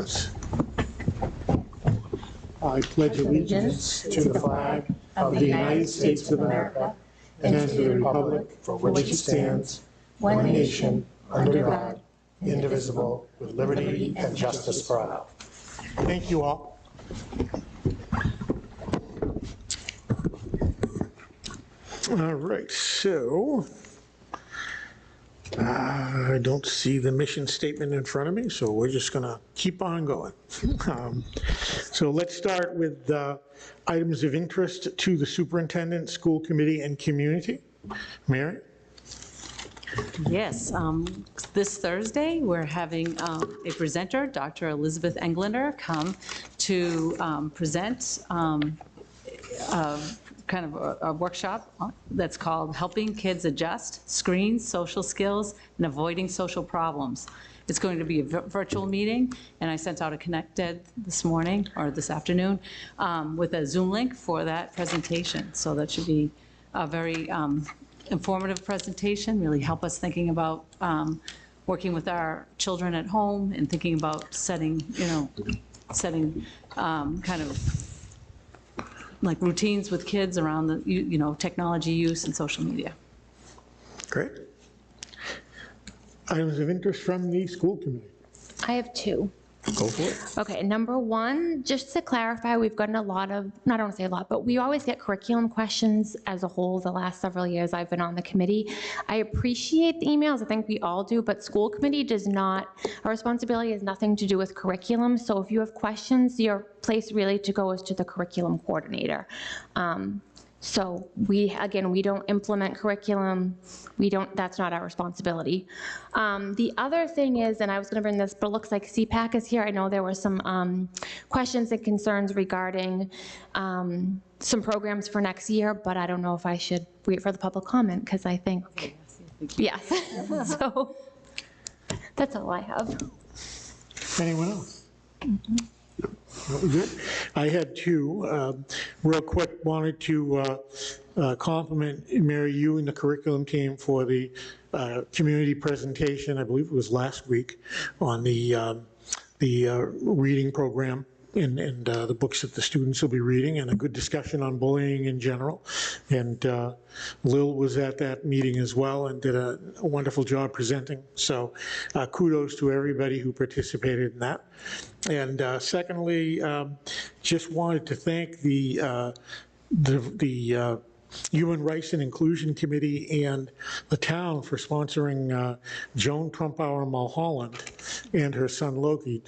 distance. I pledge allegiance to the flag of the United States of America and to the republic for which it stands, one nation, under God, indivisible, with liberty and justice for all. Thank you all. All right, so I don't see the mission statement in front of me, so we're just going to keep on going. So let's start with items of interest to the superintendent, school committee, and community. Mary? Yes, this Thursday we're having a presenter, Dr. Elizabeth Englander, come to present kind of a workshop that's called Helping Kids Adjust, Screens, Social Skills, and Avoiding Social Problems. It's going to be a virtual meeting, and I sent out a Connected this morning, or this afternoon, with a Zoom link for that presentation. So that should be a very informative presentation, really help us thinking about working with our children at home and thinking about setting kind of like routines with kids around the, technology use and social media. Great. Items of interest from the school committee. I have two. Go for it. Okay, number one, just to clarify, we've gotten a lot of, I don't want to say a lot, but we always get curriculum questions as a whole the last several years I've been on the committee. I appreciate the emails, I think we all do, but school committee does not, our responsibility has nothing to do with curriculum, so if you have questions, your place really to go is to the curriculum coordinator. So we don't implement curriculum. That's not our responsibility. The other thing is, and I was gonna bring this, but it looks like CPAC is here. I know there were some questions and concerns regarding some programs for next year, but I don't know if I should wait for the public comment, because I think, yes. So that's all I have. Anyone else? Mm-hmm. Good. I had two. Real quick, wanted to compliment Mary, you and the curriculum team for the community presentation. I believe it was last week on the reading program and the books that the students will be reading, and a good discussion on bullying in general. And Lil was at that meeting as well and did a wonderful job presenting. So kudos to everybody who participated in that. And secondly, just wanted to thank the Human Rights and Inclusion Committee and the town for sponsoring Joan Trumpauer Mulholland and her son Loki.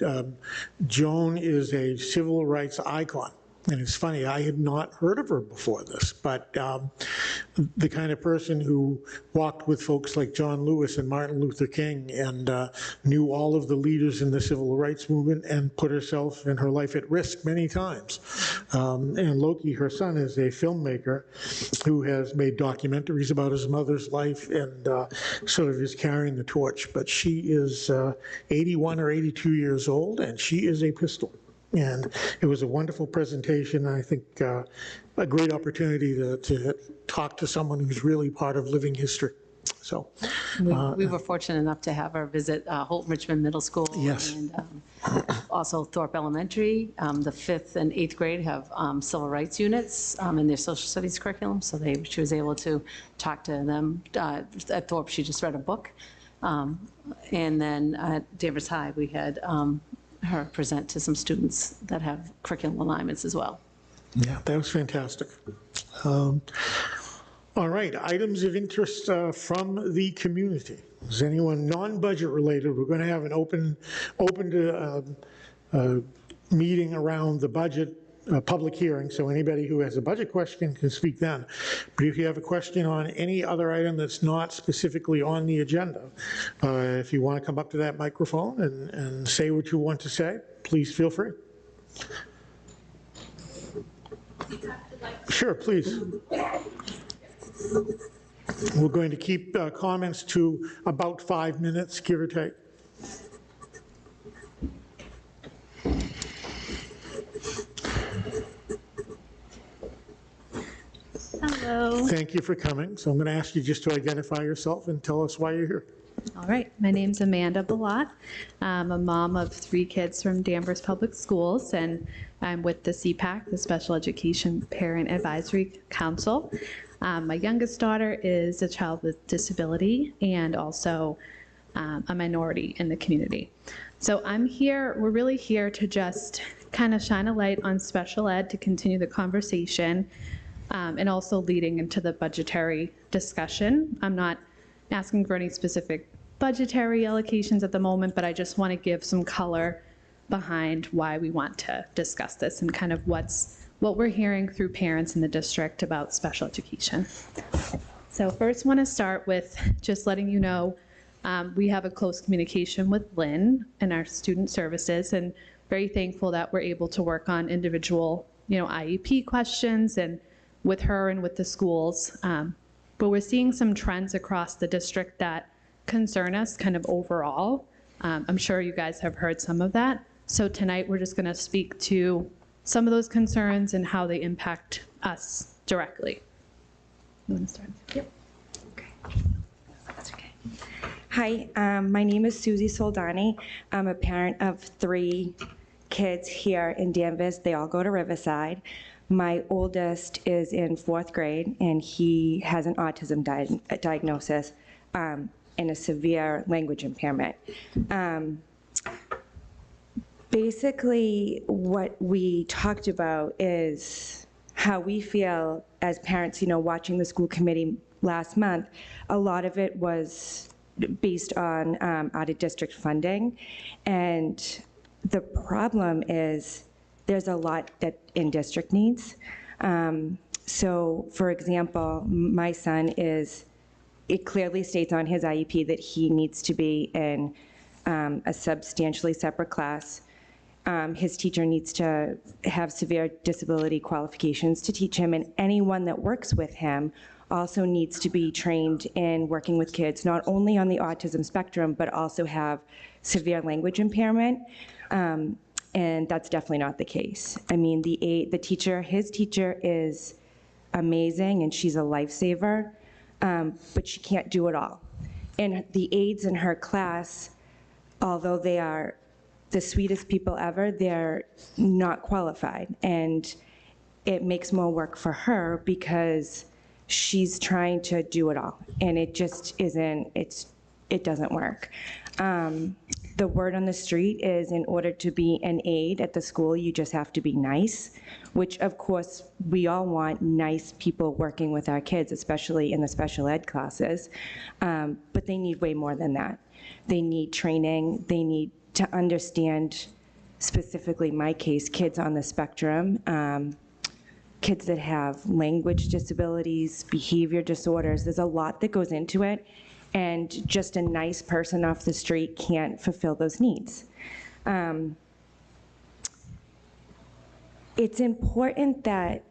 Joan is a civil rights icon. And it's funny, I had not heard of her before this, but the kind of person who walked with folks like John Lewis and Martin Luther King and knew all of the leaders in the civil rights movement and put herself and her life at risk many times. And Loki, her son, is a filmmaker who has made documentaries about his mother's life and sort of is carrying the torch. But she is 81 or 82 years old, and she is a pistol. And it was a wonderful presentation. I think a great opportunity to talk to someone who's really part of living history. So we were fortunate enough to have her visit Holt Richmond Middle School. Yes. And also Thorpe Elementary. The 5th and 8th grade have civil rights units in their social studies curriculum. So she was able to talk to them. At Thorpe, she just read a book. And then at Danvers High, we had her present to some students that have curriculum alignments as well. Yeah, that was fantastic. All right, items of interest from the community. Is anyone non-budget related? We're going to have an open meeting around the budget public hearing, so anybody who has a budget question can speak then. But if you have a question on any other item that's not specifically on the agenda, if you want to come up to that microphone and say what you want to say, please feel free. Sure, please. We're going to keep comments to about 5 minutes, give or take. Hello. Thank you for coming. So I'm going to ask you just to identify yourself and tell us why you're here. All right, my name's Amanda Balot. I'm a mom of 3 kids from Danvers Public Schools, and I'm with the CPAC, the Special Education Parent Advisory Council. My youngest daughter is a child with disability and also a minority in the community. So we're really here to just kind of shine a light on special ed to continue the conversation and also leading into the budgetary discussion. I'm not asking for any specific budgetary allocations at the moment, but I just want to give some color behind why we want to discuss this and kind of what we're hearing through parents in the district about special education. So first want to start with just letting you know we have a close communication with Lynn and our student services, and very thankful that we're able to work on individual, IEP questions and with her and with the schools. But we're seeing some trends across the district that concern us kind of overall. I'm sure you guys have heard some of that. So tonight we're just going to speak to some of those concerns and how they impact us directly. You want to start? Yep. Okay. That's okay. Hi, my name is Susie Soldani. I'm a parent of 3 kids here in Danvers. They all go to Riverside. My oldest is in 4th grade, and he has an autism diagnosis and a severe language impairment. Basically, what we talked about is how we feel as parents, watching the school committee last month. A lot of it was based on out-of-district funding, and the problem is there's a lot that in-district needs. So, for example, my son it clearly states on his IEP that he needs to be in a substantially separate class. His teacher needs to have severe disability qualifications to teach him, and anyone that works with him also needs to be trained in working with kids, not only on the autism spectrum, but also have severe language impairment. And that's definitely not the case. I mean, his teacher is amazing, and she's a lifesaver, but she can't do it all. And the aides in her class, although they are the sweetest people ever, they're not qualified. And it makes more work for her because she's trying to do it all. And it just it doesn't work. The word on the street is, in order to be an aide at the school, you just have to be nice, which of course we all want nice people working with our kids, especially in the special ed classes. But they need way more than that. They need training. They need to understand, specifically my case, kids on the spectrum, kids that have language disabilities, behavior disorders. There's a lot that goes into it, and just a nice person off the street can't fulfill those needs. It's important that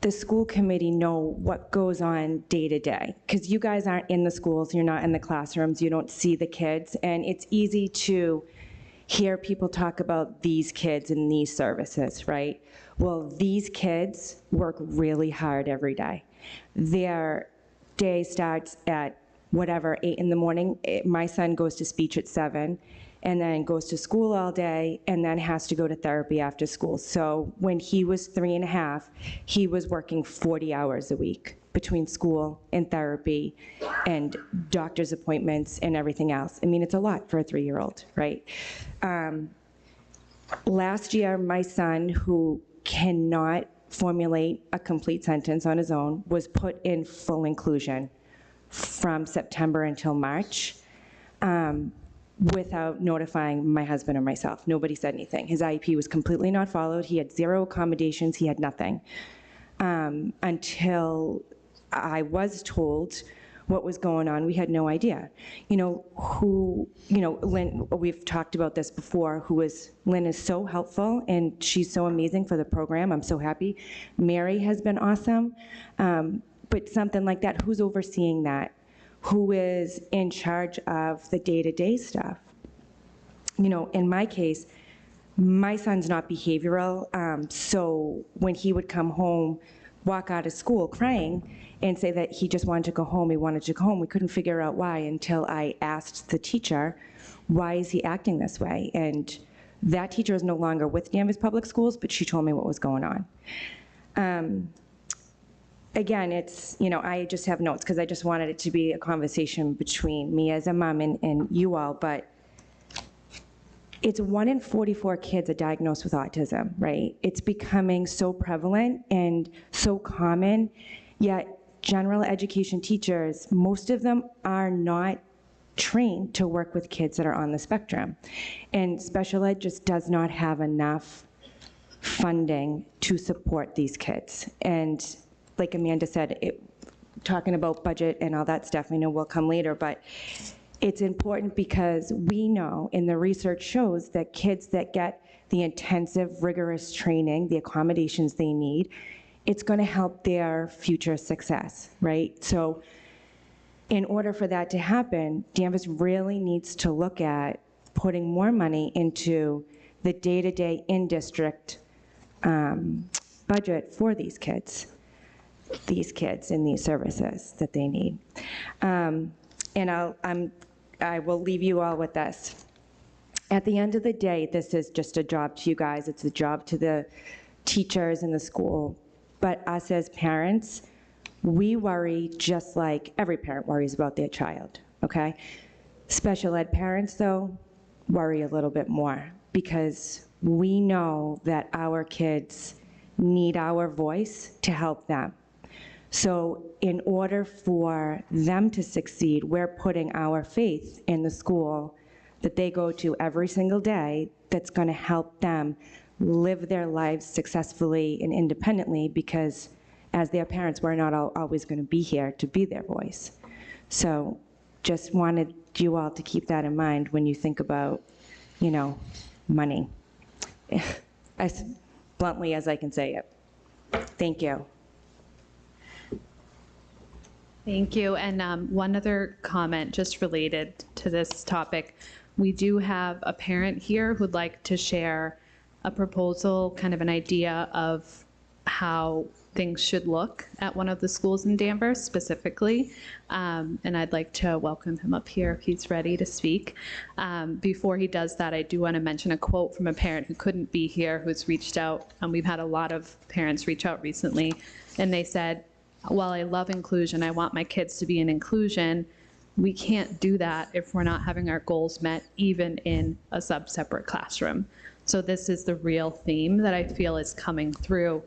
the school committee know what goes on day to day, because you guys aren't in the schools, you're not in the classrooms, you don't see the kids, and it's easy to hear people talk about these kids and these services, right? Well, these kids work really hard every day. Their day starts at 8 in the morning. My son goes to speech at 7, and then goes to school all day, and then has to go to therapy after school. So when he was 3 and a half, he was working 40 hours a week between school and therapy and doctor's appointments and everything else. I mean, it's a lot for a 3-year-old, right? Last year, my son, who cannot formulate a complete sentence on his own, was put in full inclusion from September until March. Without notifying my husband or myself. Nobody said anything. His IEP was completely not followed. He had 0 accommodations. He had nothing. Until I was told what was going on, we had no idea. Lynn, we've talked about this before, Lynn is so helpful, and she's so amazing for the program. I'm so happy. Mary has been awesome. But something like that, who's overseeing that? Who is in charge of the day-to-day stuff? In my case, my son's not behavioral, so when he would come home, walk out of school crying and say that he just wanted to go home, he wanted to go home. We couldn't figure out why until I asked the teacher, why is he acting this way? And that teacher is no longer with Danvers Public Schools, but she told me what was going on. Again, it's, I just have notes because I just wanted it to be a conversation between me as a mom and you all, but it's 1 in 44 kids are diagnosed with autism, right? It's becoming so prevalent and so common, yet general education teachers, most of them are not trained to work with kids that are on the spectrum. And special ed just does not have enough funding to support these kids. And like Amanda said, talking about budget and all that stuff, I know will come later, but it's important because we know, and the research shows, that kids that get the intensive, rigorous training, the accommodations they need, it's going to help their future success, right? So in order for that to happen, Danvers really needs to look at putting more money into the day-to-day in-district budget for these kids and these services that they need. And I will leave you all with this. At the end of the day, this is just a job to you guys. It's a job to the teachers in the school. But us as parents, we worry just like every parent worries about their child, okay? Special ed parents, though, worry a little bit more because we know that our kids need our voice to help them. So in order for them to succeed, we're putting our faith in the school that they go to every single day that's going to help them live their lives successfully and independently, because as their parents, we're not always going to be here to be their voice. So just wanted you all to keep that in mind when you think about, money, as bluntly as I can say it. Thank you. Thank you. And one other comment just related to this topic. We do have a parent here who'd like to share a proposal, kind of an idea of how things should look at one of the schools in Danvers specifically. And I'd like to welcome him up here if he's ready to speak. Before he does that, I do want to mention a quote from a parent who couldn't be here, who's reached out. And we've had a lot of parents reach out recently. And they said, while I love inclusion, I want my kids to be in inclusion. We can't do that if we're not having our goals met, even in a separate classroom. So this is the real theme that I feel is coming through,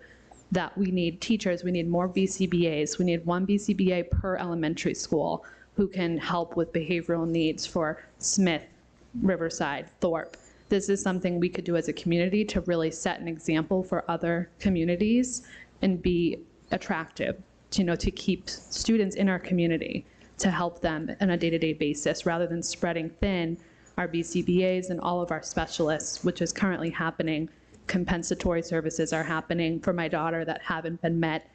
that we need teachers, we need more BCBAs, we need 1 BCBA per elementary school who can help with behavioral needs for Smith, Riverside, Thorpe. This is something we could do as a community to really set an example for other communities and be attractive, to keep students in our community, to help them on a day-to-day basis, rather than spreading thin our BCBAs and all of our specialists, which is currently happening. Compensatory services are happening for my daughter that haven't been met.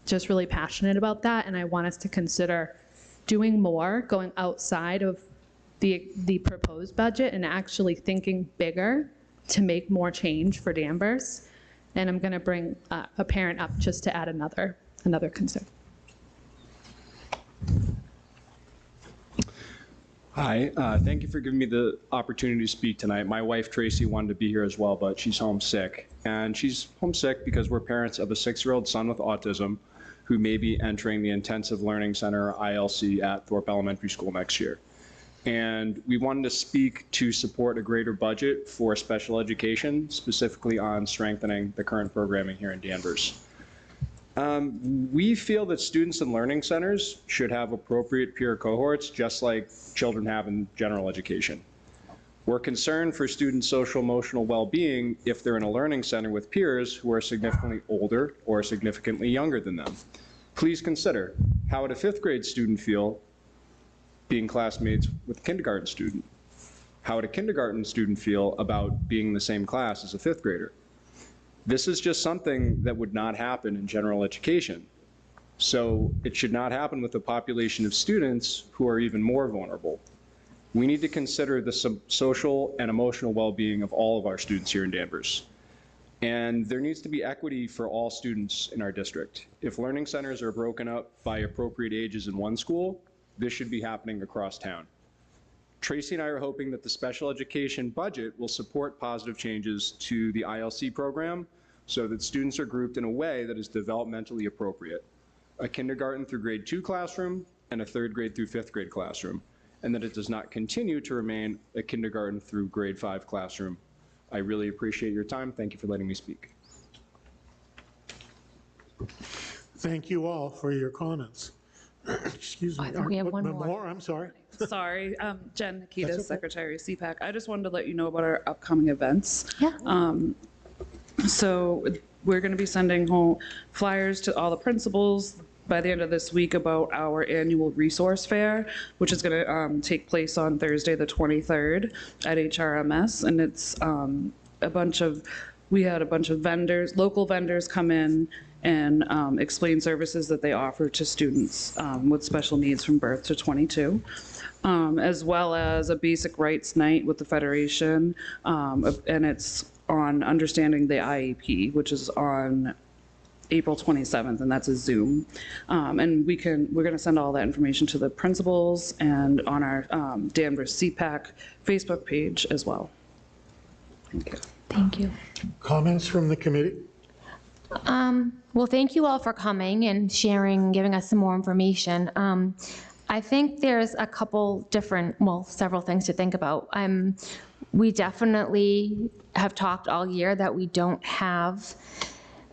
Just really passionate about that, and I want us to consider doing more, going outside of the proposed budget and actually thinking bigger to make more change for Danvers. And I'm going to bring a parent up just to add another concern. Hi, thank you for giving me the opportunity to speak tonight. My wife Tracy wanted to be here as well, but she's homesick. And she's homesick because we're parents of a 6-year-old son with autism who may be entering the Intensive Learning Center, ILC, at Thorpe Elementary School next year. And we wanted to speak to support a greater budget for special education, specifically on strengthening the current programming here in Danvers. We feel that students in learning centers should have appropriate peer cohorts, just like children have in general education. We're concerned for students' social emotional well-being if they're in a learning center with peers who are significantly older or significantly younger than them. Please consider, how would a 5th grade student feel being classmates with a kindergarten student? How would a kindergarten student feel about being in the same class as a 5th grader? This is just something that would not happen in general education. So it should not happen with a population of students who are even more vulnerable. We need to consider the social and emotional well-being of all of our students here in Danvers. And there needs to be equity for all students in our district. If learning centers are broken up by appropriate ages in one school, this should be happening across town. Tracy and I are hoping that the special education budget will support positive changes to the ILC program so that students are grouped in a way that is developmentally appropriate. A kindergarten through grade 2 classroom and a 3rd grade through 5th grade classroom, and that it does not continue to remain a kindergarten through grade 5 classroom. I really appreciate your time. Thank you for letting me speak. Thank you all for your comments. Excuse me. I think we have one more. I'm sorry. Sorry, Jen That's Nikita, okay. Secretary of CPAC. I just wanted to let you know about our upcoming events. Yeah. So we're going to be sending home flyers to all the principals by the end of this week about our annual resource fair, which is going to take place on Thursday, the 23rd at HRMS. And it's we had a bunch of vendors, local vendors come in and explain services that they offer to students with special needs from birth to 22. As well as a basic rights night with the Federation, and it's on understanding the IEP, which is on April 27th, and that's a Zoom. And we're going to send all that information to the principals and on our Danvers CPAC Facebook page as well. Thank you. Thank you. Comments from the committee? Well, thank you all for coming and sharing, giving us some more information. I think there's a couple different, well, several things to think about. We definitely have talked all year that we don't have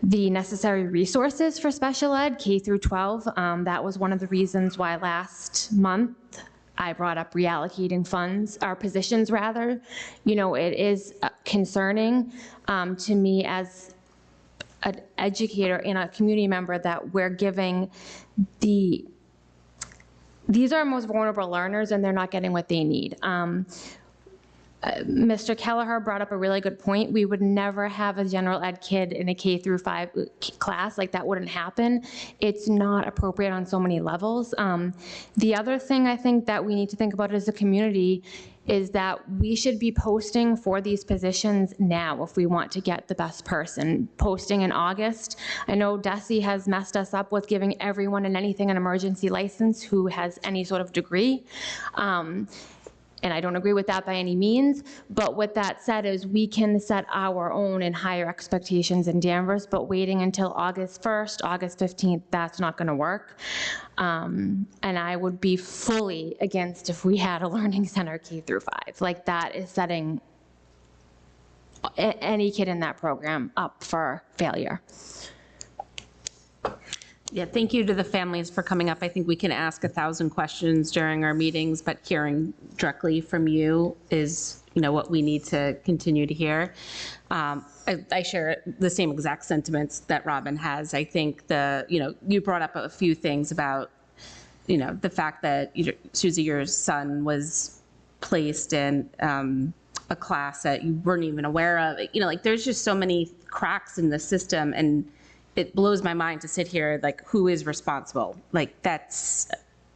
the necessary resources for special ed, K through 12. That was one of the reasons why last month I brought up reallocating funds, our positions rather. You know, it is concerning to me as an educator and a community member that we're giving these are our most vulnerable learners and they're not getting what they need. Mr. Kelleher brought up a really good point. We would never have a general ed kid in a K through 5 class, like that wouldn't happen. It's not appropriate on so many levels. The other thing I think that we need to think about as a community is that we should be posting for these positions now if we want to get the best person. Posting in August. I know Desi has messed us up with giving everyone and anything an emergency license who has any sort of degree. And I don't agree with that by any means, but with that said is we can set our own and higher expectations in Danvers, but waiting until August 1st, August 15th, that's not gonna work. And I would be fully against if we had a learning center K through 5. Like that is setting any kid in that program up for failure. Yeah, thank you to the families for coming up. I think we can ask 1,000 questions during our meetings, but hearing directly from you is, you know, what we need to continue to hear. I share the same exact sentiments that Robin has. I think you brought up a few things about, you know, the fact that, Susie, your son was placed in a class that you weren't even aware of. You know, like there's just so many cracks in the system, and it blows my mind to sit here, like, who is responsible? Like,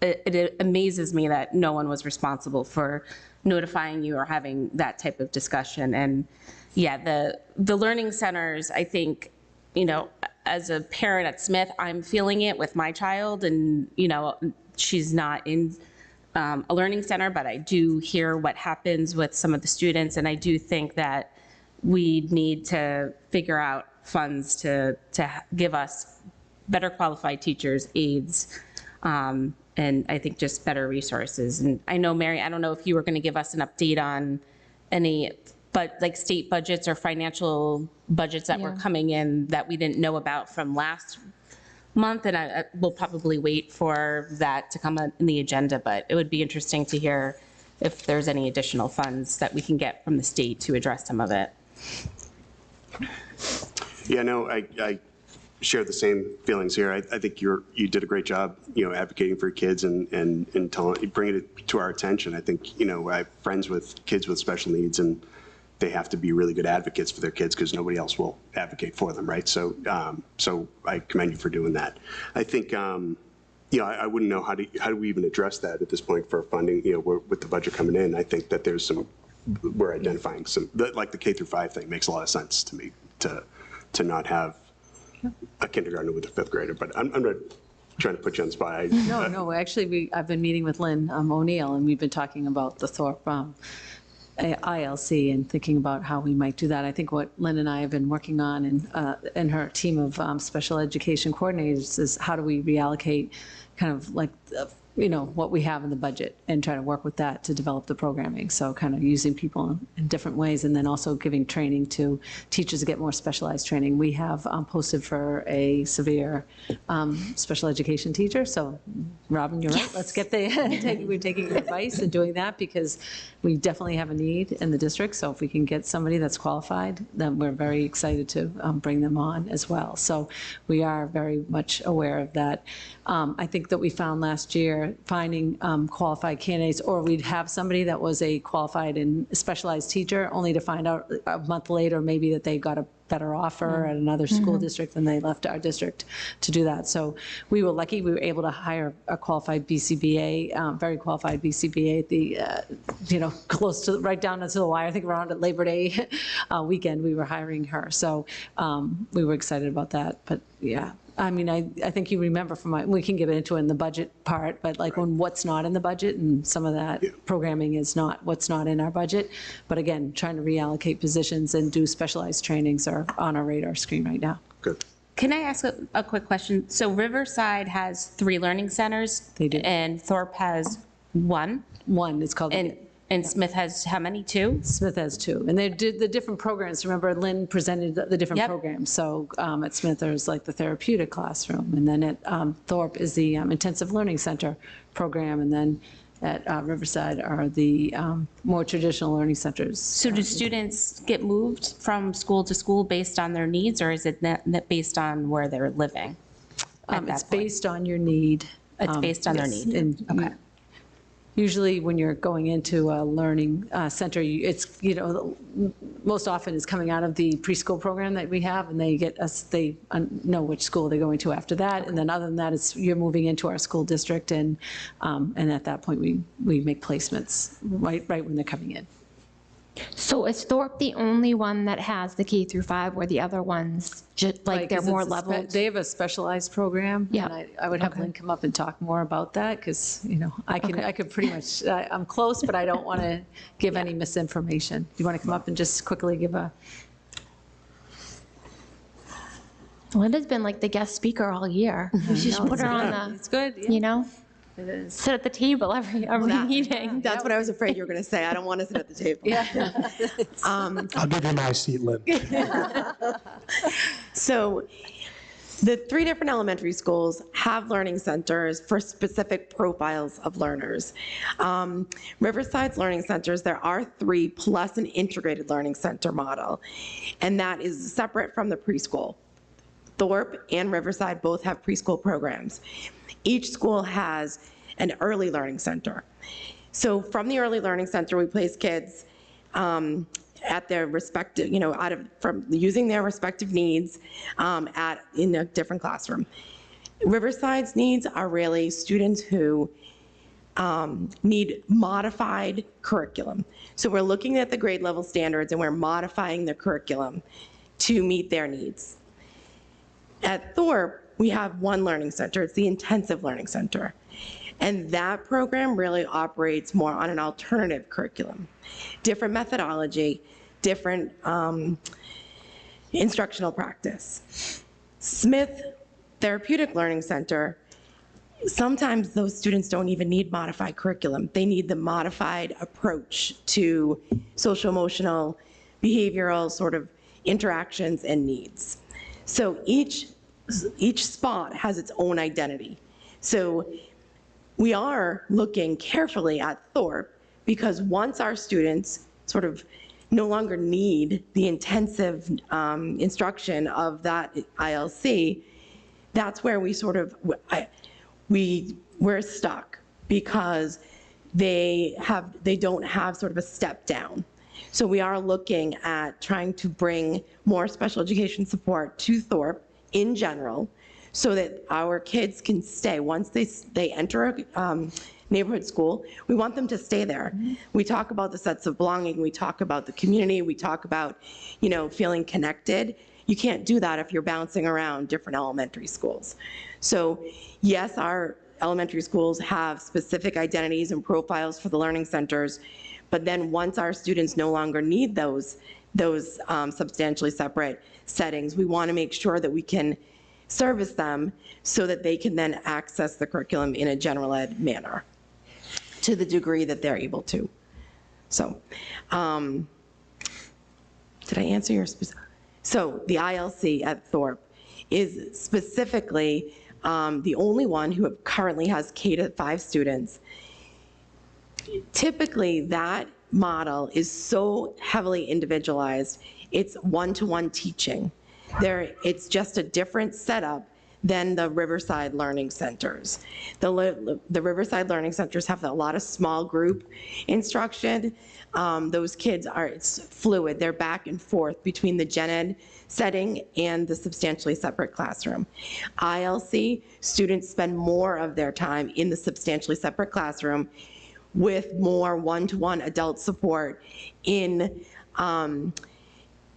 it amazes me that no one was responsible for notifying you or having that type of discussion. And yeah, the learning centers, I think, you know, as a parent at Smith, I'm feeling it with my child, and, you know, she's not in a learning center, but I do hear what happens with some of the students, and I do think that we need to figure out funds to give us better qualified teachers, aides, and I think just better resources. And I know, Mary, I don't know if you were going to give us an update on any, but like state budgets or financial budgets that were coming in that we didn't know about from last month, and I will probably wait for that to come in the agenda, but it would be interesting to hear if there's any additional funds that we can get from the state to address some of it. Yeah, no, I share the same feelings here. I think you did a great job, you know, advocating for kids and bringing it to our attention. I think, you know, I have friends with kids with special needs, and they have to be really good advocates for their kids because nobody else will advocate for them, right? So, so I commend you for doing that. I think, you know, I wouldn't know how do we even address that at this point for funding, you know, with the budget coming in. I think that we're identifying some, like the K through 5 thing makes a lot of sense to me, to to not have a kindergartner with a fifth grader, but I'm not trying to put you on the spot. No, actually, I've been meeting with Lynn O'Neill, and we've been talking about the Thorpe ILC and thinking about how we might do that. I think what Lynn and I have been working on and her team of special education coordinators is how do we reallocate kind of like, what we have in the budget and try to work with that to develop the programming. So kind of using people in different ways, and then also giving training to teachers to get more specialized training. We have posted for a severe special education teacher. So Robin, you're right. Let's get we're taking your advice and doing that because we definitely have a need in the district. So if we can get somebody that's qualified, then we're very excited to bring them on as well. So we are very much aware of that. I think that we found last year finding qualified candidates, or we'd have somebody that was a qualified and specialized teacher, only to find out a month later maybe that they got a better offer at another school district and they left our district to do that. So we were lucky. We were able to hire a qualified BCBA, very qualified BCBA at the, close to, right down to the wire. I think around at Labor Day weekend, we were hiring her. So we were excited about that. But yeah. I mean, I think you remember we can get into it in the budget part, but like when what's not in the budget, and some of that programming is not what's not in our budget. But again, trying to reallocate positions and do specialized trainings are on our radar screen right now. Good. Can I ask a quick question? So Riverside has 3 learning centers. They do. And Thorpe has 1. One, it's called. And Smith has how many? 2? Smith has 2. And they did the different programs. Remember, Lynn presented the different Yep. programs. So at Smith, there's like the therapeutic classroom. And then at Thorpe is the intensive learning center program. And then at Riverside are the more traditional learning centers. So do students get moved from school to school based on their needs, or is it based on where they're living? It's based on your need. It's based on their yes. need. And Okay. Usually when you're going into a learning center, it's, most often it's coming out of the preschool program that we have, and they know which school they're going to after that. And then other than that, you're moving into our school district, and at that point, we make placements right when they're coming in. So is Thorpe the only one that has the K through 5, where the other ones, just like they're 'Cause more it's leveled? They have a specialized program. Yeah. And I would have Okay. Lynn come up and talk more about that, because, I could pretty much, I'm close, but I don't want to give any misinformation. You want to come up and just quickly give a... Linda's been like the guest speaker all year. We should just put her on the, It's good, yeah. It is. sit at the table every meeting. That's what I was afraid you were going to say. I don't want to sit at the table. Yeah. I'll give you my seat, Lynn. So the 3 different elementary schools have learning centers for specific profiles of learners. Riverside's learning centers, there are 3 plus an integrated learning center model, and that is separate from the preschool. Thorpe and Riverside both have preschool programs. Each school has an early learning center. So from the early learning center, we place kids at their respective, from using their respective needs in a different classroom. Riverside's needs are really students who need modified curriculum. So we're looking at the grade level standards and we're modifying the curriculum to meet their needs. At Thorpe, we have 1 learning center. It's the intensive learning center. And that program really operates more on an alternative curriculum, different methodology, different instructional practice. Smith Therapeutic Learning Center, sometimes those students don't even need modified curriculum. They need the modified approach to social, emotional, behavioral sort of interactions and needs. So each spot has its own identity. So we are looking carefully at Thorpe, because once our students sort of no longer need the intensive instruction of that ILC, that's where we sort of, we're stuck, because they don't have sort of a step down. So we are looking at trying to bring more special education support to Thorpe in general, so that our kids can stay. Once they enter a neighborhood school, we want them to stay there. We talk about the sense of belonging, we talk about the community, we talk about, feeling connected. You can't do that if you're bouncing around different elementary schools. So yes, our elementary schools have specific identities and profiles for the learning centers, but then once our students no longer need those substantially separate settings, we want to make sure that we can service them so that they can then access the curriculum in a general ed manner to the degree that they're able to. So, did I answer your specific? So the ILC at Thorpe is specifically the only one who currently has K-5 students. Typically, that model is so heavily individualized, it's one-to-one teaching. It's just a different setup than the Riverside Learning Centers. The Riverside Learning Centers have a lot of small group instruction. Those kids it's fluid. They're back and forth between the gen ed setting and the substantially separate classroom. ILC, students spend more of their time in the substantially separate classroom with more one-to-one adult support in an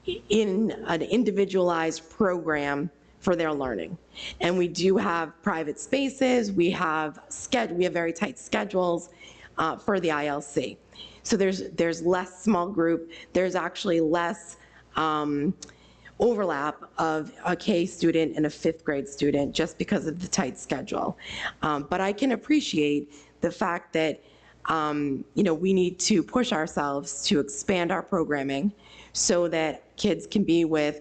individualized program for their learning. And we do have private spaces, we have very tight schedules for the ILC. So there's less small group, there's actually less overlap of a K student and a 5th grade student just because of the tight schedule. But I can appreciate the fact that we need to push ourselves to expand our programming so that kids can be with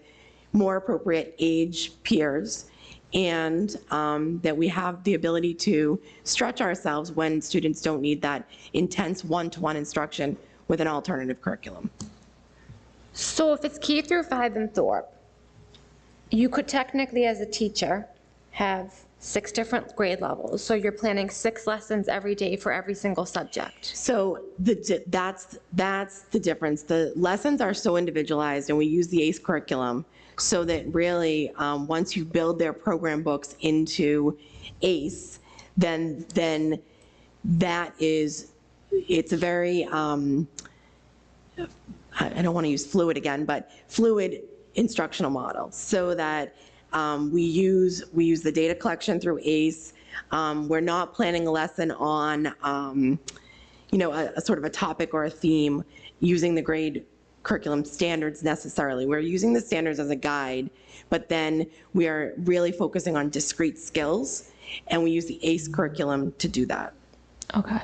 more appropriate age peers, and that we have the ability to stretch ourselves when students don't need that intense one-to-one instruction with an alternative curriculum. So if it's K-5 in Thorpe, you could technically, as a teacher, have 6 different grade levels. So you're planning 6 lessons every day for every single subject. So that's the difference. The lessons are so individualized, and we use the ACE curriculum so that really, once you build their program books into ACE, then it's a very, I don't want to use fluid again, but fluid instructional model, so that we use the data collection through ACE. We're not planning a lesson on, a sort of a topic or a theme using the grade curriculum standards necessarily. We're using the standards as a guide, but then we are really focusing on discrete skills, and we use the ACE curriculum to do that. Okay.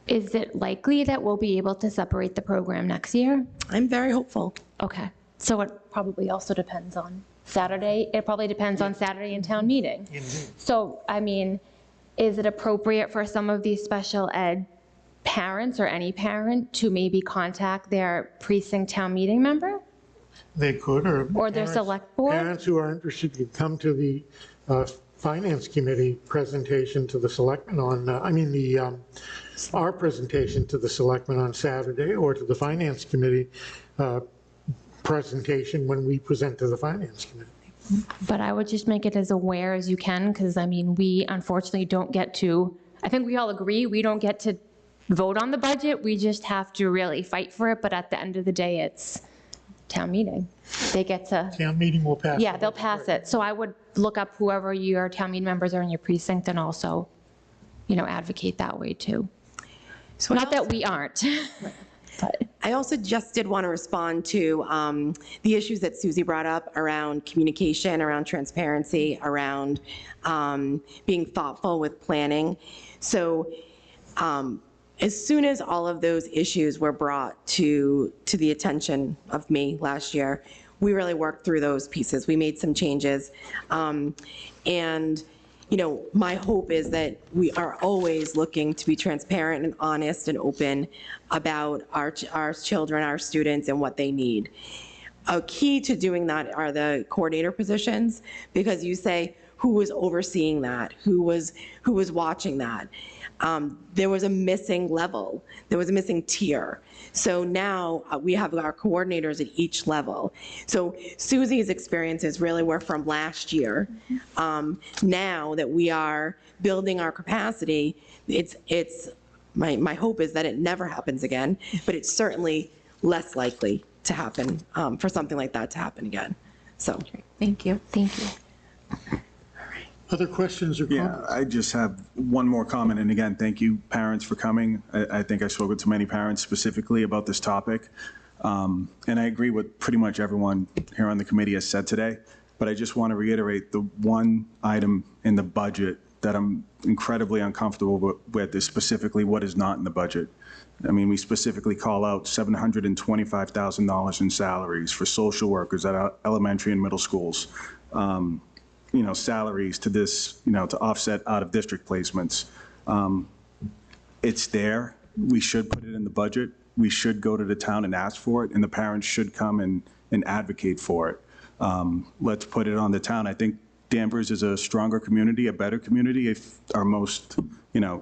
Is it likely that we'll be able to separate the program next year? I'm very hopeful. Okay. So it probably also depends on Saturday. It probably depends on Saturday and town meeting. So, I mean, is it appropriate for some of these special ed parents or any parent to maybe contact their precinct town meeting member? They could, or their parents- select board? Parents who are interested could come to the Finance Committee presentation to the selectmen on, our presentation to the selectmen on Saturday, or to the Finance Committee presentation when we present to the Finance Committee. But I would just make it as aware as you can, because I mean, we unfortunately don't get to, I think we all agree, we don't get to vote on the budget, we just have to really fight for it, but at the end of the day, it's town meeting. They get to, Town meeting will pass. yeah, they'll pass it. So I would look up whoever your town meeting members are in your precinct and also, advocate that way too. So Not that we aren't. But I also just did want to respond to the issues that Susie brought up around communication, around transparency, around being thoughtful with planning. So as soon as all of those issues were brought to the attention of me last year, we really worked through those pieces. We made some changes. My hope is that we are always looking to be transparent and honest and open about our children, our students, and what they need. A key to doing that are the coordinator positions, because you say, who was overseeing that? Who was watching that? There was a missing level. There was a missing tier. So now we have our coordinators at each level. So Susie's experiences really were from last year. Now that we are building our capacity, my hope is that it never happens again, but it's certainly less likely to happen, for something like that to happen again. So, Thank you. Thank you. Other questions or Yeah, comments? I just have one more comment, and again, thank you, parents, for coming. I think I've spoken to many parents specifically about this topic, and I agree with pretty much everyone here on the committee has said today, but I just want to reiterate the one item in the budget that I'm incredibly uncomfortable with is specifically what is not in the budget. I mean, we specifically call out $725,000 in salaries for social workers at our elementary and middle schools. Salaries to this, to offset out-of-district placements. It's there. We should put it in the budget. We should go to the town and ask for it, and the parents should come and advocate for it. Let's put it on the town. I think Danvers is a stronger community, a better community if our most,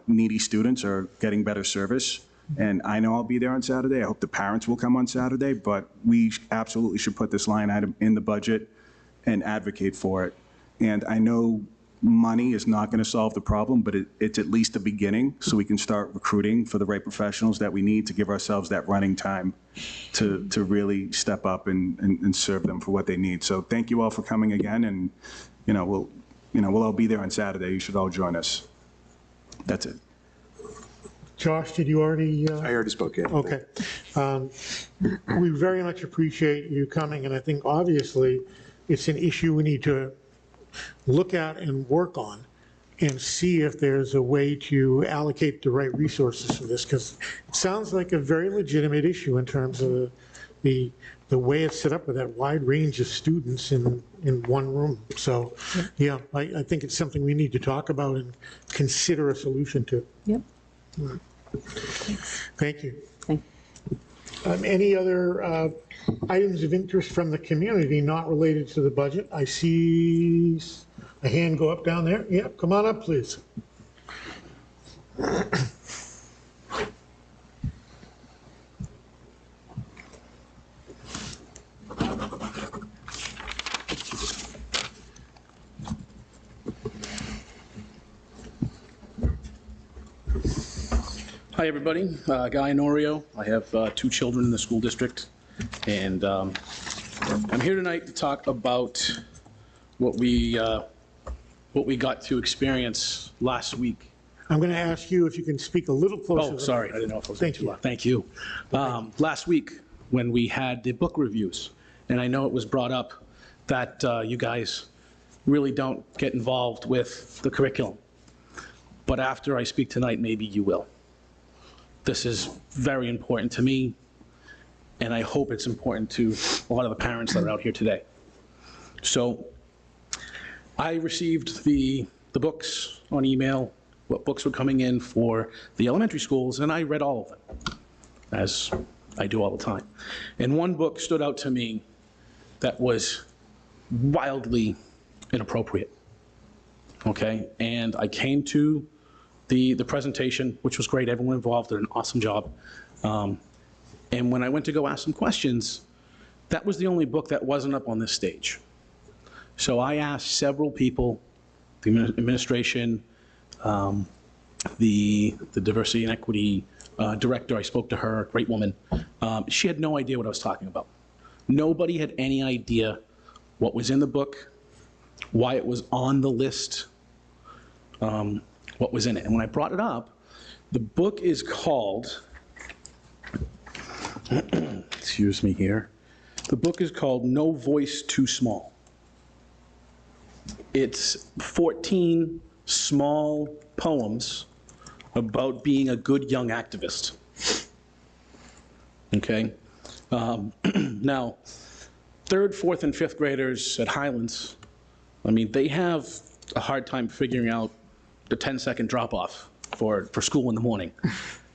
needy students are getting better service. And I know I'll be there on Saturday. I hope the parents will come on Saturday, but we absolutely should put this line item in the budget and advocate for it. And I know money is not going to solve the problem, but it's at least a beginning so we can start recruiting for the right professionals that we need to give ourselves that running time to really step up and serve them for what they need. So thank you all for coming again, and we'll all be there on Saturday. You should all join us. That's it. Josh, did you already? I already spoke, yeah. Okay. We very much appreciate you coming, and I think obviously it's an issue we need to look at and work on and see if there's a way to allocate the right resources for this, because it sounds like a very legitimate issue in terms of the way it's set up with that wide range of students in one room. So, yeah, I think it's something we need to talk about and consider a solution to. Yep. Thank you. Thank Any other items of interest from the community not related to the budget? I see a hand go up down there. Yeah, come on up, please. Hi, everybody. Guy Norio. I have 2 children in the school district, and I'm here tonight to talk about what we got to experience last week. I'm going to ask you if you can speak a little closer. Oh, sorry, I didn't know if I was Thank too you. loud. Thank you. Last week, when we had the book reviews, and I know it was brought up that you guys really don't get involved with the curriculum, but after I speak tonight, maybe you will. This is very important to me, and I hope it's important to a lot of the parents that are out here today. So I received the books on email, what books were coming in for the elementary schools, and I read all of them, as I do all the time. And one book stood out to me that was wildly inappropriate, okay? And I came to the presentation, which was great. Everyone involved did an awesome job. And when I went to go ask some questions, that was the only book that wasn't up on this stage. So I asked several people, the administration, the diversity and equity director, I spoke to her, great woman. She had no idea what I was talking about. Nobody had any idea what was in the book, why it was on the list, what was in it. And when I brought it up, the book is called, excuse me here, the book is called No Voice Too Small. It's 14 small poems about being a good young activist. Okay? Now, 3rd, 4th, and 5th graders at Highlands, I mean, they have a hard time figuring out the 10-second drop-off for school in the morning.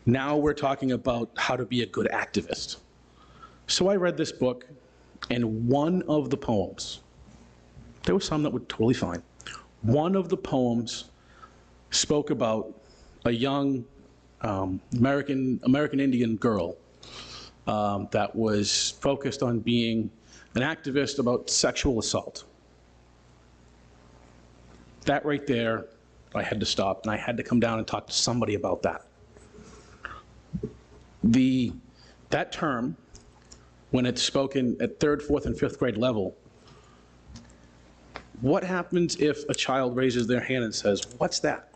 Now we're talking about how to be a good activist. So I read this book, and one of the poems, there were some that were totally fine. One of the poems spoke about a young American Indian girl that was focused on being an activist about sexual assault. That right there, I had to stop, and I had to come down and talk to somebody about that. That term, when it's spoken at 3rd, 4th, and 5th grade level, What happens if a child raises their hand and says, "What's that?"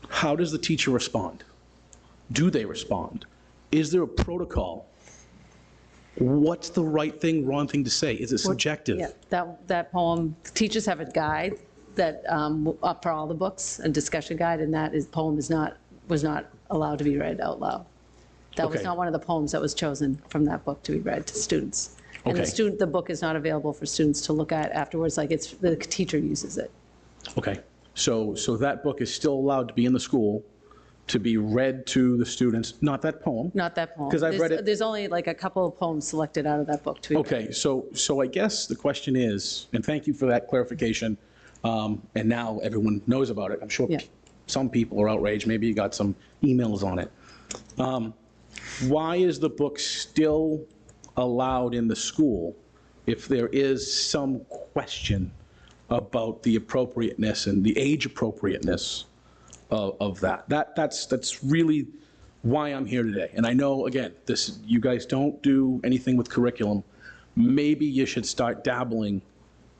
How does the teacher respond? Do they respond? Is there a protocol? What's the right thing, wrong thing to say? Is it subjective? Yeah, that poem, teachers have a guide that, up for all the books, a discussion guide, and poem was not allowed to be read out loud. That was Okay. not one of the poems that was chosen from that book to be read to students. And Okay. the book is not available for students to look at afterwards, like the teacher uses it. Okay, so that book is still allowed to be in the school, to be read to the students, not that poem? Not that poem. 'Cause I've read it- There's only like a couple of poems selected out of that book to be read. Okay, so I guess the question is, and thank you for that clarification, and now everyone knows about it. I'm sure Yeah. some people are outraged, maybe you got some emails on it. Why is the book still allowed in the school if there is some question about the appropriateness and the age appropriateness of that? That's really why I'm here today. And I know, again, you guys don't do anything with curriculum. Maybe you should start dabbling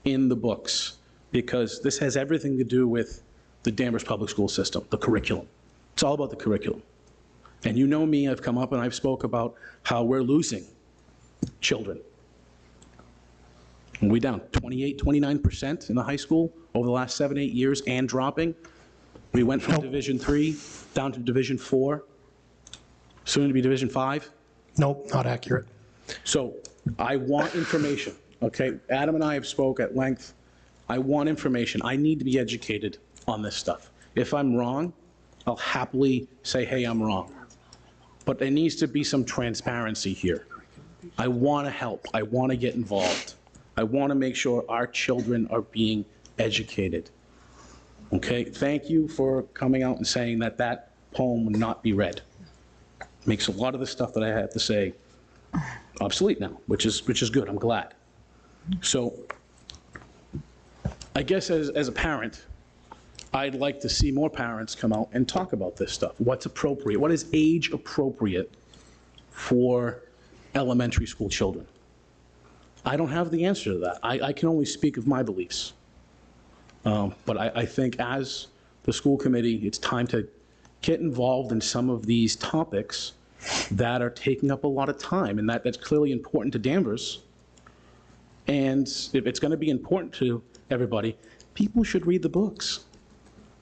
in the books, because this has everything to do with the Danvers Public School system, the curriculum. It's all about the curriculum. And you know me, I've come up and I've spoke about how we're losing children. And we're down 28, 29% in the high school over the last 7, 8 years, and dropping. We went from Division 3 down to Division 4, soon to be Division 5. Nope, not accurate. So I want information, okay? Adam and I have spoke at length. I want information. I need to be educated on this stuff. If I'm wrong, I'll happily say, hey, I'm wrong. But there needs to be some transparency here. I want to help. I want to get involved. I want to make sure our children are being educated. Okay? Thank you for coming out and saying that that poem would not be read. Makes a lot of the stuff that I have to say obsolete now, which is good. I'm glad. So I guess as a parent, I'd like to see more parents come out and talk about this stuff. What's appropriate? What is age appropriate for elementary school children? I don't have the answer to that. I can only speak of my beliefs. But I think as the school committee, it's time to get involved in some of these topics that are taking up a lot of time, and that's clearly important to Danvers. And if it's going to be important to everybody, people should read the books.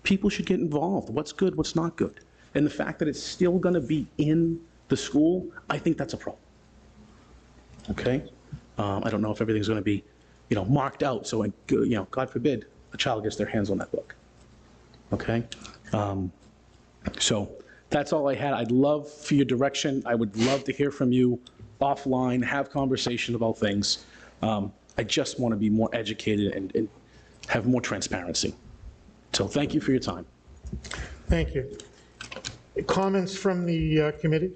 People should get involved. What's good, what's not good. And the fact that it's still going to be in the school, I think that's a problem. Okay? I don't know if everything's going to be, marked out, so, God forbid, a child gets their hands on that book. Okay? So that's all I had. I'd love for your direction. I would love to hear from you offline, have conversation about things. I just want to be more educated and have more transparency. So thank you for your time. Thank you. Comments from the committee?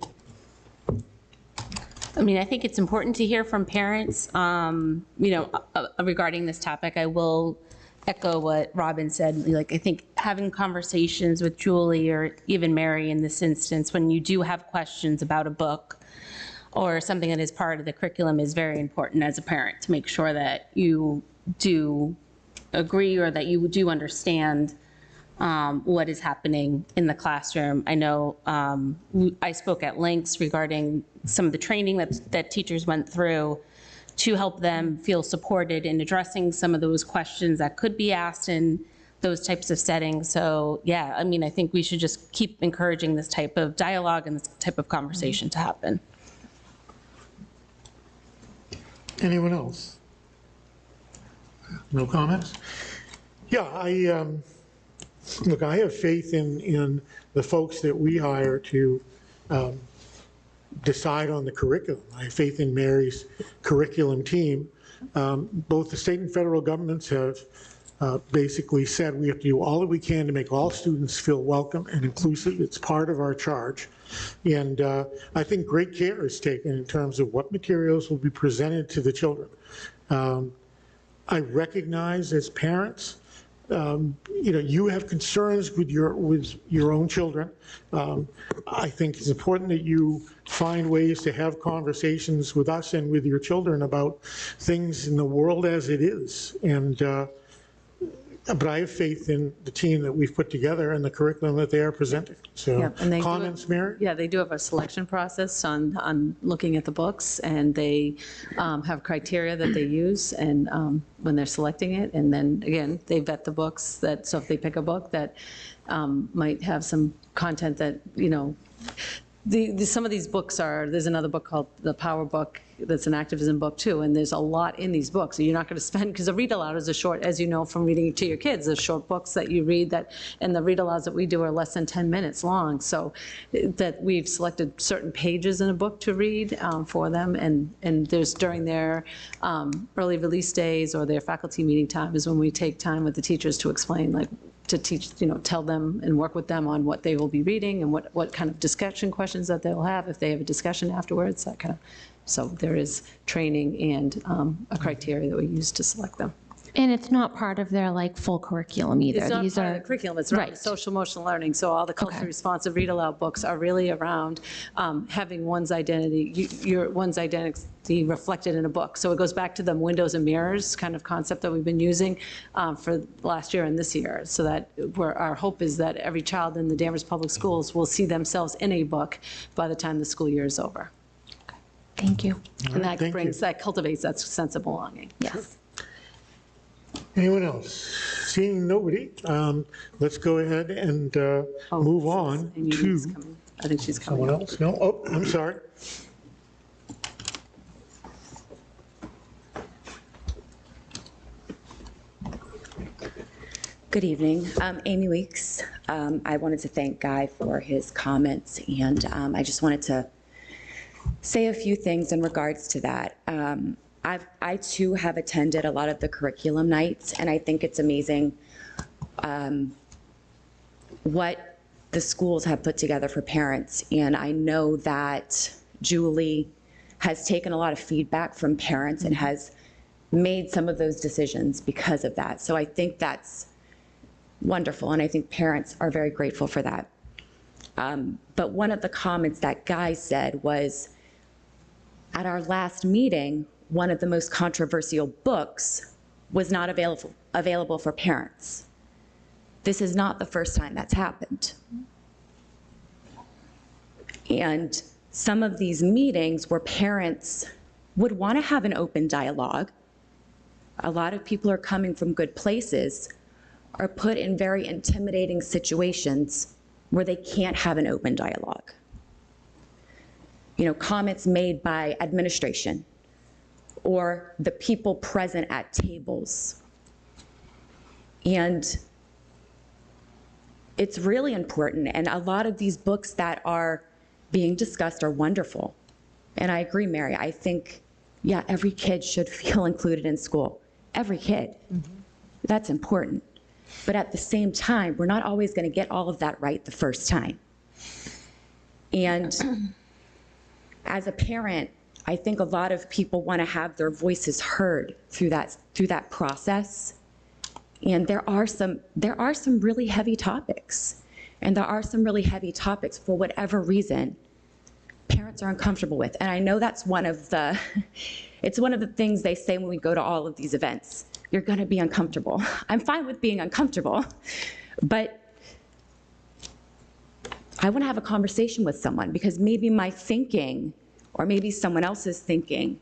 I mean, I think it's important to hear from parents, regarding this topic. I will echo what Robin said. Like, I think having conversations with Julie or even Mary in this instance, when you do have questions about a book or something that is part of the curriculum, is very important as a parent to make sure that you do agree or that you do understand what is happening in the classroom. I know I spoke at lengths regarding some of the training that teachers went through to help them feel supported in addressing some of those questions that could be asked in those types of settings. So yeah, I mean, I think we should just keep encouraging this type of dialogue and this type of conversation to happen. Anyone else? No comments? Yeah, look, I have faith in the folks that we hire to decide on the curriculum. I have faith in Mary's curriculum team. Both the state and federal governments have basically said we have to do all that we can to make all students feel welcome and inclusive. It's part of our charge. And I think great care is taken in terms of what materials will be presented to the children. I recognize as parents you have concerns with your own children. I think it's important that you find ways to have conversations with us and with your children about things in the world as it is. But I have faith in the team that we've put together and the curriculum that they are presenting. So, Yeah, and they do comments, Mary? Yeah, they do have a selection process on looking at the books, and they have criteria that they use and when they're selecting it. And then, again, they vet the books so if they pick a book that might have some content that, some of these books there's another book called The Power Book that's an activism book too, and there's a lot in these books. So you're not going to spend, because a read aloud is a short, as you know from reading to your kids, there's short books that you read and the read alouds that we do are less than 10 minutes long. So that we've selected certain pages in a book to read for them, and there's during their early release days or their faculty meeting time is when we take time with the teachers to explain, to teach, tell them and work with them on what they will be reading and what kind of discussion questions that they'll have if they have a discussion afterwards, that kind of. So there is training and a criteria that we use to select them. And it's not part of their full curriculum either. It's not These part are of the curriculum, it's around right. social emotional learning. So all the culturally responsive read aloud books are really around having one's identity reflected in a book. So it goes back to the windows and mirrors kind of concept that we've been using for last year and this year. So that our hope is that every child in the Danvers Public Schools will see themselves in a book by the time the school year is over. Thank you. And that cultivates that sense of belonging. Yes. Anyone else? Seeing nobody, let's go ahead and move on to I think she's coming. someone else. No, oh, I'm sorry. Good evening. Amy Weeks. I wanted to thank Guy for his comments, and I just wanted to say a few things in regards to that. I too have attended a lot of the curriculum nights, and I think it's amazing what the schools have put together for parents. And I know that Julie has taken a lot of feedback from parents and has made some of those decisions because of that. So I think that's wonderful, and I think parents are very grateful for that. But one of the comments that Guy said was, at our last meeting, one of the most controversial books was not available for parents. This is not the first time that's happened. And some of these meetings where parents would want to have an open dialogue, a lot of people are coming from good places, are put in very intimidating situations where they can't have an open dialogue. Comments made by administration or the people present at tables. And it's really important, and a lot of these books that are being discussed are wonderful. And I agree, Mary, I think, yeah, every kid should feel included in school. Every kid. That's important. But at the same time, we're not always going to get all of that right the first time. And as a parent, I think a lot of people want to have their voices heard through that process. And there are some really heavy topics. And there are some really heavy topics for whatever reason parents are uncomfortable with. And I know that's it's one of the things they say when we go to all of these events. You're going to be uncomfortable. I'm fine with being uncomfortable, but I want to have a conversation with someone, because maybe my thinking or maybe someone else's thinking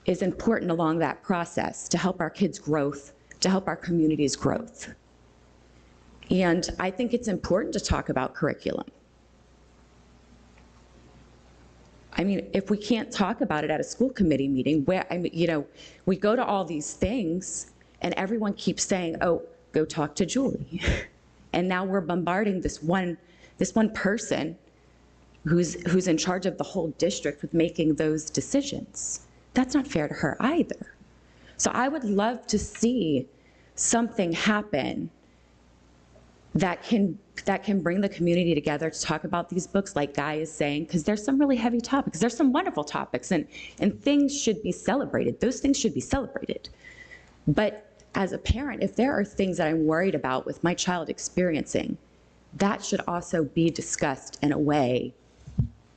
is important along that process to help our kids' growth, to help our community's growth. And I think it's important to talk about curriculum. I mean, if we can't talk about it at a school committee meeting, we go to all these things and everyone keeps saying, oh, go talk to Julie. And now we're bombarding this one person who's in charge of the whole district with making those decisions. That's not fair to her either. So I would love to see something happen that can bring the community together to talk about these books, like Guy is saying, because there's some really heavy topics. There's some wonderful topics, and things should be celebrated. Those things should be celebrated. But as a parent, if there are things that I'm worried about with my child experiencing, that should also be discussed in a way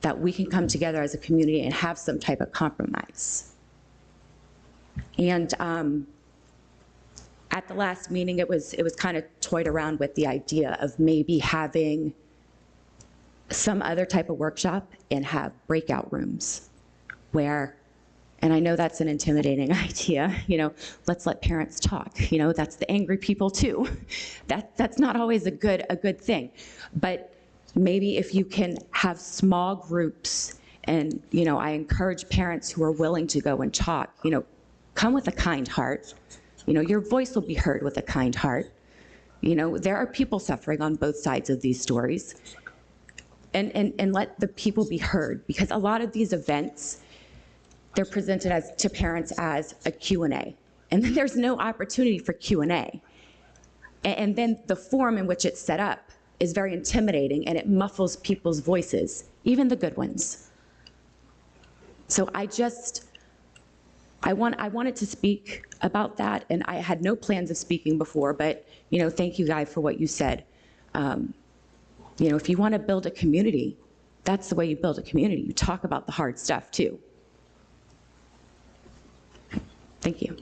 that we can come together as a community and have some type of compromise. And at the last meeting, it was kind of toyed around with the idea of maybe having some other type of workshop and have breakout rooms where, and I know that's an intimidating idea, let's let parents talk, that's the angry people too. That's not always a good thing. But maybe if you can have small groups and, I encourage parents who are willing to go and talk, come with a kind heart. Your voice will be heard with a kind heart. There are people suffering on both sides of these stories. And let the people be heard, because a lot of these events, they're presented to parents as a Q&A, and then there's no opportunity for Q&A. And then the form in which it's set up is very intimidating, and it muffles people's voices, even the good ones. So I wanted to speak about that, and I had no plans of speaking before, but thank you, Guy, for what you said. If you want to build a community, that's the way you build a community. You talk about the hard stuff too. Thank you.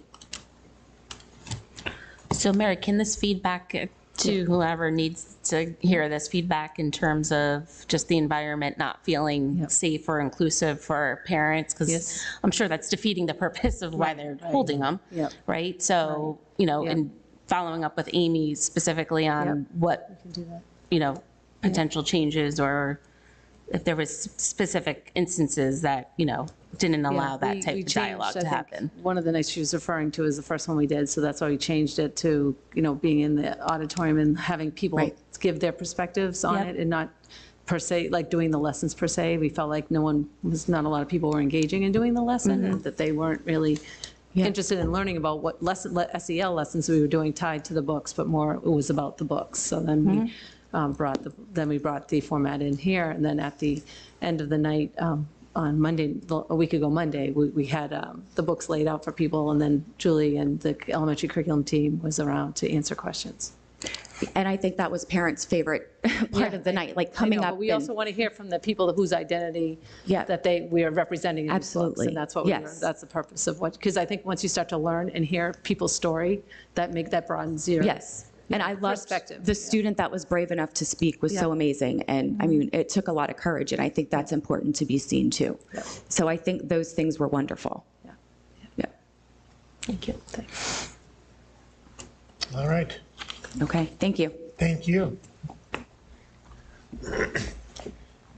So Mary, can this feedback to whoever needs to hear this feedback in terms of just the environment not feeling safe or inclusive for parents? Because I'm sure that's defeating the purpose of why they're holding them, right? So, and following up with Amy specifically on what, potential changes, or if there was specific instances that, didn't allow that type of dialogue to happen. One of the nights she was referring to is the first one we did, so that's why we changed it to, being in the auditorium and having people give their perspectives on it, and not per se, like doing the lessons per se. We felt like not a lot of people were engaging in doing the lesson, and that they weren't really interested in learning about what SEL lessons we were doing tied to the books, but more it was about the books. So then we brought the format in here, and then at the end of the night, on Monday, a week ago Monday, we had the books laid out for people, and then Julie and the elementary curriculum team was around to answer questions. And I think that was parents' favorite part of the night, like coming up. But we also want to hear from the people whose identity that we are representing in these books, and that's what that's the purpose of because I think once you start to learn and hear people's story, that broadens your And I loved the student that was brave enough to speak was so amazing. And I mean, it took a lot of courage, and I think that's important to be seen too. So I think those things were wonderful. Thank you. Thanks. All right. Okay, thank you. Thank you.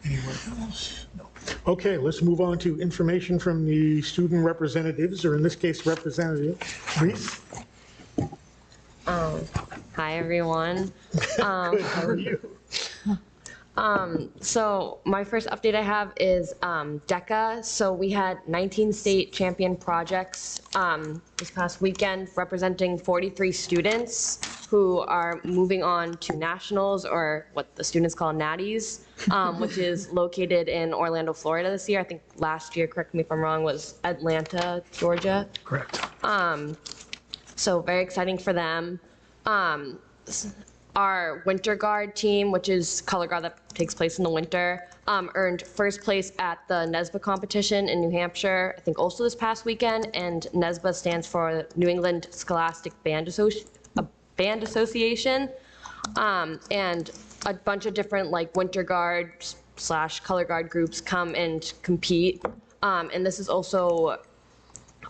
Anyone else? No. Okay, let's move on to information from the student representatives, or in this case, Representative Reese. Hi, everyone. Good, how are you? So my first update I have is DECA. So we had 19 state champion projects this past weekend, representing 43 students who are moving on to nationals, or what the students call natties, which is located in Orlando, Florida this year. I think last year, correct me if I'm wrong, was Atlanta, Georgia. Correct. So very exciting for them. Our Winter Guard team, which is color guard that takes place in the winter, earned first place at the NESBA competition in New Hampshire, I think also this past weekend. And NESBA stands for New England Scholastic Band Association. And a bunch of different Winter Guard / color guard groups come and compete. And this is also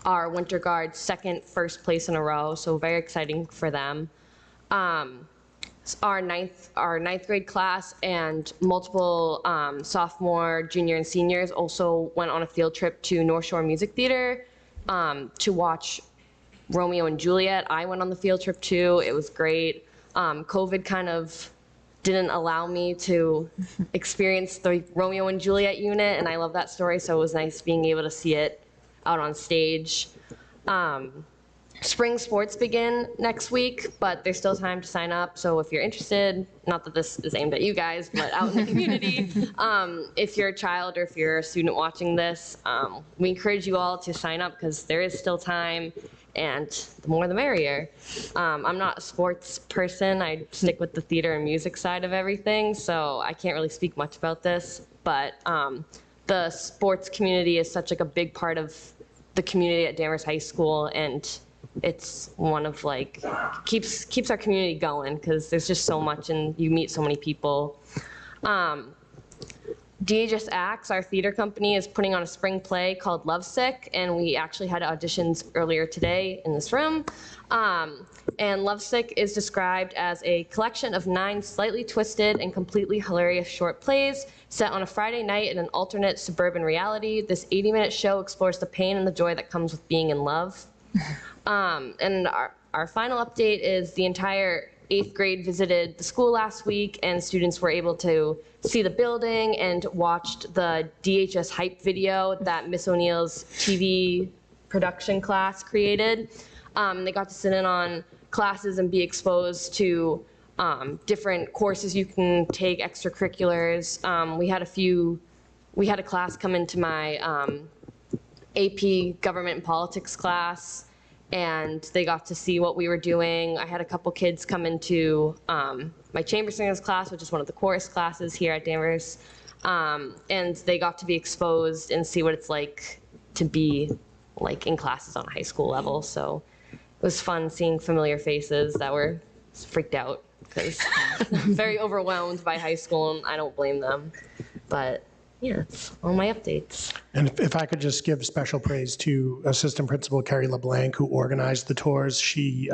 our Winter Guard's first place in a row, so very exciting for them. Our ninth grade class and multiple sophomore, junior, and seniors also went on a field trip to North Shore Music Theater to watch Romeo and Juliet. I went on the field trip too. It was great. COVID kind of didn't allow me to experience the Romeo and Juliet unit, and I love that story, so it was nice being able to see it out on stage. Spring sports begin next week, but there's still time to sign up. So if you're interested, not that this is aimed at you guys, but out in the community, if you're a child or if you're a student watching this, we encourage you all to sign up because there is still time. and the more the merrier. I'm not a sports person. I stick with the theater and music side of everything, so I can't really speak much about this, but the sports community is such like a big part of the community at Danvers High School, and it's one of like, keeps our community going, because there's just so much and you meet so many people. DHS Acts, our theater company, is putting on a spring play called Lovesick, and we actually had auditions earlier today in this room. And Lovesick is described as a collection of 9 slightly twisted and completely hilarious short plays set on a Friday night in an alternate suburban reality. This 80-minute show explores the pain and the joy that comes with being in love. And our final update is the entire 8th grade visited the school last week, and students were able to see the building and watched the DHS hype video that Miss O'Neill's TV production class created. They got to sit in on classes and be exposed to different courses you can take, extracurriculars. We had a class come into my AP Government and Politics class, and they got to see what we were doing. I had a couple kids come into my chamber singers class, which is one of the chorus classes here at Danvers, and they got to be exposed and see what it's like to be like in classes on a high school level. So it was fun seeing familiar faces that were freaked out, because I'm very overwhelmed by high school, and I don't blame them. But yeah, it's all my updates. And if I could just give special praise to Assistant Principal Carrie LeBlanc, who organized the tours. She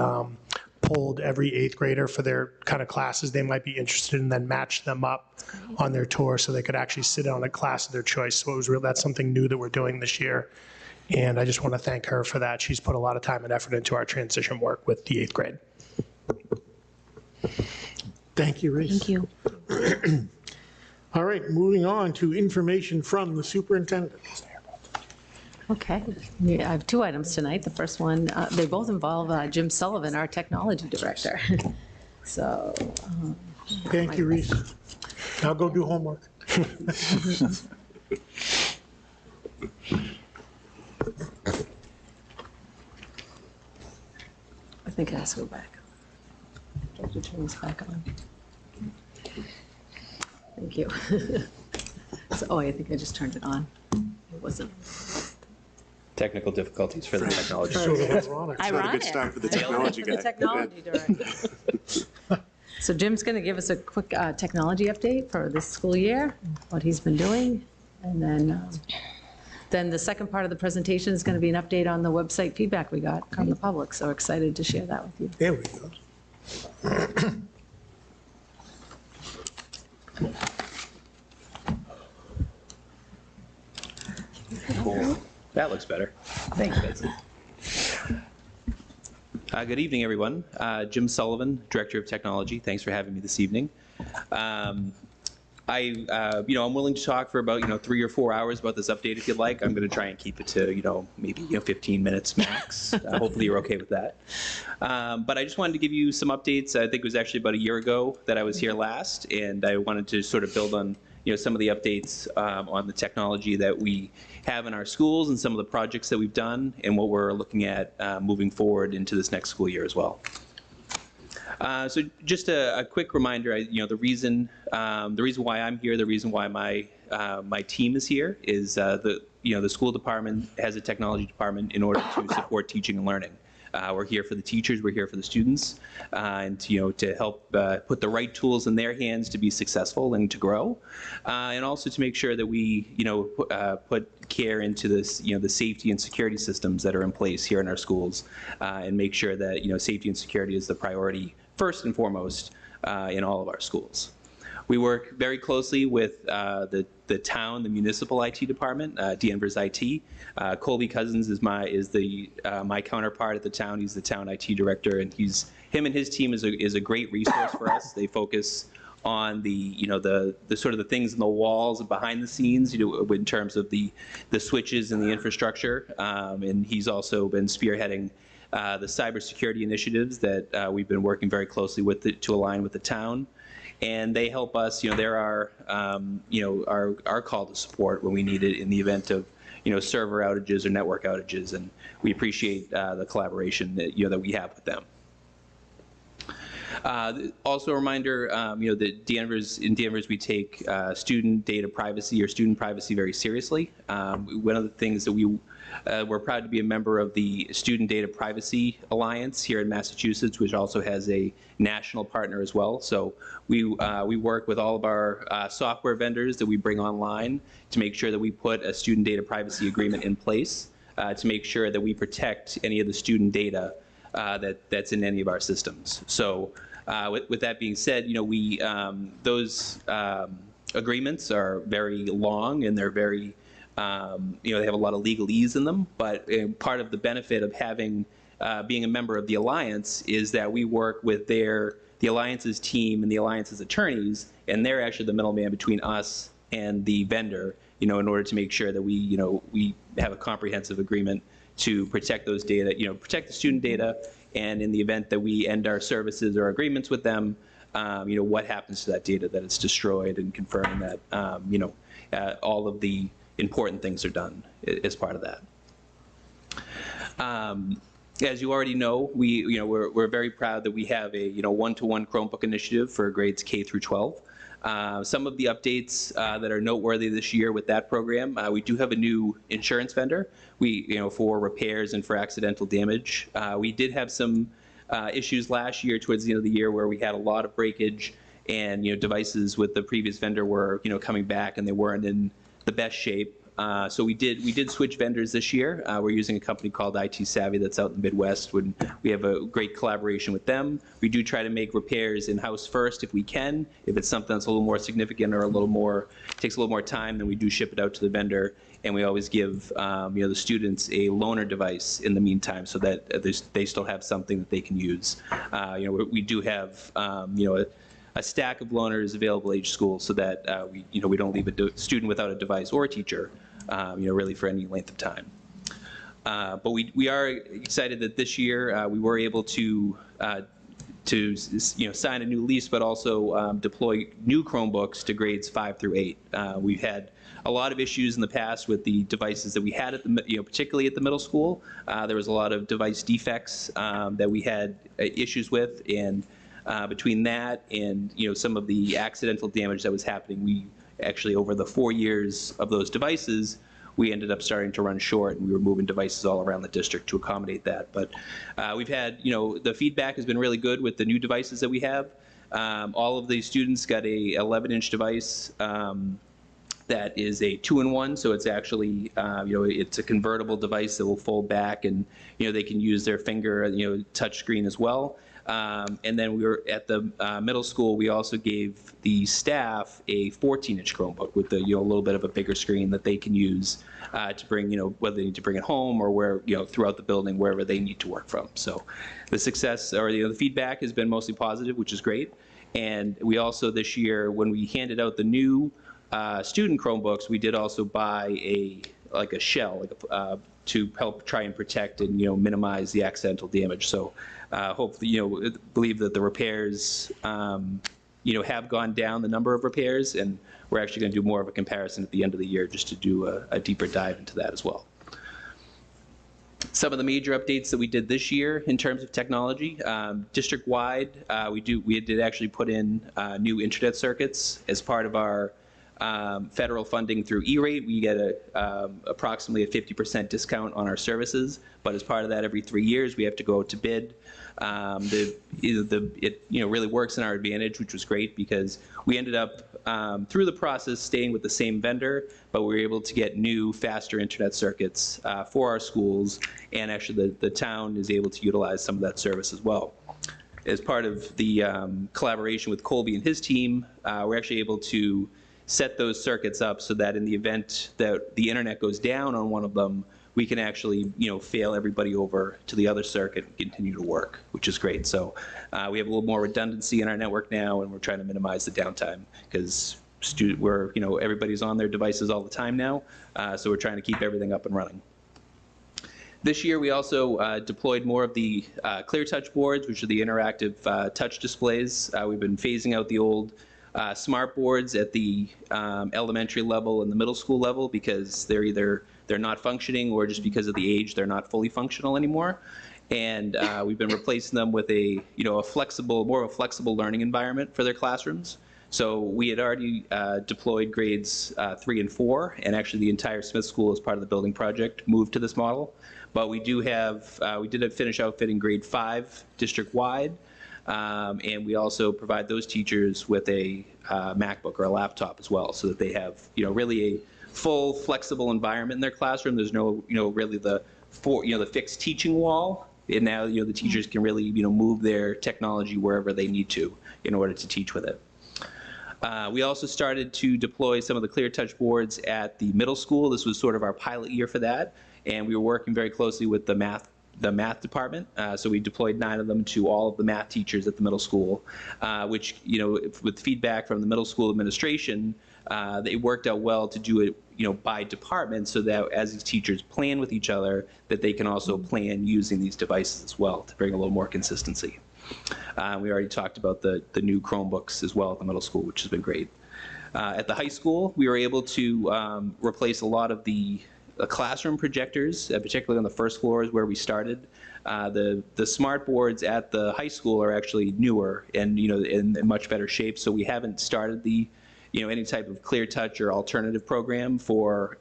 polled every 8th grader for their kind of classes they might be interested in, and then matched them up on their tour so they could actually sit on a class of their choice. So it was that's something new that we're doing this year. And I just want to thank her for that. She's put a lot of time and effort into our transition work with the 8th grade. Thank you, Reese. Thank you. All right, moving on to information from the superintendent. Okay, I have 2 items tonight. The first one, they both involve Jim Sullivan, our technology director. So. Thank you, Reese. Now go do homework. I think it has to go back. I have to turn this back on. Thank you. So, I think I just turned it on. It wasn't. Technical difficulties for the technology. Sort of ironic. It's not a good start for the technology guy. The technology director. So Jim's going to give us a quick technology update for this school year, what he's been doing. And then the second part of the presentation is going to be an update on the website feedback we got from the public. So excited to share that with you. There we go. Cool. That looks better. Thanks, Betsy. Good evening, everyone. Jim Sullivan, Director of Technology. Thanks for having me this evening. I'm willing to talk for about 3 or 4 hours about this update if you'd like. I'm going to try and keep it to maybe 15 minutes max. Hopefully you're okay with that. But I just wanted to give you some updates. I think it was actually about a year ago that I was here last, and I wanted to sort of build on some of the updates on the technology that we have in our schools and some of the projects that we've done and what we're looking at moving forward into this next school year as well. So just a quick reminder, the reason why I'm here, the reason why my team is here is the school department has a technology department in order to support teaching and learning. We're here for the teachers, we're here for the students, and to help put the right tools in their hands to be successful and to grow, and also to make sure that we put care into this the safety and security systems that are in place here in our schools, and make sure that safety and security is the priority first and foremost in all of our schools. We work very closely with the town, the municipal IT department, Danvers IT. Colby Cousins is my counterpart at the town. He's the town IT director, and him and his team is a great resource for us. They focus on the sort of the things in the walls and behind the scenes, in terms of the switches and the infrastructure. And he's also been spearheading the cybersecurity initiatives that we've been working very closely with to align with the town. And they help us, they're our call to support when we need it in the event of, server outages or network outages, and we appreciate the collaboration that, that we have with them. Also a reminder, that in Danvers we take student data privacy or student privacy very seriously. One of the things that we're proud to be a member of the Student Data Privacy Alliance here in Massachusetts, which also has a national partner as well. So we work with all of our software vendors that we bring online to make sure that we put a student data privacy agreement in place to make sure that we protect any of the student data that's in any of our systems. So with that being said, those agreements are very long and they're very, they have a lot of legalese in them, but part of the benefit of having, being a member of the Alliance is that we work with the Alliance's team and the Alliance's attorneys, and they're actually the middleman between us and the vendor, in order to make sure that we have a comprehensive agreement to protect those data, protect the student data, and in the event that we end our services or agreements with them, what happens to that data, that it's destroyed, and confirming that, all of the important things are done as part of that. As you already know, we're very proud that we have a one-to-one Chromebook initiative for grades K through 12. Some of the updates that are noteworthy this year with that program, we do have a new insurance vendor. For repairs and for accidental damage. We did have some issues last year towards the end of the year where we had a lot of breakage, and devices with the previous vendor were coming back and they weren't in the best shape. So we did switch vendors this year. We're using a company called IT Savvy that's out in the Midwest. We have a great collaboration with them. We do try to make repairs in-house first if we can. If it's something that's a little more significant or takes a little more time, then we do ship it out to the vendor. And we always give the students a loaner device in the meantime, so that they still have something that they can use. We do have a stack of loaners available at each school, so that we don't leave a student without a device or a teacher, really for any length of time. But we are excited that this year we were able to sign a new lease, but also deploy new Chromebooks to grades 5 through 8. We've had a lot of issues in the past with the devices that we had at particularly at the middle school. There was a lot of device defects that we had issues with, and between that and some of the accidental damage that was happening, we actually, over the 4 years of those devices, we ended up starting to run short, and we were moving devices all around the district to accommodate that. But we've had, the feedback has been really good with the new devices that we have. All of the students got a 11-inch device that is a 2-in-1, so it's actually, it's a convertible device that will fold back, and they can use their finger, touch screen as well. And then we were at the middle school. We also gave the staff a 14-inch Chromebook with a little bit of a bigger screen that they can use to bring, whether they need to bring it home or where, throughout the building, wherever they need to work from. So the success, or the feedback has been mostly positive, which is great. And we also this year, when we handed out the new student Chromebooks, we did also buy a shell, to help try and protect and minimize the accidental damage. So hopefully believe that the repairs have gone down, the number of repairs, and we're actually going to do more of a comparison at the end of the year just to do a deeper dive into that as well. Some of the major updates that we did this year in terms of technology, district-wide, we did actually put in new internet circuits as part of our federal funding through E-rate. We get approximately a 50% discount on our services, but as part of that, every 3 years we have to go out to bid. It really works in our advantage, which was great because we ended up through the process staying with the same vendor, but we were able to get new, faster internet circuits for our schools, and actually the town is able to utilize some of that service as well. As part of the collaboration with Colby and his team, we're actually able to set those circuits up so that in the event that the internet goes down on one of them, we can actually, fail everybody over to the other circuit and continue to work, which is great. So we have a little more redundancy in our network now, and we're trying to minimize the downtime because everybody's on their devices all the time now, so we're trying to keep everything up and running. This year, we also deployed more of the Clear Touch boards, which are the interactive touch displays. We've been phasing out the old smart boards at the elementary level and the middle school level because they're either they're not functioning, or just because of the age, they're not fully functional anymore. And we've been replacing them with a more of a flexible learning environment for their classrooms. So we had already deployed grades 3 and 4, and actually the entire Smith School, as part of the building project, moved to this model. But we did finish outfitting grade 5 district-wide, and we also provide those teachers with a MacBook or a laptop as well, so that they have really a full flexible environment in their classroom. There's no really the fixed teaching wall, and now the teachers can really move their technology wherever they need to in order to teach with it. We also started to deploy some of the ClearTouch boards at the middle school. This was sort of our pilot year for that, and we were working very closely with the math department. So we deployed 9 of them to all of the math teachers at the middle school, which, with feedback from the middle school administration, it worked out well to do it, by department, so that as these teachers plan with each other, that they can also plan using these devices as well to bring a little more consistency. We already talked about the new Chromebooks as well at the middle school, which has been great. At the high school, we were able to replace a lot of the classroom projectors, particularly on the first floor is where we started. The smart boards at the high school are actually newer and in much better shape, so we haven't started the any type of ClearTouch or alternative program for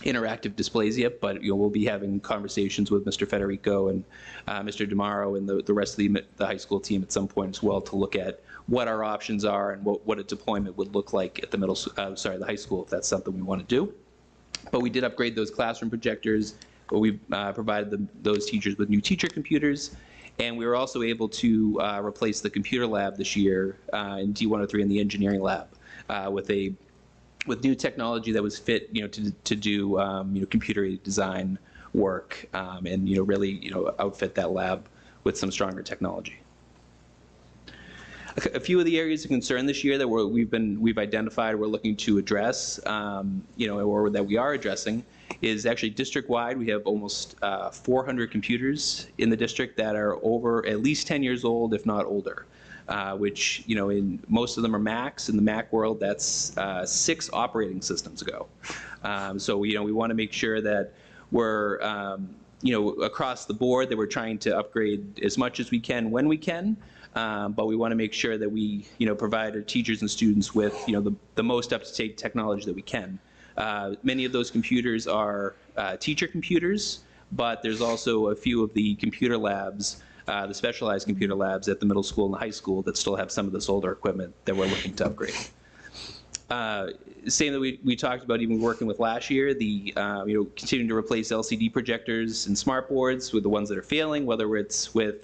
interactive displays yet, but we'll be having conversations with Mr. Federico and Mr. DeMaro and the rest of the high school team at some point as well, to look at what our options are and what a deployment would look like at the the high school, if that's something we want to do. But we did upgrade those classroom projectors, but we provided those teachers with new teacher computers, and we were also able to replace the computer lab this year in D103 in the engineering lab with new technology that was fit, to do computer-aided design work, and really outfit that lab with some stronger technology. A few of the areas of concern this year that we've identified we're looking to address, or that we are addressing, is actually district-wide. We have almost 400 computers in the district that are over at least 10 years old, if not older. Which, in most of them are Macs. In the Mac world, that's 6 operating systems ago. So, we want to make sure that we're, across the board, that we're trying to upgrade as much as we can when we can. But we want to make sure that we, provide our teachers and students with, the most up-to-date technology that we can. Many of those computers are teacher computers, but there's also a few of the computer labs, the specialized computer labs at the middle school and the high school, that still have some of this older equipment that we're looking to upgrade. Same that we talked about even working with last year, the continuing to replace LCD projectors and smart boards with the ones that are failing, whether it's with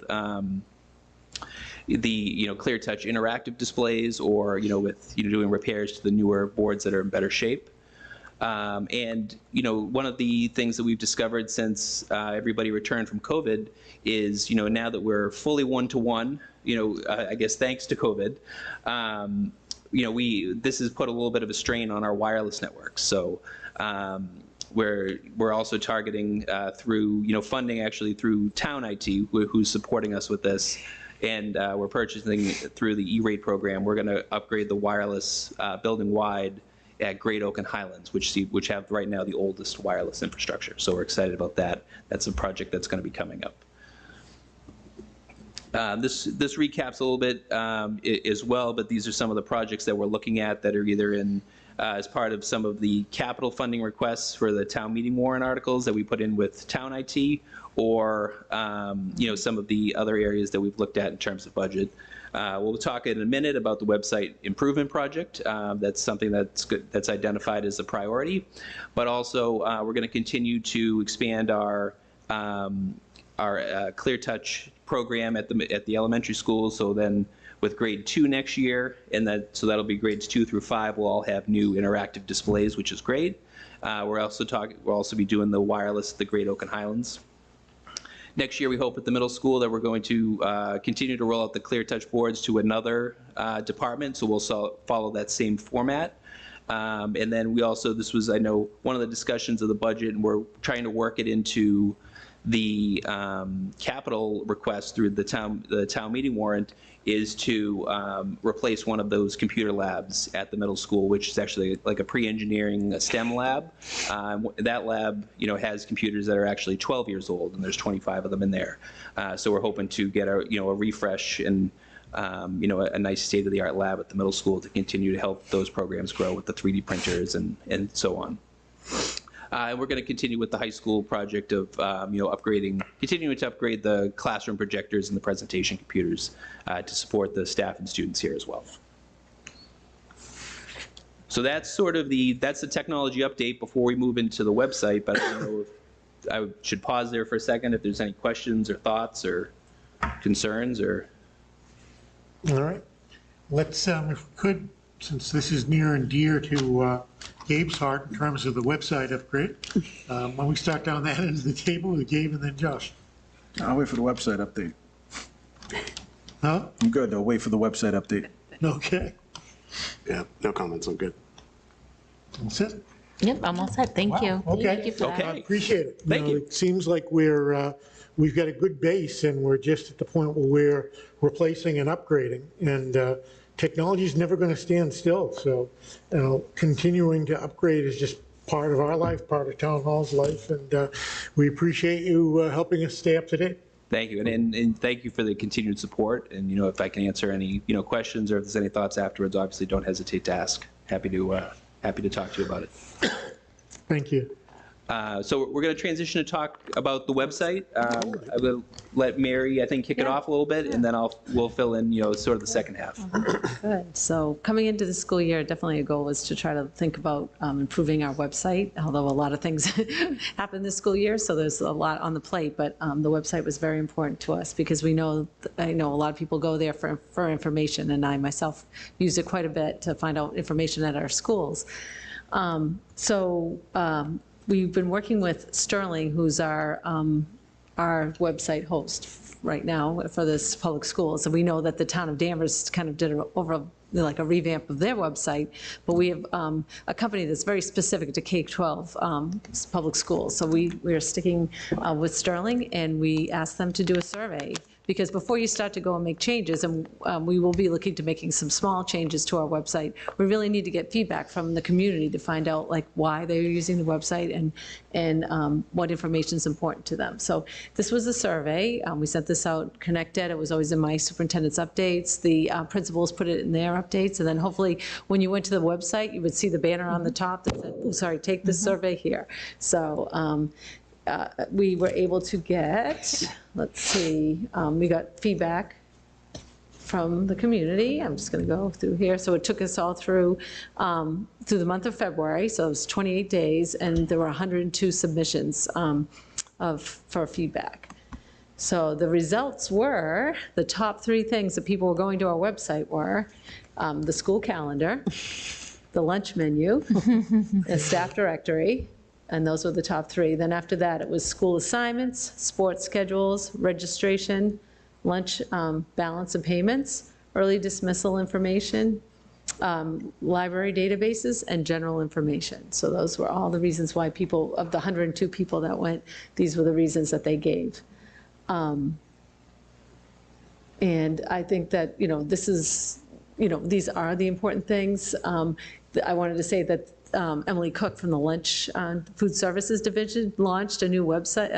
the ClearTouch interactive displays, or with doing repairs to the newer boards that are in better shape. And one of the things that we've discovered since everybody returned from COVID is, now that we're fully one-to-one, I guess thanks to COVID, this has put a little bit of a strain on our wireless networks. So we're also targeting through funding actually through Town IT, who's supporting us with this, and we're purchasing through the E-rate program. We're going to upgrade the wireless building-wide at Great Oak and Highlands, which have right now the oldest wireless infrastructure. So we're excited about that. That's a project that's going to be coming up. This recaps a little bit as well, but these are some of the projects that we're looking at that are either in as part of some of the capital funding requests for the town meeting warrant articles that we put in with Town IT, or some of the other areas that we've looked at in terms of budget. We'll talk in a minute about the website improvement project. That's something that's identified as a priority, but also we're going to continue to expand our ClearTouch program at the elementary school. So then with grade 2 next year, so that'll be grades 2 through 5, we'll all have new interactive displays, which is great. We'll also be doing the wireless at the Great Oak and Highlands. Next year, we hope at the middle school that we're going to continue to roll out the ClearTouch boards to another department, so we'll follow that same format. And then we also, this was, I know, one of the discussions of the budget, and we're trying to work it into The capital request through the town meeting warrant is to replace one of those computer labs at the middle school, which is actually like a pre-engineering STEM lab. That lab, has computers that are actually 12 years old, and there's 25 of them in there. So we're hoping to get a refresh and a nice state-of-the-art lab at the middle school to continue to help those programs grow with the 3D printers and so on. And we're going to continue with the high school project of, continuing to upgrade the classroom projectors and the presentation computers to support the staff and students here as well. So that's sort of that's the technology update before we move into the website, but I don't know if I should pause there for a second if there's any questions or thoughts or concerns or. All right. Let's, if we could, since this is near and dear to Gabe's heart in terms of the website upgrade, when we start down that end of the table with Gabe and then Josh. I'll wait for the website update. Huh? I'm good. I'll wait for the website update. Okay. Yeah, no comments. I'm good. That's it. Yep, I'm all set. Thank you. Okay. Thank you for that. I appreciate it. Thank you. It seems like we've got a good base and we're just at the point where we're replacing and upgrading. And technology is never going to stand still. So continuing to upgrade is just part of our life, part of Town Hall's life. And we appreciate you helping us stay up to date. Thank you, and thank you for the continued support. And if I can answer any questions or if there's any thoughts afterwards, obviously don't hesitate to ask. Happy to talk to you about it. Thank you. So we're going to transition to talk about the website. I will let Mary, I think, kick it off a little bit, and then we'll fill in, sort of the second half. Good. So coming into the school year, definitely a goal was to try to think about improving our website, although a lot of things happened this school year, so there's a lot on the plate, but the website was very important to us because I know a lot of people go there for information, and I myself use it quite a bit to find out information at our schools. We've been working with Sterling, who's our website host right now for this public school. So we know that the town of Danvers kind of did a revamp of their website, but we have a company that's very specific to K-12 public schools. So we're sticking with Sterling, and we asked them to do a survey. Because before you start to go and make changes, and we will be looking to making some small changes to our website, we really need to get feedback from the community to find out why they're using the website and what information is important to them. So this was a survey. We sent this out, connected. It was always in my superintendent's updates. The principals put it in their updates, and then hopefully when you went to the website, you would see the banner on the top that said, "Oh, sorry, take this survey here." So. We were able to get, let's see, we got feedback from the community. I'm just going to go through here. So it took us all through the month of February, so it was 28 days, and there were 102 submissions for feedback. So the results were, the top 3 things that people were going to our website were the school calendar, the lunch menu, the staff directory, and those were the top 3. Then after that, it was school assignments, sports schedules, registration, lunch balance and payments, early dismissal information, library databases, and general information. So those were all the reasons why people, of the 102 people that went, these were the reasons that they gave. And I think that, this is, these are the important things. I wanted to say that Emily Cook from the Lunch Food Services Division launched a new website,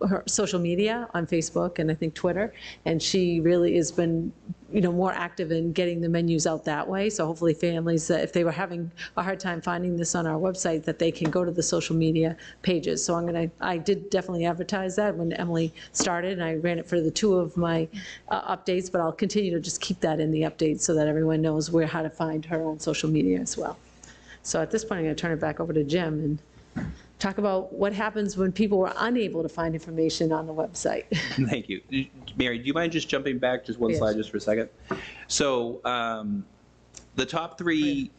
her social media on Facebook and I think Twitter, and she really has been, more active in getting the menus out that way. So hopefully families, if they were having a hard time finding this on our website, that they can go to the social media pages. So I did definitely advertise that when Emily started, and I ran it for the 2 of my updates, but I'll continue to just keep that in the updates so that everyone knows how to find her on social media as well. So at this point, I'm going to turn it back over to Jim and talk about what happens when people were unable to find information on the website. Thank you. Mary, do you mind just jumping back just one slide just for a second? So the top 3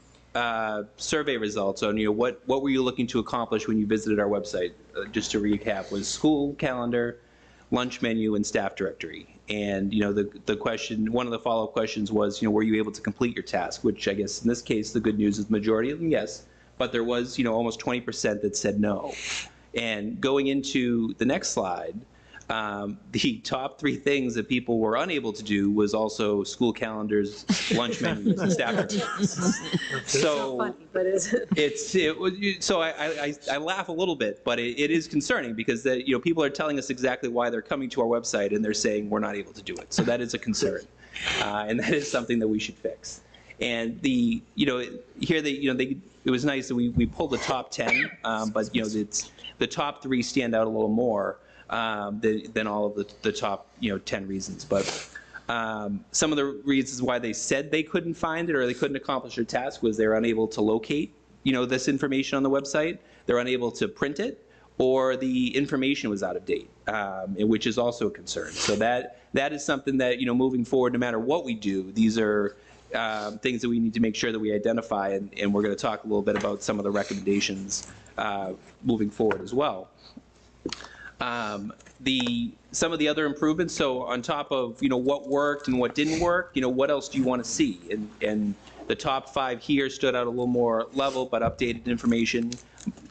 survey results on, what were you looking to accomplish when you visited our website? Just to recap, was school calendar, lunch menu, and staff directory. And the question, one of the follow-up questions was, were you able to complete your task? Which I guess in this case, the good news is the majority of them, yes. But there was, almost 20% that said no. And going into the next slide, the top 3 things that people were unable to do was also school calendars, lunch menus, and staff activities. So so I laugh a little bit, but it is concerning because people are telling us exactly why they're coming to our website and they're saying we're not able to do it. So that is a concern, and that is something that we should fix. And it was nice that we pulled the top 10, but it's the top 3 stand out a little more than all of the top 10 reasons. But some of the reasons why they said they couldn't find it or they couldn't accomplish their task was they're unable to locate this information on the website, they're unable to print it, or the information was out of date, which is also a concern. So that is something that moving forward, no matter what we do, these are things that we need to make sure that we identify, and we're going to talk a little bit about some of the recommendations moving forward as well. Some of the other improvements, so on top of what worked and what didn't work, what else do you want to see? And the top 5 here stood out a little more level, but updated information,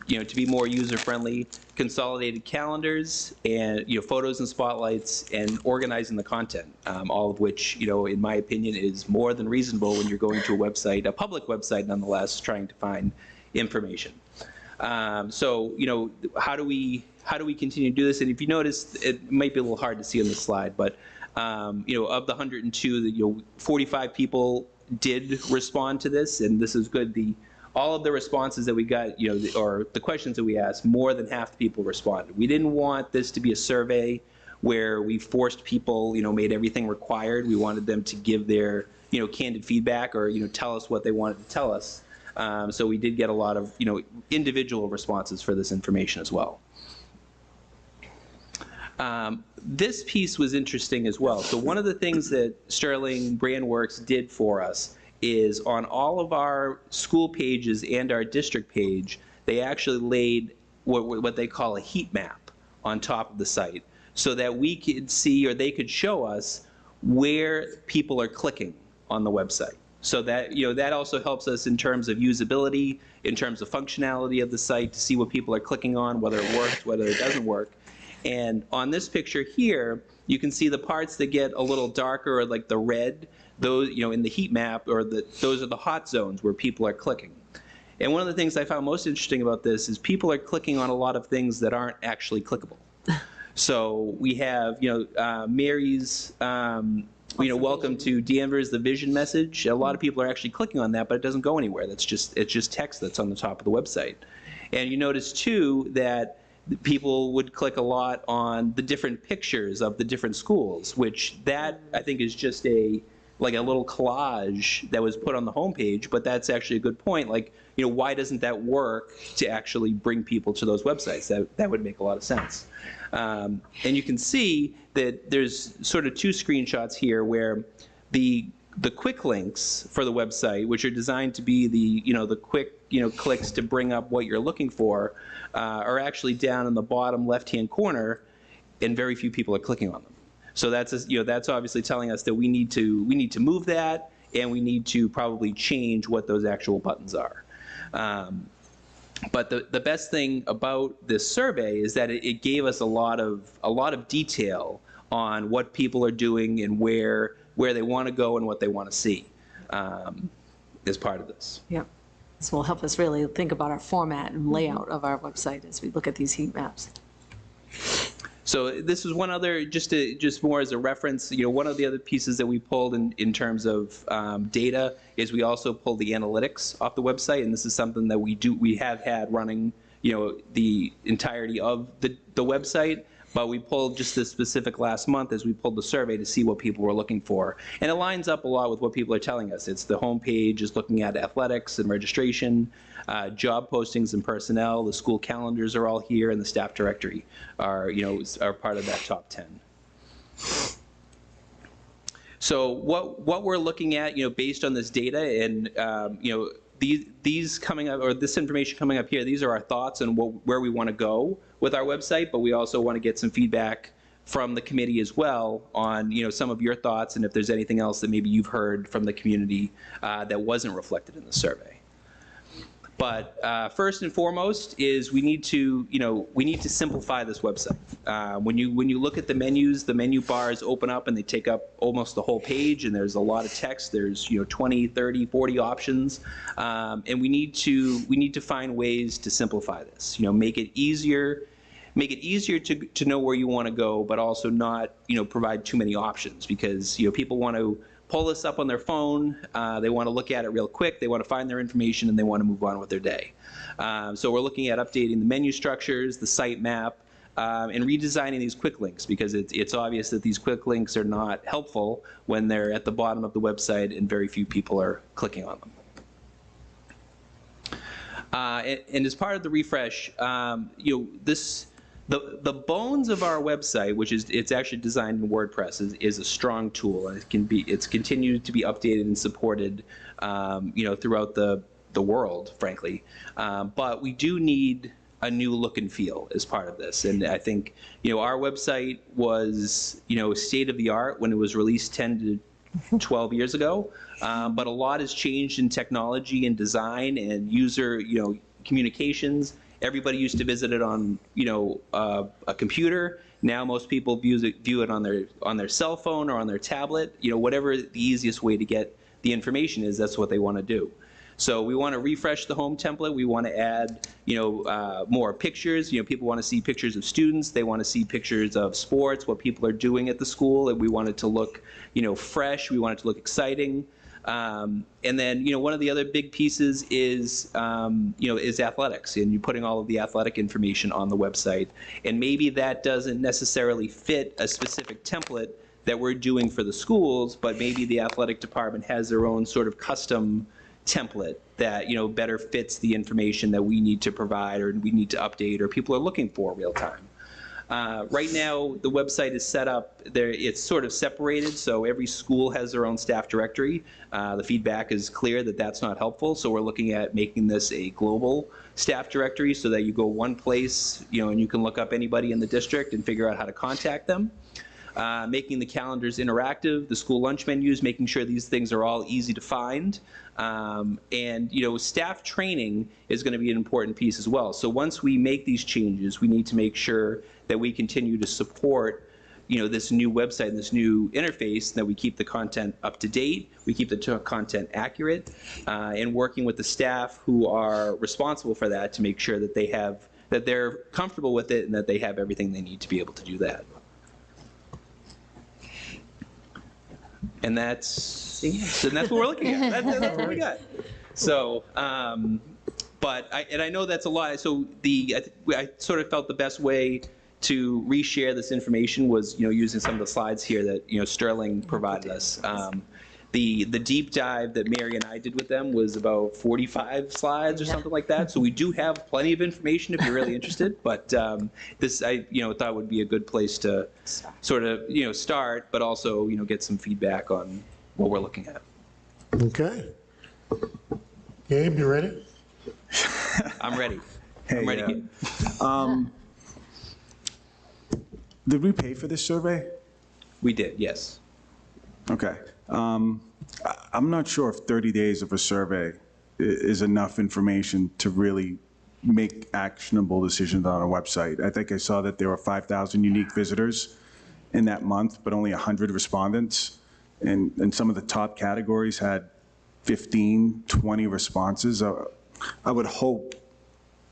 to be more user-friendly, consolidated calendars, and photos and spotlights, and organizing the content, all of which, in my opinion, is more than reasonable when you're going to a website, a public website nonetheless, trying to find information. So, how do we continue to do this? And if you notice, it might be a little hard to see on this slide, but of the 102, 45 people did respond to this, and this is good. All of the responses that we got, or the questions that we asked, more than half the people responded. We didn't want this to be a survey where we forced people, made everything required. We wanted them to give their, candid feedback or, tell us what they wanted to tell us. So we did get a lot of, individual responses for this information as well. This piece was interesting as well. So one of the things that Sterling BrandWorks did for us is on all of our school pages and our district page, they actually laid what they call a heat map on top of the site so that we could see, or they could show us, where people are clicking on the website. So that, that also helps us in terms of usability, in terms of functionality of the site, to see what people are clicking on, whether it works, whether it doesn't work. And on this picture here, you can see the parts that get a little darker, or like the red, those, in the heat map, or those are the hot zones where people are clicking. And one of the things I found most interesting about this is people are clicking on a lot of things that aren't actually clickable. So we have, Mary's, welcome to Danvers, the vision message. A lot of people are actually clicking on that, but it doesn't go anywhere. It's just text that's on the top of the website. And you notice too that people would click a lot on the different pictures of the different schools, which that I think is just like a little collage that was put on the homepage, but that's actually a good point. Like, why doesn't that work to actually bring people to those websites? That would make a lot of sense. And you can see that there's sort of 2 screenshots here where the quick links for the website, which are designed to be the quick clicks to bring up what you're looking for, are actually down in the bottom left-hand corner, and very few people are clicking on them. So that's obviously telling us that we need to move that, and we need to probably change what those actual buttons are. But the best thing about this survey is that it gave us a lot of detail on what people are doing and where they want to go and what they want to see as part of this. Yeah. This will help us really think about our format and layout of our website as we look at these heat maps. So this is one other, just more as a reference, one of the other pieces that we pulled in terms of data is we also pulled the analytics off the website, and this is something that we have had running, the entirety of the website, but we pulled just this specific last month as we pulled the survey to see what people were looking for. And it lines up a lot with what people are telling us. It's the homepage is looking at athletics and registration, job postings and personnel, the school calendars are all here, and the staff directory are part of that top 10. So what we're looking at, based on this data and, these coming up, or this information coming up here, these are our thoughts on where we want to go with our website, but we also want to get some feedback from the committee as well on some of your thoughts, and if there's anything else that maybe you've heard from the community that wasn't reflected in the survey. But first and foremost is we need to simplify this website. When you look at the menus, the menu bars open up and they take up almost the whole page, and there's a lot of text. There's 20, 30, 40 options, and we need to find ways to simplify this. Make it easier to know where you want to go, but also not provide too many options, because people want to pull this up on their phone, they want to look at it real quick, they want to find their information, and they want to move on with their day. So we're looking at updating the menu structures, the site map, and redesigning these quick links, because it's obvious that these quick links are not helpful when they're at the bottom of the website and very few people are clicking on them. And as part of the refresh, the bones of our website, which it's actually designed in WordPress, is a strong tool, and it's continued to be updated and supported, throughout the world, frankly. But we do need a new look and feel as part of this, and I think our website was state of the art when it was released 10 to 12 years ago, but a lot has changed in technology and design and user communications. Everybody used to visit it on, a computer. Now most people view it on their cell phone or on their tablet. Whatever the easiest way to get the information is, that's what they want to do. So we want to refresh the home template. We want to add, more pictures. People want to see pictures of students. They want to see pictures of sports, what people are doing at the school, and we want it to look, fresh. We want it to look exciting. And then, one of the other big pieces is, is athletics, and you're putting all of the athletic information on the website. And maybe that doesn't necessarily fit a specific template that we're doing for the schools, but maybe the athletic department has their own sort of custom template that, better fits the information that we need to provide or we need to update or people are looking for real time. Right now, the website is set up, it's sort of separated, so every school has their own staff directory. The feedback is clear that that's not helpful, so we're looking at making this a global staff directory so that you go one place, and you can look up anybody in the district and figure out how to contact them. Making the calendars interactive, the school lunch menus, making sure these things are all easy to find. And staff training is going to be an important piece as well. So once we make these changes, we need to make sure that we continue to support this new website and this new interface, that we keep the content up to date, we keep the content accurate, and working with the staff who are responsible for that to make sure that they're comfortable with it and that they have everything they need to be able to do that. And that's what we're looking at. That's what we got. So, but I know that's a lot. So I sort of felt the best way to reshare this information was using some of the slides here that Sterling provided us. The deep dive that Mary and I did with them was about 45 slides or something like that. So we do have plenty of information if you're really interested. But this I thought would be a good place to sort of start, but also get some feedback on what we're looking at. Okay. Gabe, you ready? I'm ready. Hey, I'm ready. Gabe. Did we pay for this survey? We did, yes. Okay. I'm not sure if 30 days of a survey is enough information to really make actionable decisions on a website. I think I saw that there were 5,000 unique visitors in that month, but only 100 respondents. And some of the top categories had 15, 20 responses. I would hope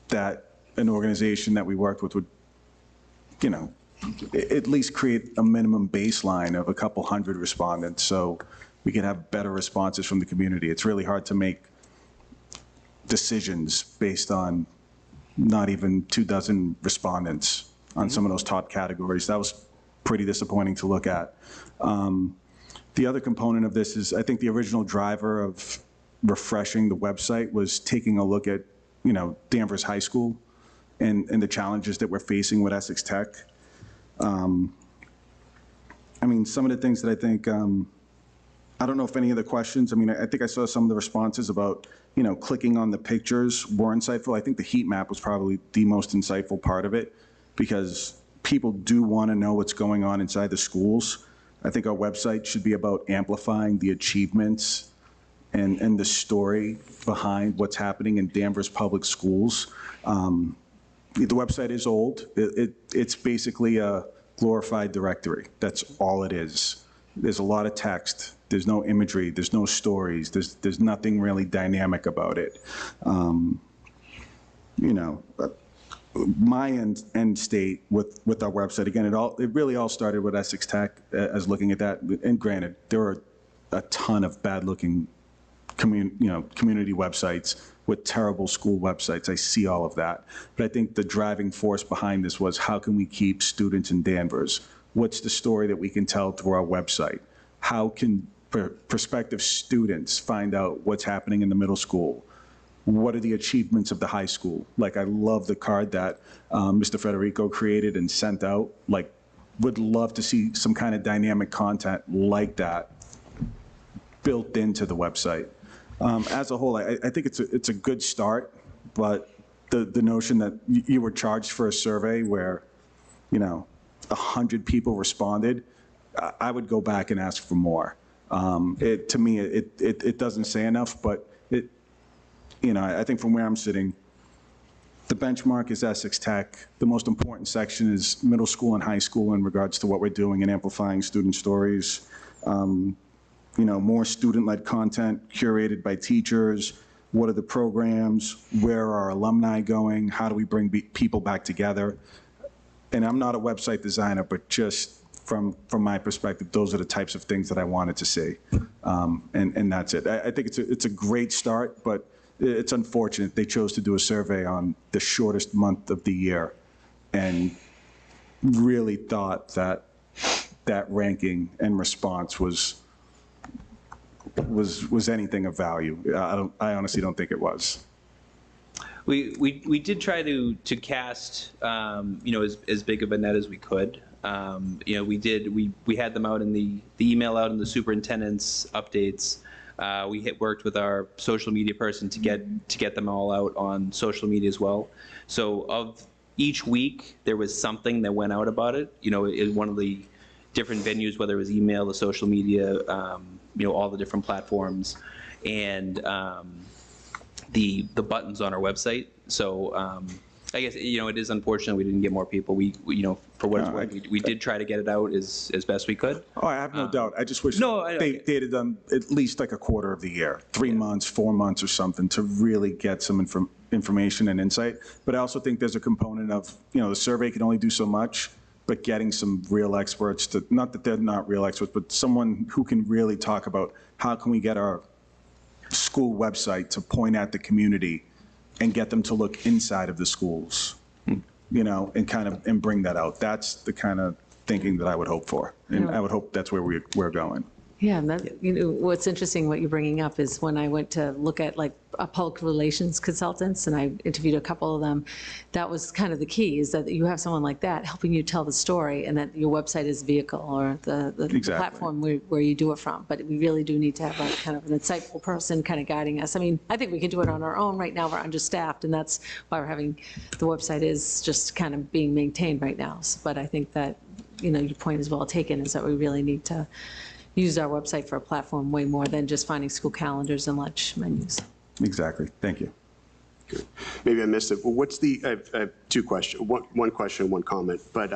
that an organization that we worked with would, at least create a minimum baseline of a couple hundred respondents so we can have better responses from the community. It's really hard to make decisions based on not even 24 respondents on some of those top categories. That was pretty disappointing to look at. The other component of this is I think the original driver of refreshing the website was taking a look at, Danvers High School and the challenges that we're facing with Essex Tech. Some of the things that I think, I don't know if any of the questions, I think I saw some of the responses about, clicking on the pictures were insightful. I think the heat map was probably the most insightful part of it because people do want to know what's going on inside the schools. I think our website should be about amplifying the achievements and the story behind what's happening in Danvers Public Schools. The website is old. It's basically a glorified directory. That's all it is. There's a lot of text. There's no imagery. There's no stories. There's nothing really dynamic about it. You know, my end state with our website, again, it really all started with Essex Tech as looking at that. And granted, there are a ton of bad-looking community websites with terrible school websites. I see all of that. But I think the driving force behind this was, how can we keep students in Danvers? What's the story that we can tell through our website? How can prospective students find out what's happening in the middle school? What are the achievements of the high school? Like, I love the card that Mr. Federico created and sent out. Like, would love to see some kind of dynamic content like that built into the website. As a whole, I think it's a good start, but the notion that you were charged for a survey where, 100 people responded, I would go back and ask for more. To me, it doesn't say enough, but I think from where I'm sitting, the benchmark is Essex Tech. The most important section is middle school and high school in regards to what we're doing in amplifying student stories. More student-led content curated by teachers. What are the programs? Where are our alumni going? How do we bring people back together? And I'm not a website designer, but just from my perspective, those are the types of things that I wanted to see. And that's it. I think it's a great start, but it's unfortunate they chose to do a survey on the shortest month of the year and really thought that ranking and response was anything of value. I honestly don't think it was. We did try to cast as big of a net as we could. We had them out in the email out in the superintendent's updates. We worked with our social media person to get them all out on social media as well. So of each week there was something that went out about it. In one of the different venues, whether it was email, the social media, all the different platforms, and the buttons on our website. So I guess it is unfortunate we didn't get more people. We for what it's worth, we did try to get it out as best we could. Oh, I have no doubt. I just wish they had done at least like a quarter of the year, 3 months, 4 months or something, to really get some information and insight. But I also think there's a component of, the survey can only do so much, but getting some real experts to, not that they're not real experts, but someone who can really talk about how can we get our school website to point at the community and get them to look inside of the schools, and bring that out. That's the kind of thinking that I would hope for. And I would hope that's where we're going. Yeah, and what's interesting, what you're bringing up is when I went to look at public relations consultants, and I interviewed a couple of them, that was kind of the key, is that you have someone like that helping you tell the story, and that your website is the vehicle or the platform where you do it from. But we really do need to have kind of an insightful person kind of guiding us. I mean, I think we can do it on our own. Right now we're understaffed, and that's why we're having, the website is just kind of being maintained right now. But I think that, your point is well taken, is that we really need to use our website for a platform way more than just finding school calendars and lunch menus. Exactly. Thank you. Good. Maybe I missed it. Well, I have two questions. One question, one comment. But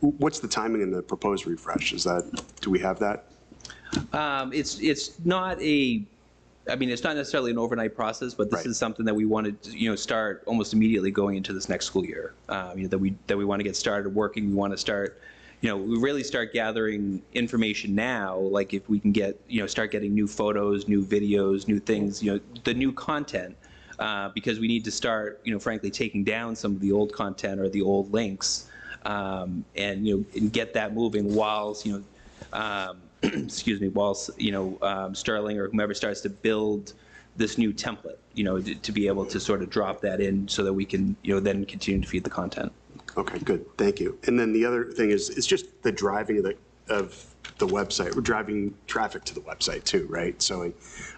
what's the timing in the proposed refresh? Do we have that? It's not it's not necessarily an overnight process, but this is something that we wanted to start almost immediately going into this next school year. That we want to get started working. We want to start. We really start gathering information now, like if we can get, start getting new photos, new videos, new things, the new content, because we need to start, frankly, taking down some of the old content or the old links, and get that moving whilst, excuse me, whilst, Sterling or whomever starts to build this new template, to be able to sort of drop that in so that we can, then continue to feed the content. Okay, good. Thank you. And then the other thing is, it's just the driving of the website. We're driving traffic to the website too, right? So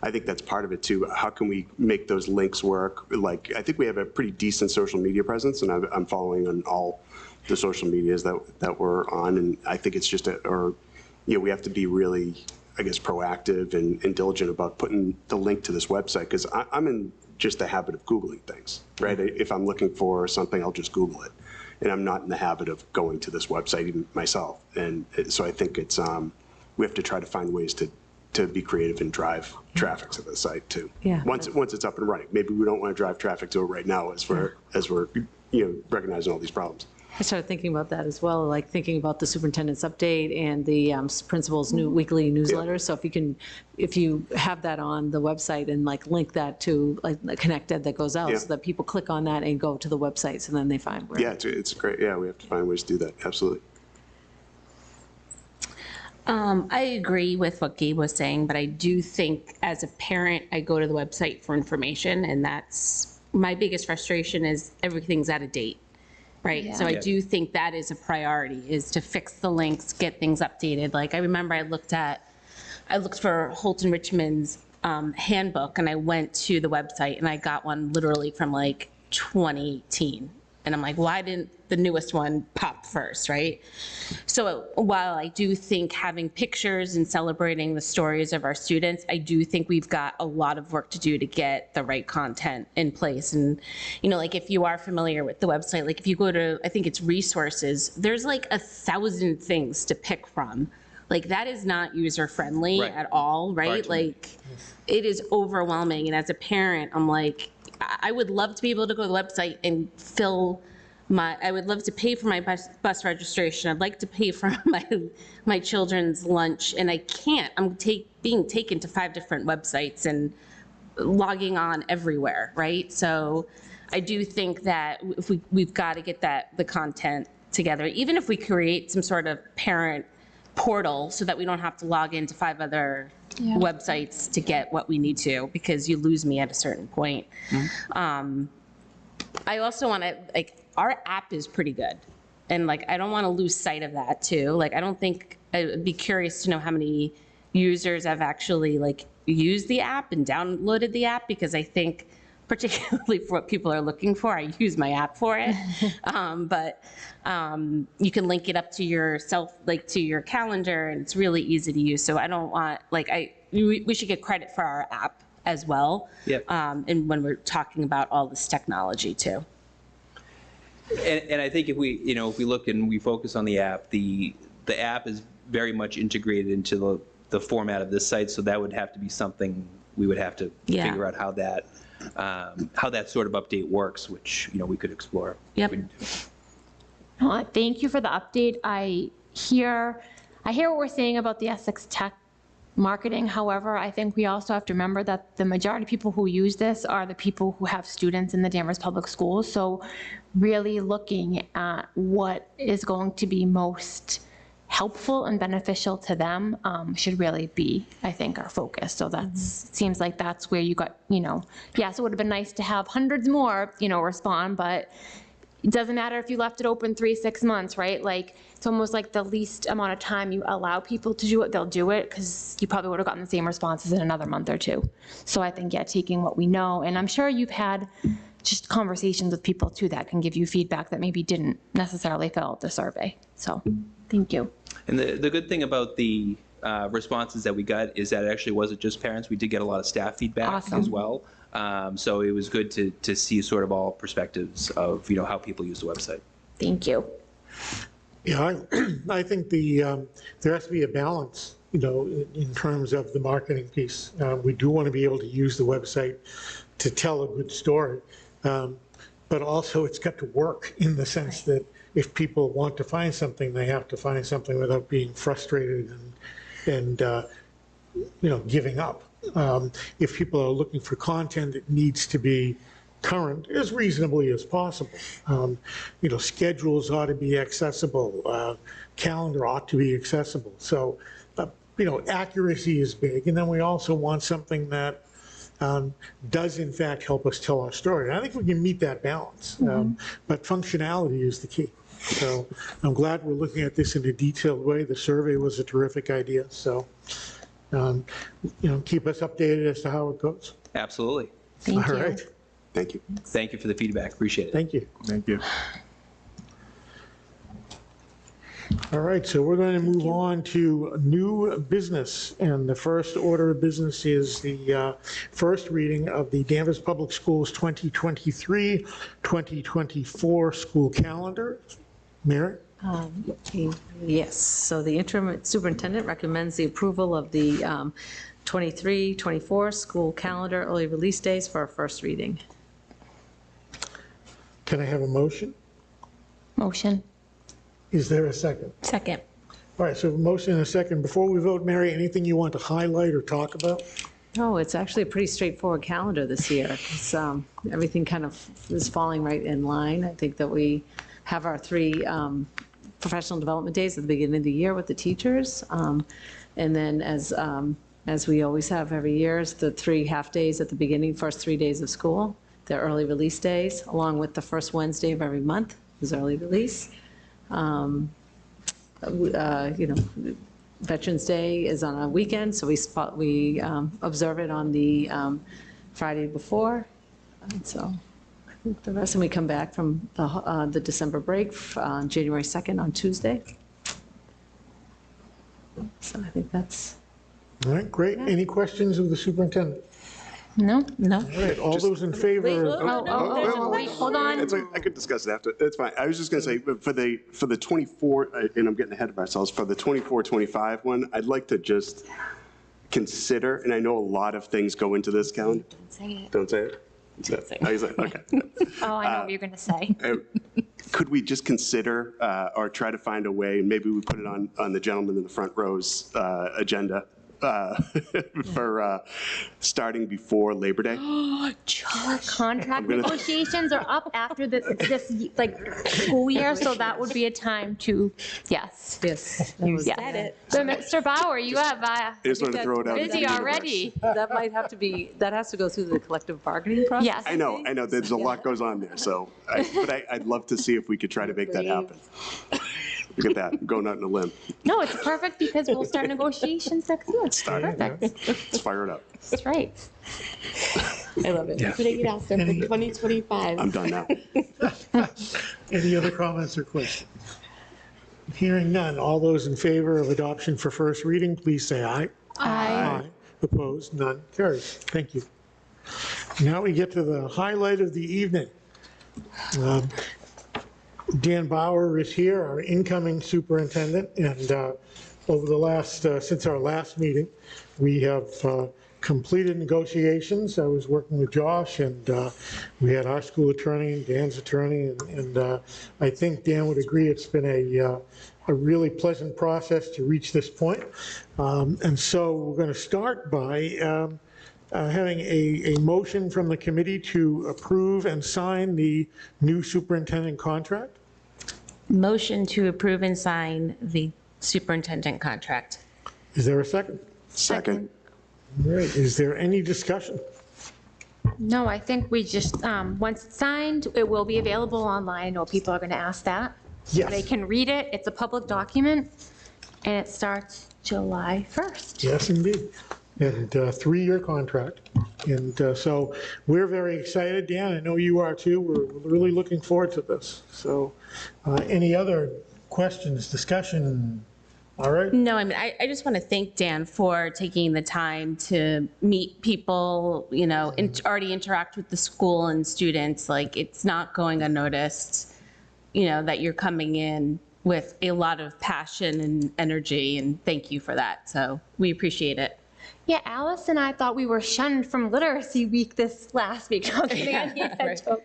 I think that's part of it too. How can we make those links work? I think we have a pretty decent social media presence, and I'm following on all the social medias that we're on, and I think it's just we have to be really I guess, proactive and diligent about putting the link to this website, because I'm in just the habit of Googling things, right? If I'm looking for something, I'll just Google it. And I'm not in the habit of going to this website even myself. And so I think it's, we have to try to find ways to be creative and drive traffic to the site too. Yeah. Once it's up and running. Maybe we don't want to drive traffic to it right now as we're recognizing all these problems. I started thinking about that as well, like thinking about the superintendent's update and the principal's new weekly newsletter. So if you have that on the website and like link that to like the Connected that goes out, so that people click on that and go to the website, so then they find where. Yeah, it's great. Yeah, we have to find ways to do that. Absolutely. I agree with what Gabe was saying, but I do think as a parent, I go to the website for information, and that's my biggest frustration is everything's out of date, right? Yeah. So I do think that is a priority, is to fix the links, get things updated. Like I remember I looked for Holton Richmond's handbook, and I went to the website and I got one literally from like 2018. And I'm like, why didn't the newest one pop first, right? So while I do think having pictures and celebrating the stories of our students, I do think we've got a lot of work to do to get the right content in place. And, like if you are familiar with the website, like if you go to, I think it's resources, there's like 1,000 things to pick from. Like that is not user-friendly at all, right? Like it is overwhelming. And as a parent, I'm like, I would love to be able to go to the website and I would love to pay for my bus registration. I'd like to pay for my children's lunch, and I can't. I'm being taken to 5 different websites and logging on everywhere, right? So I do think that if we've got to get the content together, even if we create some sort of parent portal so that we don't have to log into 5 other websites to get what we need to, because you lose me at a certain point. I also want to, our app is pretty good. And I don't want to lose sight of that too. I don't think, I'd be curious to know how many users have actually used the app and downloaded the app, because I think particularly for what people are looking for, I use my app for it. But you can link it up to yourself, to your calendar, and it's really easy to use. So I don't want, we should get credit for our app as well. Yep. And when we're talking about all this technology too. And I think if we look and we focus on the app is very much integrated into the format of this site. So that would have to be something we would have to figure out how that sort of update works, which we could explore. Yep. Thank you for the update. I hear what we're saying about the Essex Tech marketing. However, I think we also have to remember that the majority of people who use this are the people who have students in the Danvers Public Schools. So really looking at what is going to be most helpful and beneficial to them should really be, I think, our focus. So seems like that's where you got, yes, it would have been nice to have hundreds more, respond, but it doesn't matter if you left it open 3-6 months, right? It's almost like the least amount of time you allow people to do it, they'll do it, because you probably would have gotten the same responses in another month or 2. So I think, taking what we know, and I'm sure you've had just conversations with people too that can give you feedback that maybe didn't necessarily fill out the survey. So thank you. And the good thing about the responses that we got is that it actually wasn't just parents. We did get a lot of staff feedback as well. So it was good to see sort of all perspectives of how people use the website. Thank you. Yeah, I think there has to be a balance, in terms of the marketing piece. We do want to be able to use the website to tell a good story, but also it's got to work in the sense that if people want to find something, they have to find something without being frustrated and giving up. If people are looking for content, it needs to be current as reasonably as possible. Schedules ought to be accessible. Calendar ought to be accessible. So, accuracy is big. And then we also want something that does in fact help us tell our story. And I think we can meet that balance. But functionality is the key. So I'm glad we're looking at this in a detailed way. The survey was a terrific idea. So, keep us updated as to how it goes. Absolutely. Thank you. All right. Thank you. Thank you for the feedback. Appreciate it. Thank you. Thank you. All right, so we're going to move on to new business, and the first order of business is the first reading of the Danvers Public Schools 2023-2024 school calendar. Mary? Yes, so the interim superintendent recommends the approval of the 23-24 school calendar early release days for a first reading. Can I have a motion? Motion. Is there a second? Second. All right, so a motion and a second. Before we vote, Mary, anything you want to highlight or talk about? No, it's actually a pretty straightforward calendar this year. It's, everything kind of is falling right in line. I think that we have our 3 professional development days at the beginning of the year with the teachers. And then as we always have every year, is the 3 half-days at the beginning, first 3 days of school. They're early release days, along with the first Wednesday of every month is early release. Veterans Day is on a weekend, so we observe it on the Friday before. And so I think the rest, and we come back from the December break on January 2nd on Tuesday. So I think that's. All right, great. Any questions of the superintendent? No? No. All right, all those in favor? Wait, hold on. It's like, I could discuss it after. It's fine. I was just going to say, for the 24, and I'm getting ahead of ourselves, for the 24-25 one, I'd like to just consider, and I know a lot of things go into this calendar. Don't say it. Don't say it? Okay. Oh, I know what you're going to say. Could we just consider or try to find a way, maybe we put it on the gentleman in the front row's agenda, for starting before Labor Day? Contract negotiations are up after this school year, so that would be a time to, yes. Yes. You said it. So Mr. Bauer, you have I just wanted to throw it out. busy already. That might have to be, that has to go through the collective bargaining process. Yes. I know, there's a lot goes on there, so, I'd love to see if we could try to make that happen. Look at that, going out on a limb. No, it's perfect because we'll start negotiations next year. Start it. Perfect. Let's fire it up. That's right. I love it. Putting it out there for 2025. I'm done now. Any other comments or questions? Hearing none, all those in favor of adoption for first reading, please say aye. Aye. Opposed? None. Carries. Thank you. Now we get to the highlight of the evening. Dan Bauer is here, our incoming superintendent, and over the last, since our last meeting, we have completed negotiations. I was working with Josh, and we had our school attorney and Dan's attorney, and I think Dan would agree it's been a really pleasant process to reach this point. And so we're going to start by having a motion from the committee to approve and sign the new superintendent contract. Motion to approve and sign the superintendent contract. Is there a second? Second. All right, is there any discussion? No, I think we just, once it's signed, it will be available online. I know people are going to ask that. Yes. They can read it. It's a public document, and it starts July 1st. Yes, indeed. And 3-year contract. And so we're very excited, Dan. I know you are too. We're really looking forward to this. So any other questions, discussion? All right. No, I mean, I just want to thank Dan for taking the time to meet people, already interact with the school and students. Like, it's not going unnoticed, that you're coming in with a lot of passion and energy, and thank you for that. So we appreciate it. Yeah, Alice and I thought we were shunned from Literacy Week this last week. No, I'm kidding. I need that joke.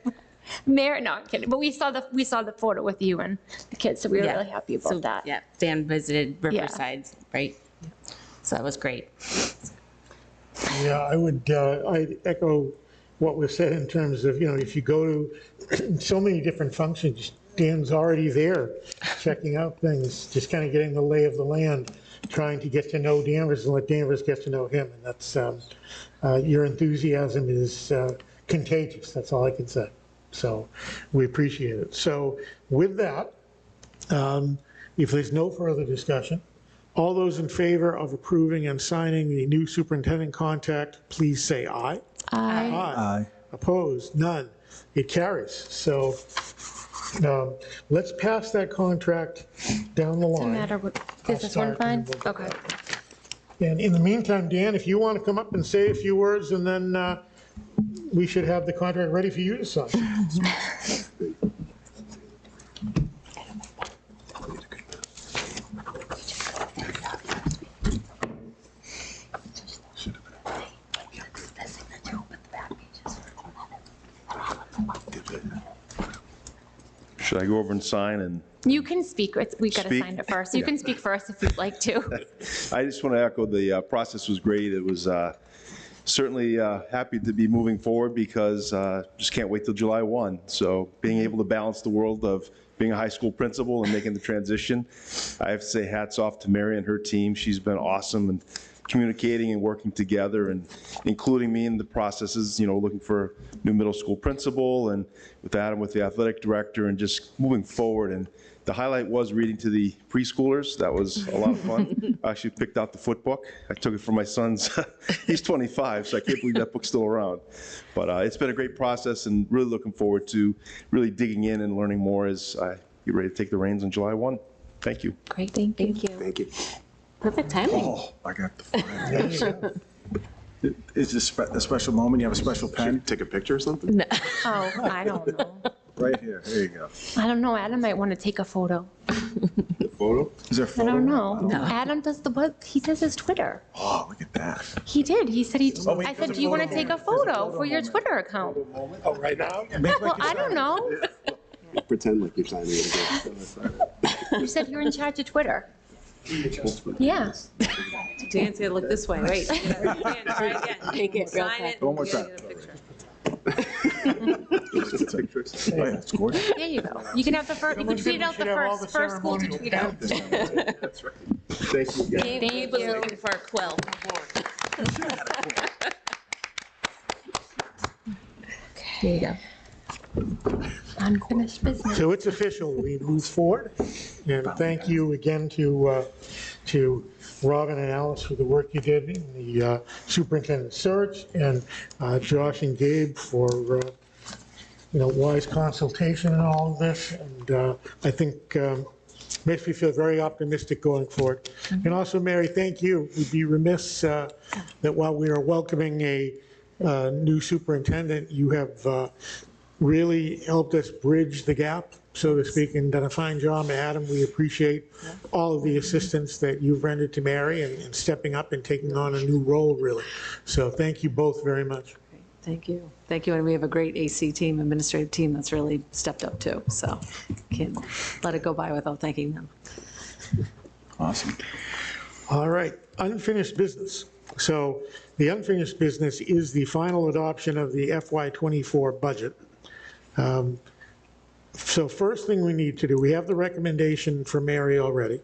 No, I'm kidding. But we saw the photo with you and the kids, so we were really happy about that. Yeah, Dan visited Riverside, right? So that was great. Yeah, I'd echo what was said in terms of, if you go to so many different functions, Dan's already there, checking out things, just kind of getting the lay of the land, trying to get to know Danvers and let Danvers get to know him. And that's, your enthusiasm is contagious. That's all I can say. So we appreciate it. So with that, if there's no further discussion, all those in favor of approving and signing the new superintendent contract, please say aye. Aye. Aye. Opposed? None. It carries. So Let's pass that contract down the line. Doesn't matter what, is this one I'll start fine? and we'll go Okay. And in the meantime, Dan, if you want to come up and say a few words, and then we should have the contract ready for you to sign. Should I go over and sign and? You can speak, we got to Speak? sign it first. You can speak first if you'd like to. I just want to echo the process was great. It was certainly happy to be moving forward because just can't wait till July 1. So being able to balance the world of being a high school principal and making the transition, I have to say hats off to Mary and her team. She's been awesome and communicating and working together and including me in the processes, you know, looking for new middle school principal and with Adam with the athletic director and just moving forward. And the highlight was reading to the preschoolers. That was a lot of fun. I actually picked out the foot book. I took it from my son's, he's 25, so I can't believe that book's still around. But it's been a great process and really looking forward to really digging in and learning more as I get ready to take the reins on July 1. Thank you. Great, thank you. Thank you. Perfect timing. Oh, I got the file. Is this a special moment? You have a special pen? Take a picture or something? No. Oh, I don't know. Right here, there you go. I don't know, Adam might want to take a photo. Photo? Is there a I photo? don't know. Adam does he does his Twitter. Oh, look at that. He did, he said Oh, wait, I said, there's a do you want to photo take a moment. There's a photo photo for your moment. Twitter account? Oh, right now? Well, I don't know. Pretend like you're signing it again. You said you're in charge of Twitter. Yeah. Dan said, look this way, wait. Try again. Take it real Sign quick. it. One more You gotta time. get a picture. Oh, yeah, it's gorgeous. There you go. You can have the first, you can tweet out the first school to tweet out. That's right. Thank you. guys. Gabe was looking for a quill. There you go. Unfinished business. So it's official, we move forward. And thank you again to Robin and Alice for the work you did in the superintendent search, and Josh and Gabe for, wise consultation and all of this. And I think makes me feel very optimistic going forward. And also, Mary, thank you. We'd be remiss that while we are welcoming a new superintendent, you have really helped us bridge the gap, so to speak, and done a fine job. Adam, we appreciate all of the assistance that you've rendered to Mary and stepping up and taking on a new role, really. So thank you both very much. Thank you. Thank you, and we have a great AC team, administrative team that's really stepped up too, so can't let it go by without thanking them. Awesome. All right, unfinished business. So the unfinished business is the final adoption of the FY24 budget. So first thing we need to do, we have the recommendation from Mary already.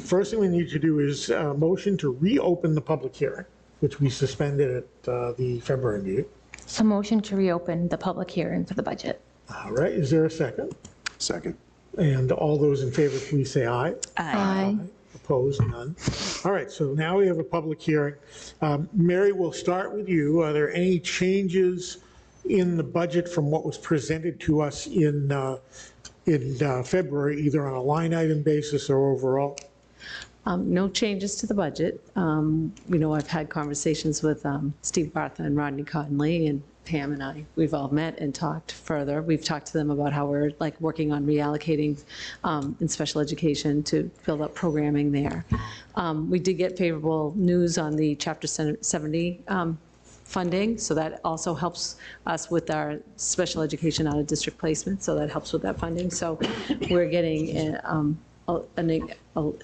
First thing we need to do is a motion to reopen the public hearing, which we suspended at the February meeting. So motion to reopen the public hearing for the budget. All right, is there a second? Second. And all those in favor, please say aye. Aye. Opposed, none. All right, so now we have a public hearing. Mary, we'll start with you. Are there any changes in the budget from what was presented to us in February, either on a line item basis or overall? No changes to the budget. I've had conversations with Steve Bartha and Rodney Cottonley, and Pam and I, we've all met and talked further. We've talked to them about how we're working on reallocating in special education to build up programming there. We did get favorable news on the Chapter 70 funding, so that also helps us with our special education out of district placement, so that helps with that funding. So we're getting an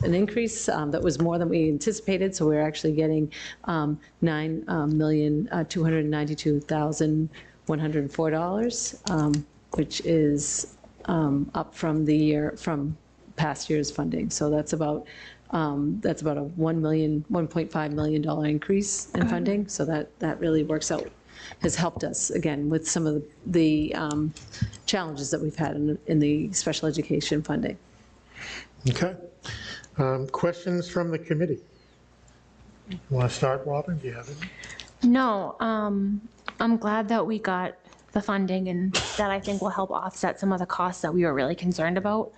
increase that was more than we anticipated, so we're actually getting $9,292,104, which is up from past year's funding. So that's about a $1.5 million increase in funding. So that really works out, has helped us, again, with some of the challenges that we've had in the special education funding. Okay. Questions from the committee? Want to start, Robin? Do you have any? No, I'm glad that we got the funding, and that I think will help offset some of the costs that we were really concerned about.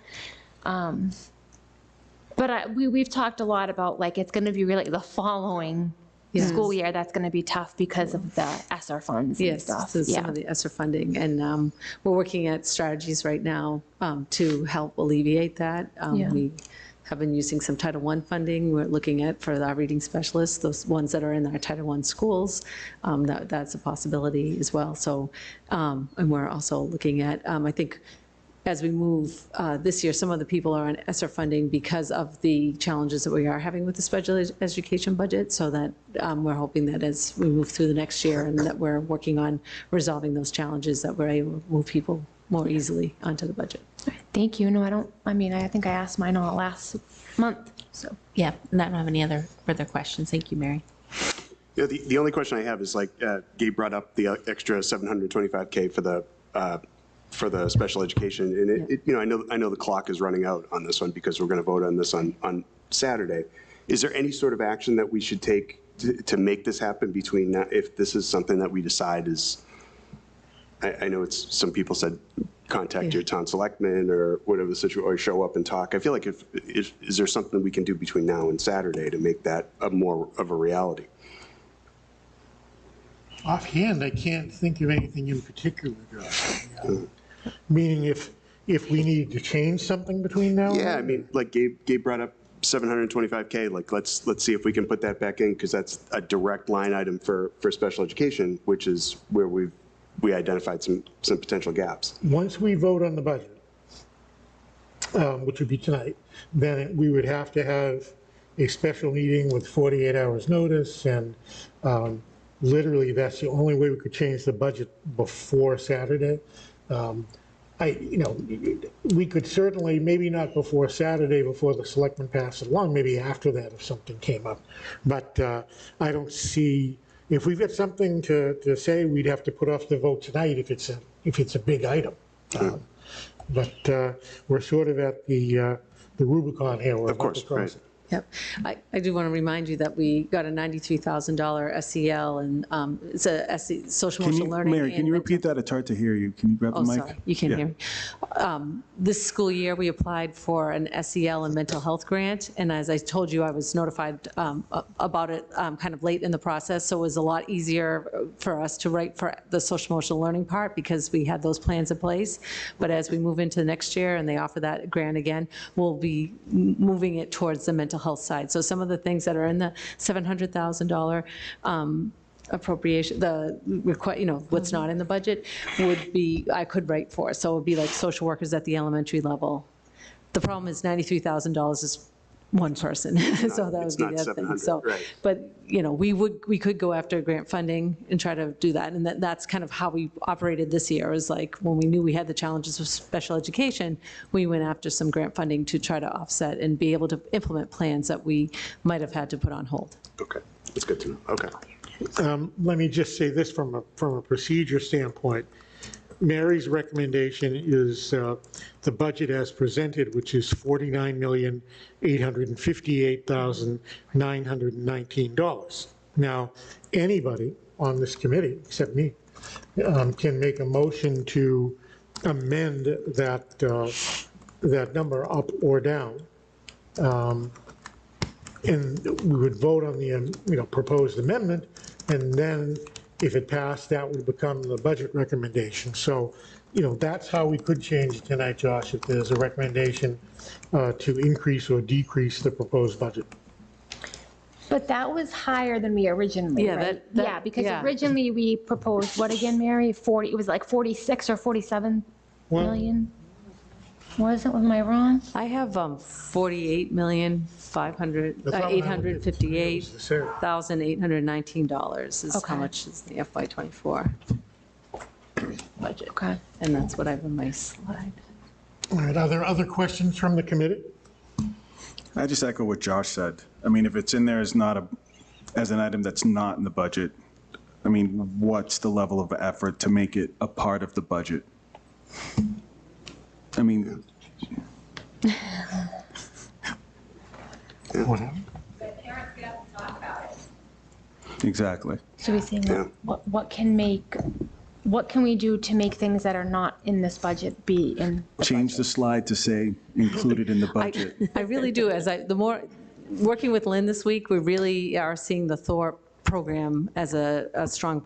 But we've talked a lot about, like, it's going to be really the following school year that's going to be tough because of the ESSER funds and stuff. So some of the ESSER funding, and we're working at strategies right now to help alleviate that. We have been using some Title I funding. We're looking at for our reading specialists, those ones that are in our Title I schools. That's a possibility as well. So, and we're also looking at, I think, as we move this year, some of the people are on ESSER funding because of the challenges that we are having with the special education budget, so that we're hoping that as we move through the next year and that we're working on resolving those challenges, that we're able to move people more easily onto the budget. Thank you. No, I think I asked mine all last month, so. Yeah, and I don't have any other further questions. Thank you, Mary. Yeah, the only question I have is, like, Gabe brought up the extra $725K for the special education, and I know the clock is running out on this one because we're going to vote on this on Saturday. Is there any sort of action that we should take to make this happen between now, if this is something that we decide is, I know it's, some people said contact your town selectman or whatever the situation, or show up and talk. I feel like is there something we can do between now and Saturday to make that more of a reality? Offhand, I can't think of anything in particular, Josh. Meaning if we need to change something between now and then? Yeah, I mean, like Gabe brought up $725K, like let's see if we can put that back in, because that's a direct line item for special education, which is where we identified some potential gaps. Once we vote on the budget, which would be tonight, then we would have to have a special meeting with 48 hours notice, and literally that's the only way we could change the budget before Saturday. We could certainly, maybe not before Saturday, before the selectmen pass it along, maybe after that if something came up. But I don't see, if we've got something to say, we'd have to put off the vote tonight if it's a big item. But we're sort of at the Rubicon here. Of course, right. Yep. I do want to remind you that we got a $93,000 SEL, and it's a social emotional learning. Mary, can you repeat that? It's hard to hear you. Can you grab the mic? Sorry, you can hear me. This school year, we applied for an SEL and mental health grant, and as I told you, I was notified about it kind of late in the process, so it was a lot easier for us to write for the social emotional learning part because we had those plans in place. But as we move into next year and they offer that grant again, we'll be moving it towards the mental health side. So some of the things that are in the $700,000 appropriation, what's not in the budget would be, I could write for. So it would be like social workers at the elementary level. The problem is $93,000 is one person, so that would be the other thing. So, right. But we could go after grant funding and try to do that, and that's kind of how we operated this year. Is like when we knew we had the challenges with special education, we went after some grant funding to try to offset and be able to implement plans that we might have had to put on hold. Okay, that's good to know. Okay. Let me just say this from a procedure standpoint. Mary's recommendation is the budget as presented, which is $49,858,919. Now, anybody on this committee, except me, can make a motion to amend that number up or down. And we would vote on the proposed amendment, and then if it passed, that would become the budget recommendation. So, that's how we could change it tonight, Josh, if there's a recommendation to increase or decrease the proposed budget. But that was higher than we originally, right? Yeah, because originally we proposed, what again, Mary? 40, it was like 46 or 47 million? Am I wrong? I have 48,858,819 is how much is the FY24 budget. Okay. And that's what I have on my slide. All right, are there other questions from the committee? I just echo what Josh said. I mean, if it's in there as as an item that's not in the budget, I mean, what's the level of effort to make it a part of the budget? I mean, exactly. So we're saying what can make what can we do to make things that are not in this budget be in? Change the slide to say included in the budget. I really do, the more, working with Lynn this week, we really are seeing the Thorpe program as a strong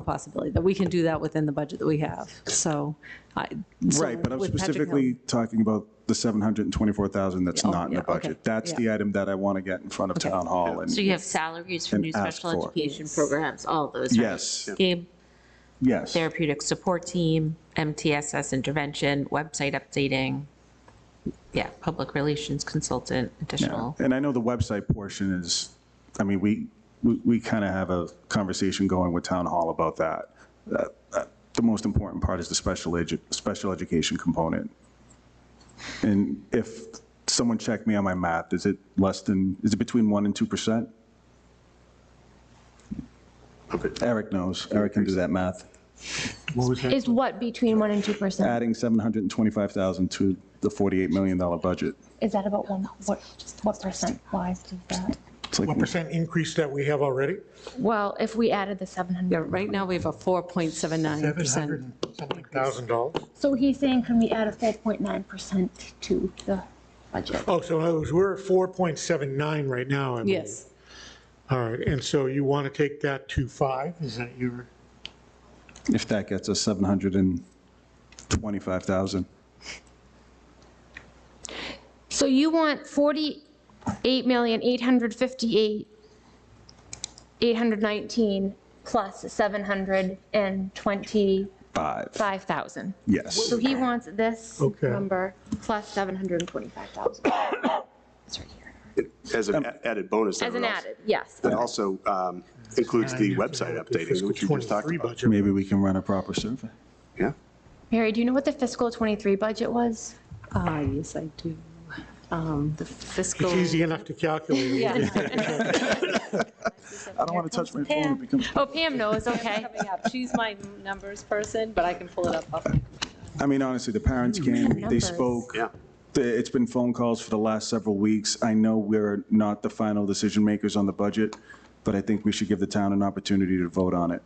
possibility, that we can do that within the budget that we have, so. Right, but I'm specifically talking about the 724,000 that's not in the budget. okay, That's the item that I want to get in front of Town Hall and. So you have salaries for and new ask special for. education programs, all of those, right? Yes. Game, Yes. therapeutic support team, MTSS intervention, website updating, yeah, public relations consultant, Yeah. additional. And I know the website portion is, I mean, we kind of have a conversation going with Town Hall about that. The most important part is the special education component. And if someone checked me on my math, is it between 1% and 2%? Eric knows. Eric can do that math. What was that? Is what between 1% and 2%? Adding 725,000 to the $48 million budget. Is that about what percent wise is that? It's like What percent increase that we have already? Well, if we added the 700. Yeah, right now, we have a 4.79%. $700,000. So he's saying, can we add a 4.9% to the budget? Oh, so in other words, we're at 4.79 right now, I believe. Yes. All right, and so you want to take that to 5? Is that your? If that gets us 725,000. So you want 48,858,819 plus 725,000. Yes. So he wants this Okay. number plus 725,000. It's right here. As an added bonus. As an added, yes. That also includes the website updating, which we just talked about. Maybe we can run a proper survey. Yeah. Mary, do you know what the fiscal '23 budget was? Yes, I do. The fiscal. It's easy enough to calculate. Yeah. I don't want to touch my phone. It becomes. Oh, Pam knows, okay. Coming up. She's my numbers person, but I can pull it up. I mean, honestly, the parents came, they Numbers. spoke. Yeah. It's been phone calls for the last several weeks. I know we're not the final decision makers on the budget, but I think we should give the town an opportunity to vote on it.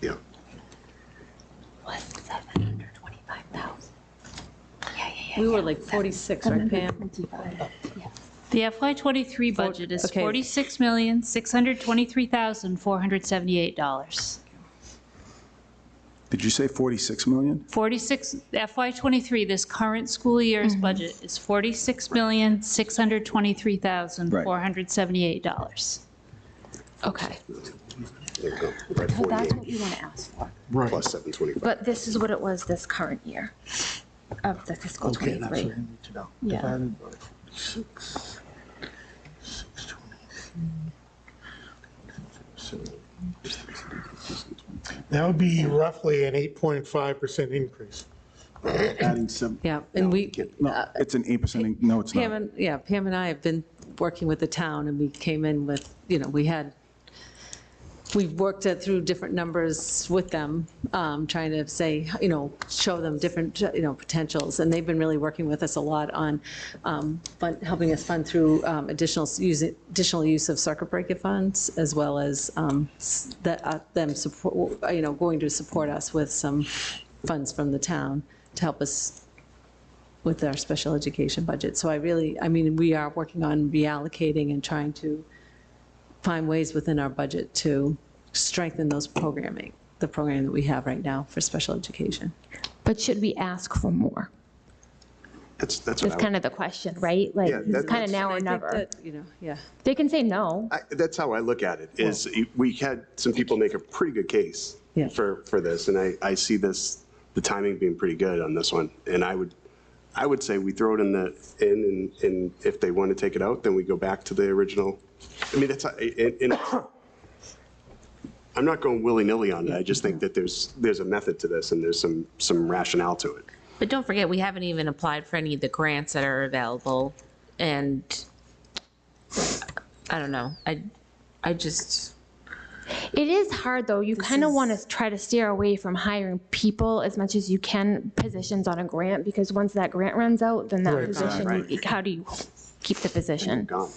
Yeah. Was 725,000. We were like 46, right, Pam? The FY23 budget is okay. $46,623,478. Did you say 46 million? FY23, this current school year's budget is $46,623,478. Okay, There you go. Right, so that's 48 what you want to ask for. Right. plus 725. But this is what it was this current year of the fiscal Okay, that's what I '23. need to know. Yeah. Divided by 46, 623. That would be roughly an 8.5% increase. Adding some, Yeah, and we, no, it's an 8%, no, it's Pam not. and, Pam and I have been working with the town, and we came in with, we've worked through different numbers with them, trying to say, show them different, potentials, and they've been really working with us a lot on helping us fund through additional use of circuit breaker funds, as well as them support, going to support us with some funds from the town to help us with our special education budget. So we are working on reallocating and trying to find ways within our budget to strengthen the program that we have right now for special education. But should we ask for more? That's That's what kind of the question, right? Like, Yeah, it's kind of now or I think never. that, yeah. They can say no. that's how I look at it, is we had some people make a pretty good case Yeah. for this, and I see the timing being pretty good on this one. And I would say we throw it and if they want to take it out, then we go back to the original. I mean, I'm not going willy-nilly on it. I just think that there's a method to this and there's some rationale to it. But don't forget, we haven't even applied for any of the grants that are available, and I don't know, I just. It is hard, though. You kind of want to try to steer away from hiring people as much as you can, positions on a grant, because once that grant runs out, then that Right. position, Right. how do you keep the position? Gone.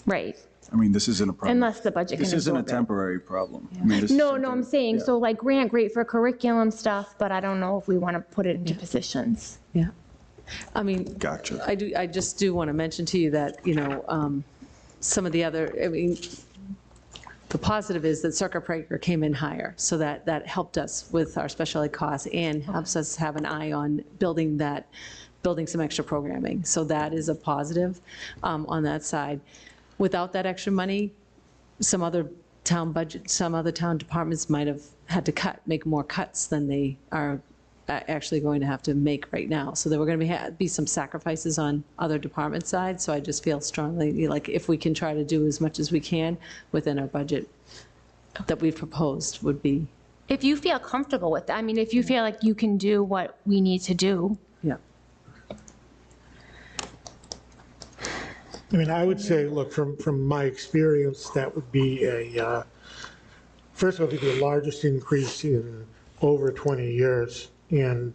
Right. I mean, this isn't a problem. Unless the budget can This isn't a absorb it. temporary problem. I mean, this is No, something- I'm saying, yeah. so like grant, great for curriculum stuff, but I don't know if we want to put it into positions. Yeah. I mean, Gotcha. I just do want to mention to you that, some of the other, I mean, the positive is that Circuit Breaker came in higher, so that helped us with our special ed costs and helps us have an eye on building some extra programming. So that is a positive on that side. Without that extra money, some other town departments might have had to make more cuts than they are actually going to have to make right now. So there were going to be some sacrifices on other department sides. So I just feel strongly, like, if we can try to do as much as we can within our budget that we've proposed would be. If you feel comfortable with that, I mean, if you feel like you can do what we need to do. Yeah. I mean, I would say, look, from my experience, that would be first of all, it'd be the largest increase in over 20 years, and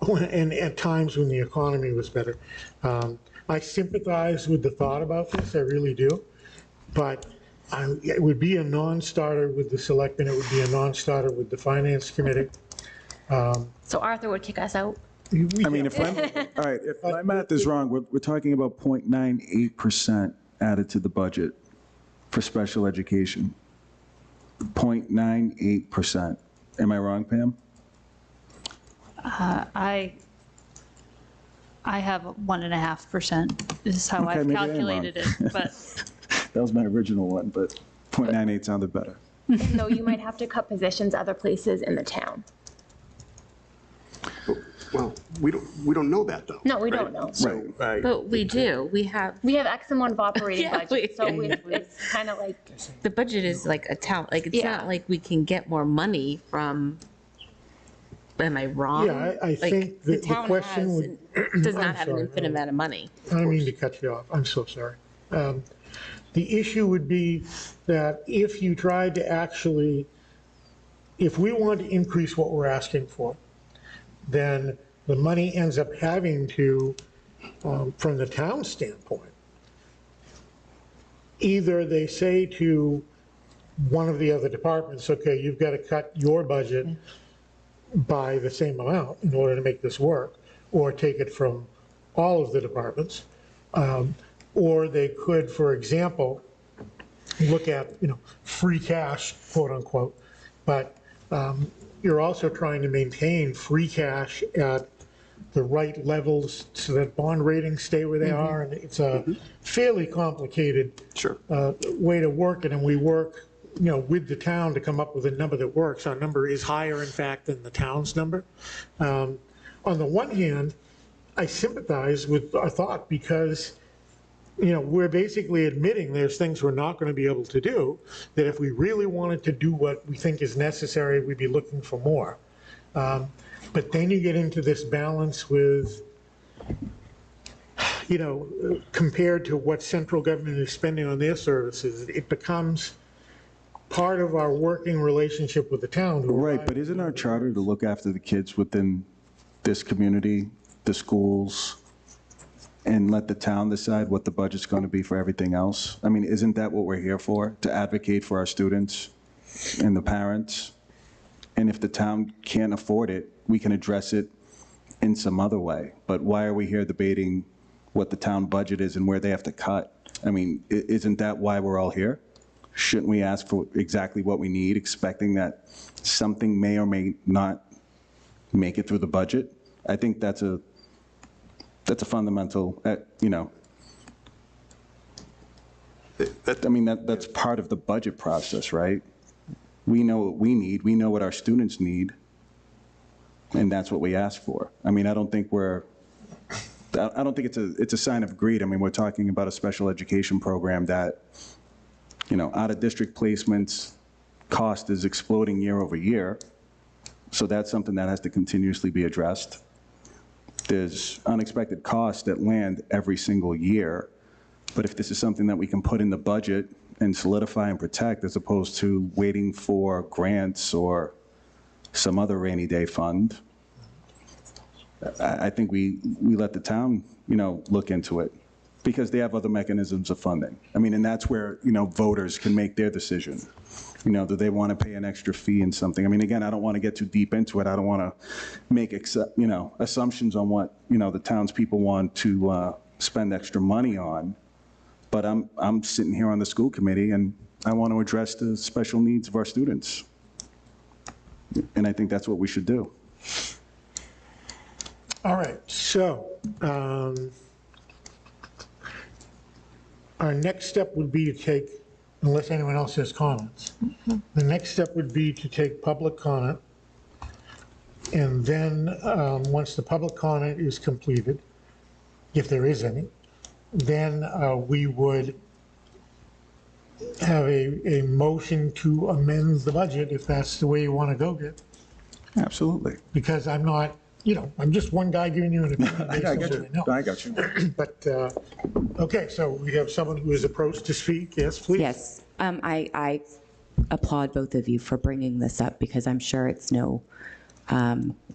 at times when the economy was better. I sympathize with the thought about this, I really do, but it would be a non-starter with the selectmen, it would be a non-starter with the finance committee. So Arthur would kick us out. I mean, if my math is wrong, we're talking about 0.98% added to the budget for special education. 0.98%. Am I wrong, Pam? I have 1.5%. This is how Okay, I've maybe I am calculated it, wrong. but That was my original one, but 0.98 sounded better. No, you might have to cut positions other places in the town. Well, we don't know that, though. No, we don't know. So, But we do. We have X amount of operating Yeah, budget, so it's kind of like. the budget is like a town. Like it's Yeah. not like we can get more money from. Am I wrong? Yeah, I Like, think the question would. does I'm not have an sorry, infinite amount of money. I don't mean to cut you off, I'm so sorry. The issue would be that if you tried to actually, if we want to increase what we're asking for, then the money ends up having to, from the town standpoint, either they say to one of the other departments, okay, you've got to cut your budget by the same amount in order to make this work, or take it from all of the departments. Or they could, for example, look at, free cash, quote unquote, but you're also trying to maintain free cash at the right levels so that bond ratings stay where they are, and it's a fairly complicated way to work it, and we work, with the town to come up with a number that works. Our number is higher, in fact, than the town's number. On the one hand, I sympathize with our thought because we're basically admitting there's things we're not going to be able to do, that if we really wanted to do what we think is necessary, we'd be looking for more. But then you get into this balance with, compared to what central government is spending on their services, it becomes part of our working relationship with the town. Right, but isn't our charter to look after the kids within this community, the schools, and let the town decide what the budget's going to be for everything else? I mean, isn't that what we're here for? To advocate for our students and the parents? And if the town can't afford it, we can address it in some other way. But why are we here debating what the town budget is and where they have to cut? I mean, isn't that why we're all here? Shouldn't we ask for exactly what we need, expecting that something may or may not make it through the budget? I think that's a fundamental, I mean, that's part of the budget process, right? We know what we need, we know what our students need, and that's what we ask for. I mean, I don't think it's a sign of greed. I mean, we're talking about a special education program that, out-of-district placements cost is exploding year over year, so that's something that has to continuously be addressed. There's unexpected costs that land every single year, but if this is something that we can put in the budget and solidify and protect, as opposed to waiting for grants or some other rainy day fund, I think we let the town, look into it. because they have other mechanisms of funding. I mean, and that's where, voters can make their decision. Do they want to pay an extra fee in something? I mean, again, I don't want to get too deep into it. I don't want to make, assumptions on what, the townspeople want to spend extra money on. But I'm sitting here on the school committee, and I want to address the special needs of our students. And I think that's what we should do. All right, so our next step would be to take, unless anyone else has comments, the next step would be to take public comment. And then, once the public comment is completed, if there is any, then we would have a motion to amend the budget, if that's the way you want to go, Dick. Absolutely. Because I'm not, I'm just one guy giving you an opinion based on what I know. I got you. But, okay, so we have someone who is approached to speak. Yes, please. Yes, I applaud both of you for bringing this up because I'm sure it's no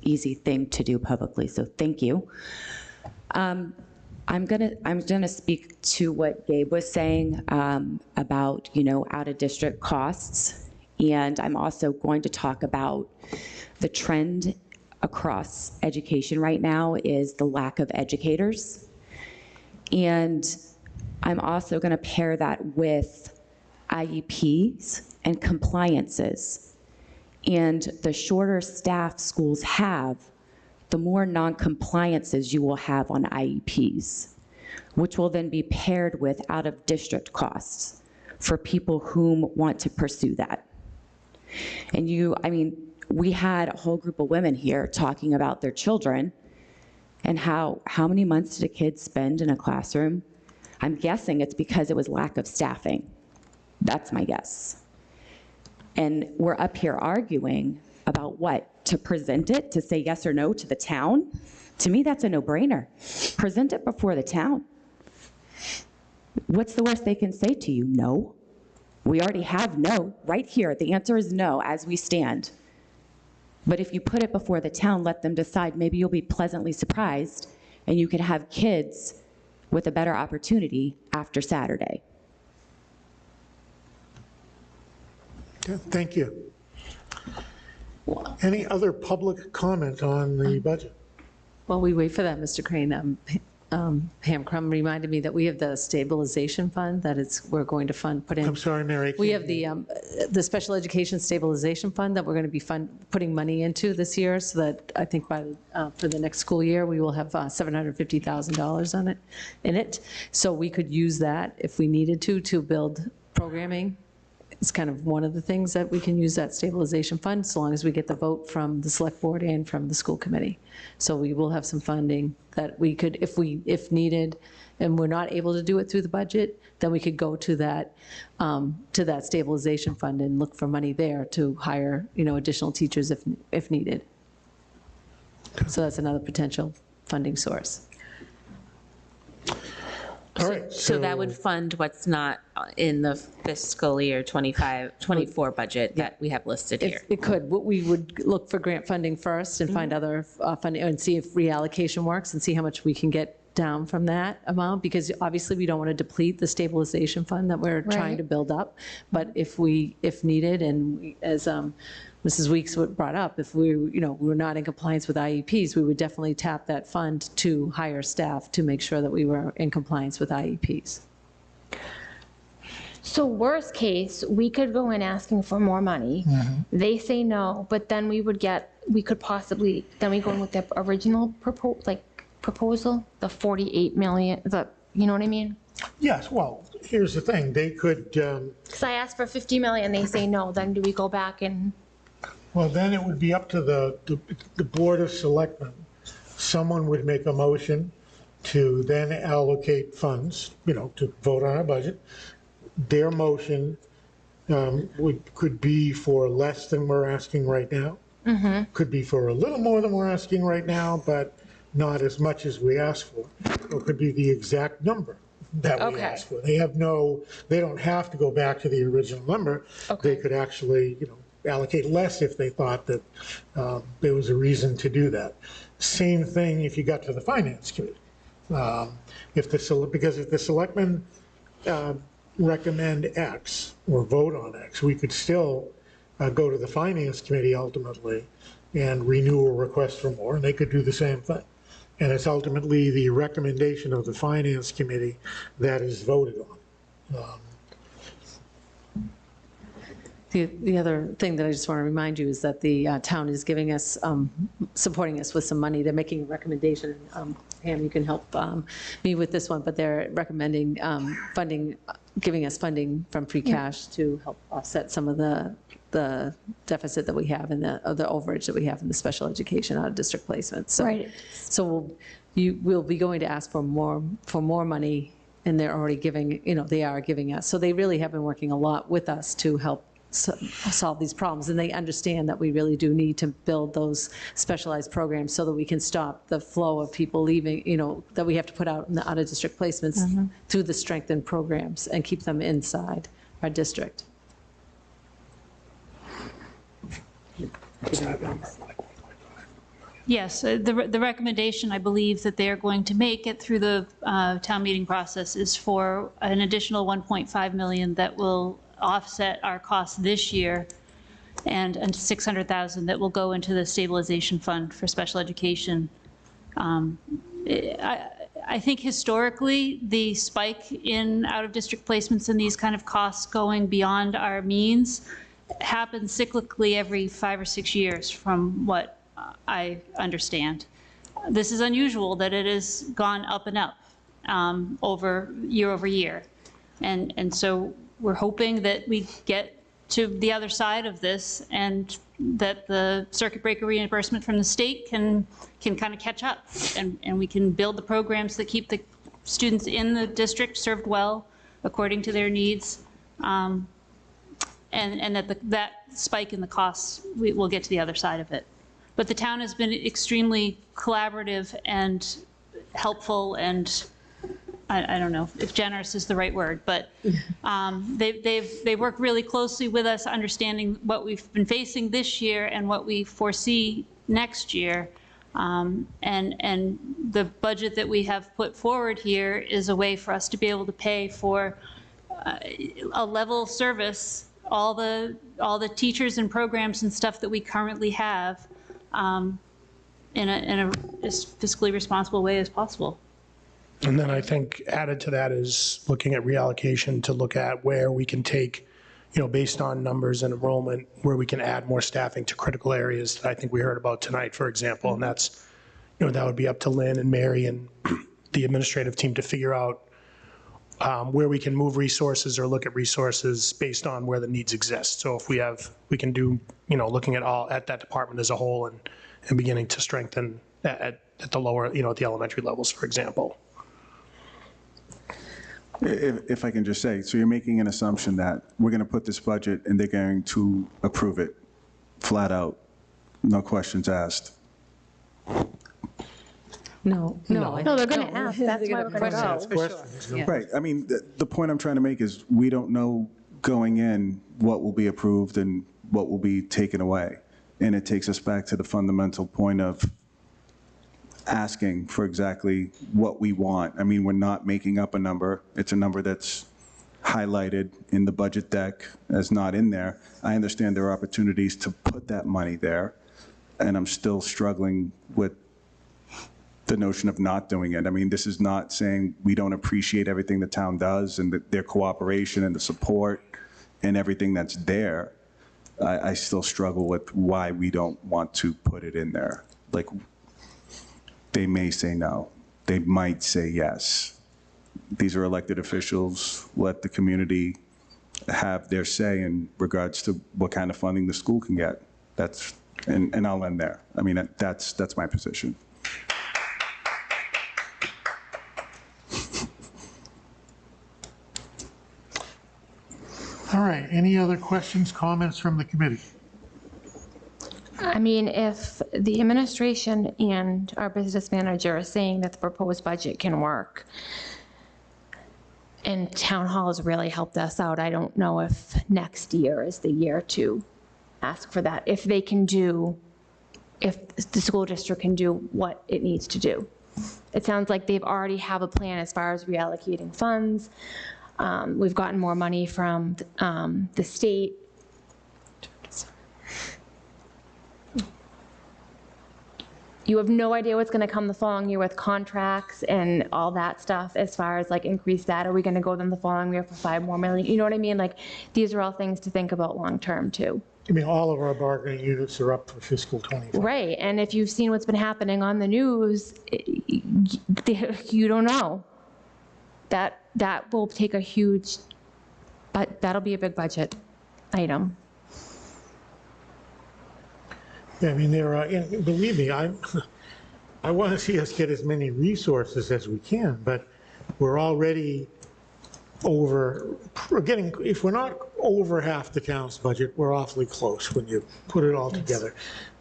easy thing to do publicly, so thank you. I'm gonna speak to what Gabe was saying about, out-of-district costs, and I'm also going to talk about the trend across education right now is the lack of educators. And I'm also going to pair that with IEPs and compliances. And the shorter staff schools have, the more non-compliances you will have on IEPs, which will then be paired with out-of-district costs for people whom want to pursue that. And we had a whole group of women here talking about their children and how many months did a kid spend in a classroom? I'm guessing it's because it was lack of staffing. That's my guess. And we're up here arguing about what? To present it, to say yes or no to the town? To me, that's a no-brainer. Present it before the town. What's the worst they can say to you? No. We already have no right here. The answer is no as we stand. But if you put it before the town, let them decide, maybe you'll be pleasantly surprised and you could have kids with a better opportunity after Saturday. Okay, thank you. Any other public comment on the budget? While we wait for that, Mr. Crane, Pam Crum reminded me that we have the stabilization fund we're going to put in. I'm sorry, Mary. We have the special education stabilization fund that we're going to be putting money into this year, so that I think for the next school year, we will have $750,000 in it. So we could use that if we needed to build programming. It's kind of one of the things that we can use that stabilization fund, so long as we get the vote from the select board and from the school committee. So we will have some funding that we could, if needed, and we're not able to do it through the budget, then we could go to that stabilization fund and look for money there to hire, additional teachers if needed. So that's another potential funding source. All right. So that would fund what's not in the fiscal year 24 budget that we have listed here. It could. We would look for grant funding first and find other funding and see if reallocation works and see how much we can get down from that amount, because obviously we don't want to deplete the stabilization fund that we're trying to build up. But if needed, and as Mrs. Weeks brought up, if we're not in compliance with IEPs, we would definitely tap that fund to hire staff to make sure that we were in compliance with IEPs. So worst case, we could go in asking for more money. They say no, but then we could possibly, then we go in with the original proposal, the 48 million, you know what I mean? Yes, well, here's the thing, they could, Because I asked for 50 million, they say no, then do we go back and? well, then it would be up to the Board of Selectmen. Someone would make a motion to then allocate funds, to vote on a budget. Their motion could be for less than we're asking right now. Could be for a little more than we're asking right now, but not as much as we asked for. Or it could be the exact number that we asked for. They don't have to go back to the original number. They could actually, allocate less if they thought that there was a reason to do that. Same thing if you got to the Finance Committee. Because if the selectmen recommend X or vote on X, we could still go to the finance committee ultimately and renew a request for more, and they could do the same thing. And it's ultimately the recommendation of the finance committee that is voted on. The other thing that I just want to remind you is that the town is giving us, supporting us with some money. They're making a recommendation. Pam, you can help me with this one, but they're recommending funding, giving us funding from free cash to help offset some of the deficit that we have and the overage that we have in the special education out of district placements. So, Right. So we'll be going to ask for more money, and they're already giving, they are giving us. So they really have been working a lot with us to help solve these problems, and they understand that we really do need to build those specialized programs so that we can stop the flow of people leaving, that we have to put out in the out-of-district placements through the strengthened programs and keep them inside our district. Yes, the recommendation I believe that they are going to make it through the town meeting process is for an additional 1.5 million that will offset our costs this year, and 600,000 that will go into the stabilization fund for special education. I think historically, the spike in out-of-district placements and these kind of costs going beyond our means happens cyclically every 5 or 6 years, from what I understand. This is unusual that it has gone up and up over year. And so we're hoping that we get to the other side of this and that the circuit breaker reimbursement from the state can kind of catch up, and we can build the programs that keep the students in the district served well according to their needs, and that spike in the costs, we'll get to the other side of it. But the town has been extremely collaborative and helpful, and I don't know if generous is the right word, but they work really closely with us, understanding what we've been facing this year and what we foresee next year. And the budget that we have put forward here is a way for us to be able to pay for a level service, all the teachers and programs and stuff that we currently have, in a as fiscally responsible way as possible. And then I think added to that is looking at reallocation to look at where we can take, based on numbers and enrollment, where we can add more staffing to critical areas that I think we heard about tonight, for example. And that's, that would be up to Lynn and Mary and the administrative team to figure out where we can move resources or look at resources based on where the needs exist. So if we can do, looking at that department as a whole and beginning to strengthen at the lower, at the elementary levels, for example. If I can just say, so you're making an assumption that we're going to put this budget and they're going to approve it flat out, no questions asked? No, they're going to ask. That's why we're going to go. Sure. Right. I mean, the point I'm trying to make is we don't know going in what will be approved and what will be taken away. And it takes us back to the fundamental point of asking for exactly what we want. I mean, we're not making up a number. It's a number that's highlighted in the budget deck as not in there. I understand there are opportunities to put that money there, and I'm still struggling with the notion of not doing it. I mean, this is not saying we don't appreciate everything the town does and their cooperation and the support and everything that's there. I still struggle with why we don't want to put it in there. Like, they may say no. They might say yes. These are elected officials. Let the community have their say in regards to what kind of funding the school can get. And I'll end there. I mean, that's my position. All right, any other questions, comments from the committee? I mean, if the administration and our business manager are saying that the proposed budget can work, and town hall has really helped us out, I don't know if next year is the year to ask for that. If the school district can do what it needs to do. It sounds like they've already have a plan as far as reallocating funds. We've gotten more money from the state. You have no idea what's gonna come the following year with contracts and all that stuff as far as like increase that. Are we gonna go then the following year for 5 more million? You know what I mean? Like, these are all things to think about long-term too. I mean, all of our bargaining units are up for fiscal '25. Right, and if you've seen what's been happening on the news, you don't know. That will take a huge, but that'll be a big budget item. Yeah, I mean, and believe me, I want to see us get as many resources as we can, but we're already if we're not over half the town's budget, we're awfully close when you put it all together.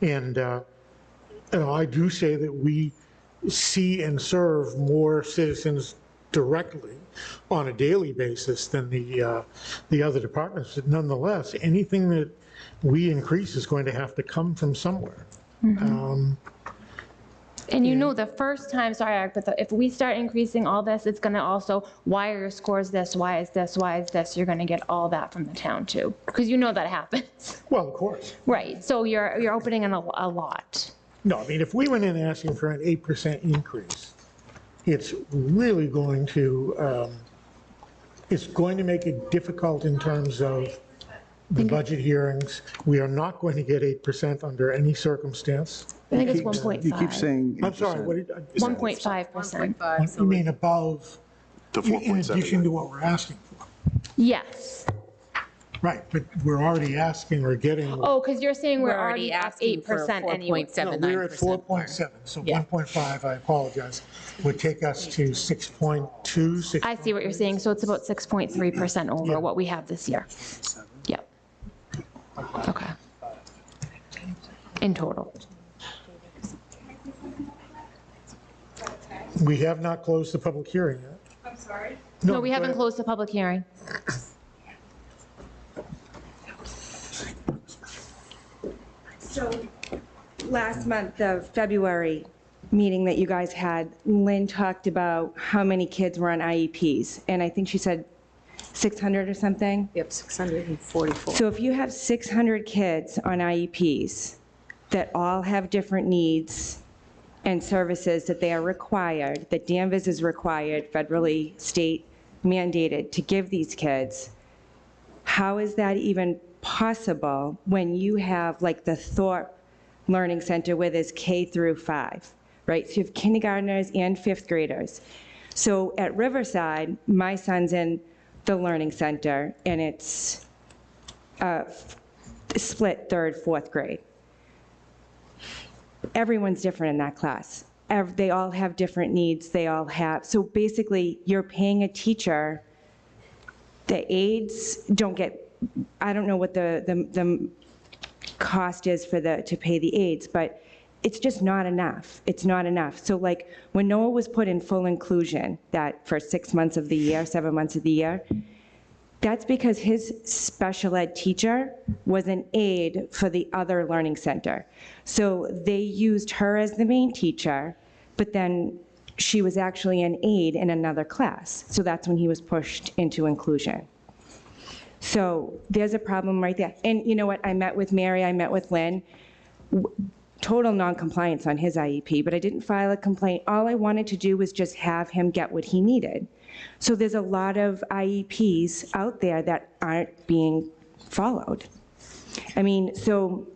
And I do say that we see and serve more citizens directly on a daily basis than the other departments. But nonetheless, anything that we increase is going to have to come from somewhere. And you know, the first time, sorry, Eric, but if we start increasing all this, it's gonna also, why are your scores this, why is this, why is this? You're gonna get all that from the town too, because you know that happens. Well, of course. Right, so you're opening in a lot. No, I mean, if we went in asking for an 8% increase, it's really going to, it's going to make it difficult in terms of the budget hearings. We are not going to get 8% under any circumstance. I think it's 1.5. You keep saying 8%. I'm sorry, what did 1.5%. you mean above, The in 4.7. addition to what we're asking for? Yes. Right, but we're already asking or getting. Oh, because you're saying we're We're already already up asking for 8% anyway. 4.79%. No, we're at 4.7, so 1.5, I apologize, would take us to 6.2, 6. I see what you're saying, so it's about 6.3% over what we have this year. Yep. Okay. In total. We have not closed the public hearing yet. I'm sorry? No, we go haven't ahead. closed the public hearing. So last month, the February meeting that you guys had, Lynn talked about how many kids were on IEPs, and I think she said 600 or something? Yep, 644. So if you have 600 kids on IEPs that all have different needs and services that they are required, that Danvers is required, federally, state mandated to give these kids, how is that even possible when you have like the Thorpe Learning Center where there's K through 5, right? So you have kindergartners and 5th graders. So at Riverside, my son's in the Learning Center, and it's split 3rd, 4th grade. Everyone's different in that class. They all have different needs, they all have, so basically, you're paying a teacher, the aides don't get, I don't know what the cost is to pay the aides, but it's just not enough. It's not enough. So like, when Noah was put in full inclusion, that for 6 months of the year, 7 months of the year, that's because his special ed teacher was an aide for the other learning center. So they used her as the main teacher, but then she was actually an aide in another class. So that's when he was pushed into inclusion. So there's a problem right there. And you know what? I met with Mary, I met with Lynn. Total non-compliance on his IEP, but I didn't file a complaint. All I wanted to do was just have him get what he needed. So there's a lot of IEPs out there that aren't being followed. I mean, so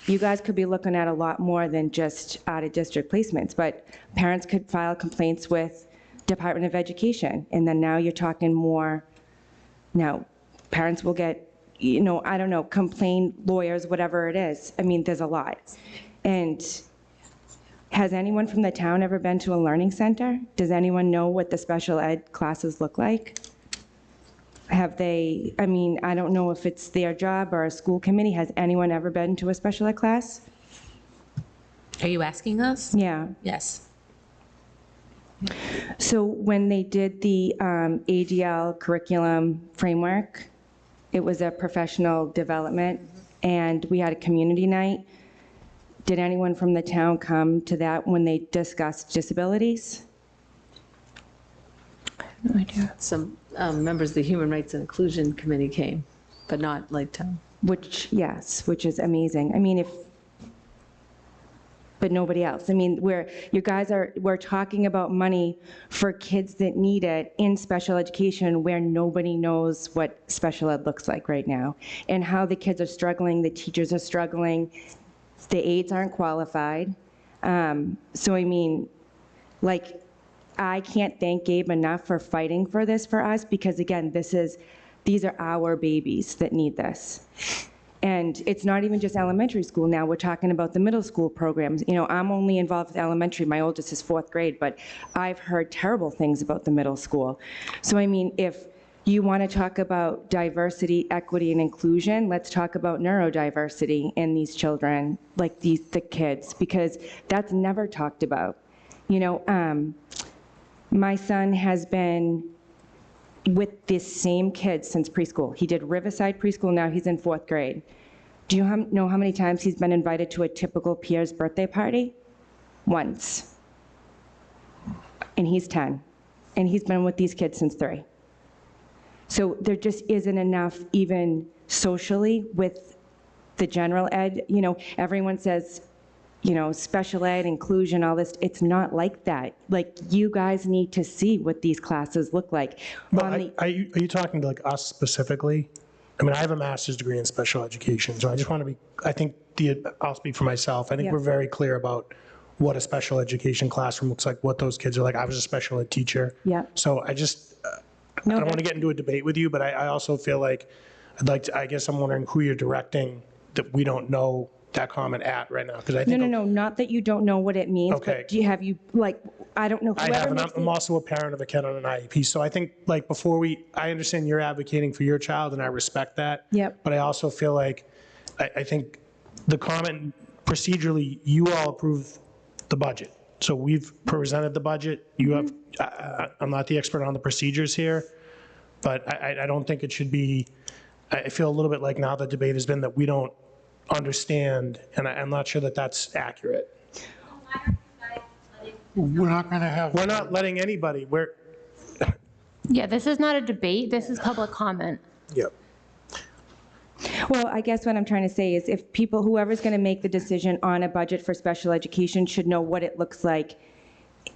you guys could be looking at a lot more than just out-of-district placements, but parents could file complaints with Department of Education, and then now you're talking more, now, parents will get, you know, I don't know, complaint lawyers, whatever it is. I mean, there's a lot. And has anyone from the town ever been to a learning center? Does anyone know what the special ed classes look like? Have they, I mean, I don't know if it's their job or a school committee. Has anyone ever been to a special ed class? Are you asking us? Yeah. Yes. So when they did the ADL curriculum framework, it was a professional development, and we had a community night. Did anyone from the town come to that when they discussed disabilities? No idea. Some members of the Human Rights and Inclusion Committee came, but not like town. Which, yes, which is amazing. I mean, but nobody else. I mean, we're talking about money for kids that need it in special education where nobody knows what special ed looks like right now, and how the kids are struggling, the teachers are struggling, the aides aren't qualified. So I mean, like, I can't thank Gabe enough for fighting for this for us, because again, these are our babies that need this. And it's not even just elementary school now, we're talking about the middle school programs. You know, I'm only involved with elementary, my oldest is 4th grade, but I've heard terrible things about the middle school. So I mean, if you want to talk about diversity, equity, and inclusion, let's talk about neurodiversity in these children, like the kids, because that's never talked about. You know, my son has been with this same kid since preschool. He did Riverside preschool, now he's in 4th grade. Do you know how many times he's been invited to a typical peer's birthday party? Once. And he's 10. And he's been with these kids since 3. So there just isn't enough even socially with the general ed. You know, everyone says, you know, special ed, inclusion, all this. It's not like that. Like, you guys need to see what these classes look like. But are you talking to like us specifically? I mean, I have a master's degree in special education, so I just want to be, I'll speak for myself. I think we're very clear about what a special education classroom looks like, what those kids are like. I was a special ed teacher. Yeah. So I don't want to get into a debate with you, but I also feel like I guess I'm wondering who you're directing that we don't know that comment at right now, because I think No, not that you don't know what it means, Okay. but I don't know, I have, and I'm also a parent of a kid on an IEP, so I think, like, I understand you're advocating for your child, and I respect that. Yep. But I also feel like, I think the comment, procedurally, you all approve the budget. So we've presented the budget, you have, I'm not the expert on the procedures here, but I don't think it should be, I feel a little bit like now the debate has been that we don't understand, and I'm not sure that that's accurate. We're not going to have. We're not letting anybody, Yeah, this is not a debate, this is public comment. Yep. Well, I guess what I'm trying to say is if whoever's going to make the decision on a budget for special education should know what it looks like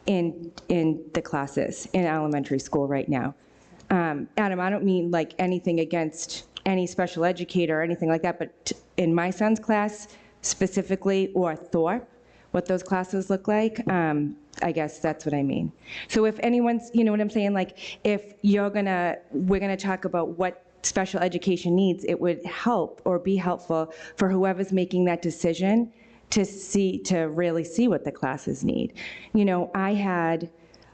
in the classes in elementary school right now. Adam, I don't mean like anything against any special educator or anything like that, but in my son's class specifically, or Thorpe, what those classes look like, I guess that's what I mean. So if anyone's, you know what I'm saying, like if we're gonna talk about what special education needs, it would help or be helpful for whoever's making that decision to really see what the classes need. You know,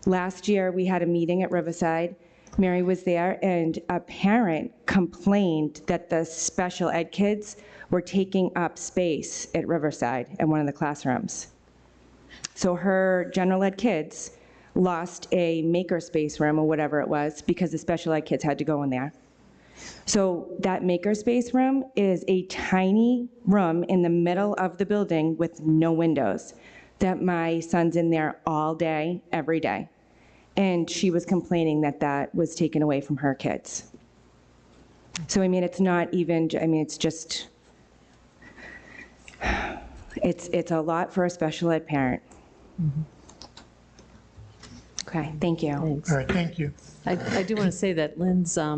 last year we had a meeting at Riverside. Mary was there, and a parent complained that the special ed kids were taking up space at Riverside in one of the classrooms. So her general ed kids lost a makerspace room or whatever it was because the special ed kids had to go in there. So that makerspace room is a tiny room in the middle of the building with no windows that my son's in there all day, every day. And she was complaining that that was taken away from her kids. So, I mean, it's not even, I mean, it's just, it's a lot for a special ed parent. Okay, thank you. All right, thank you. I do want to say that Lynn's, All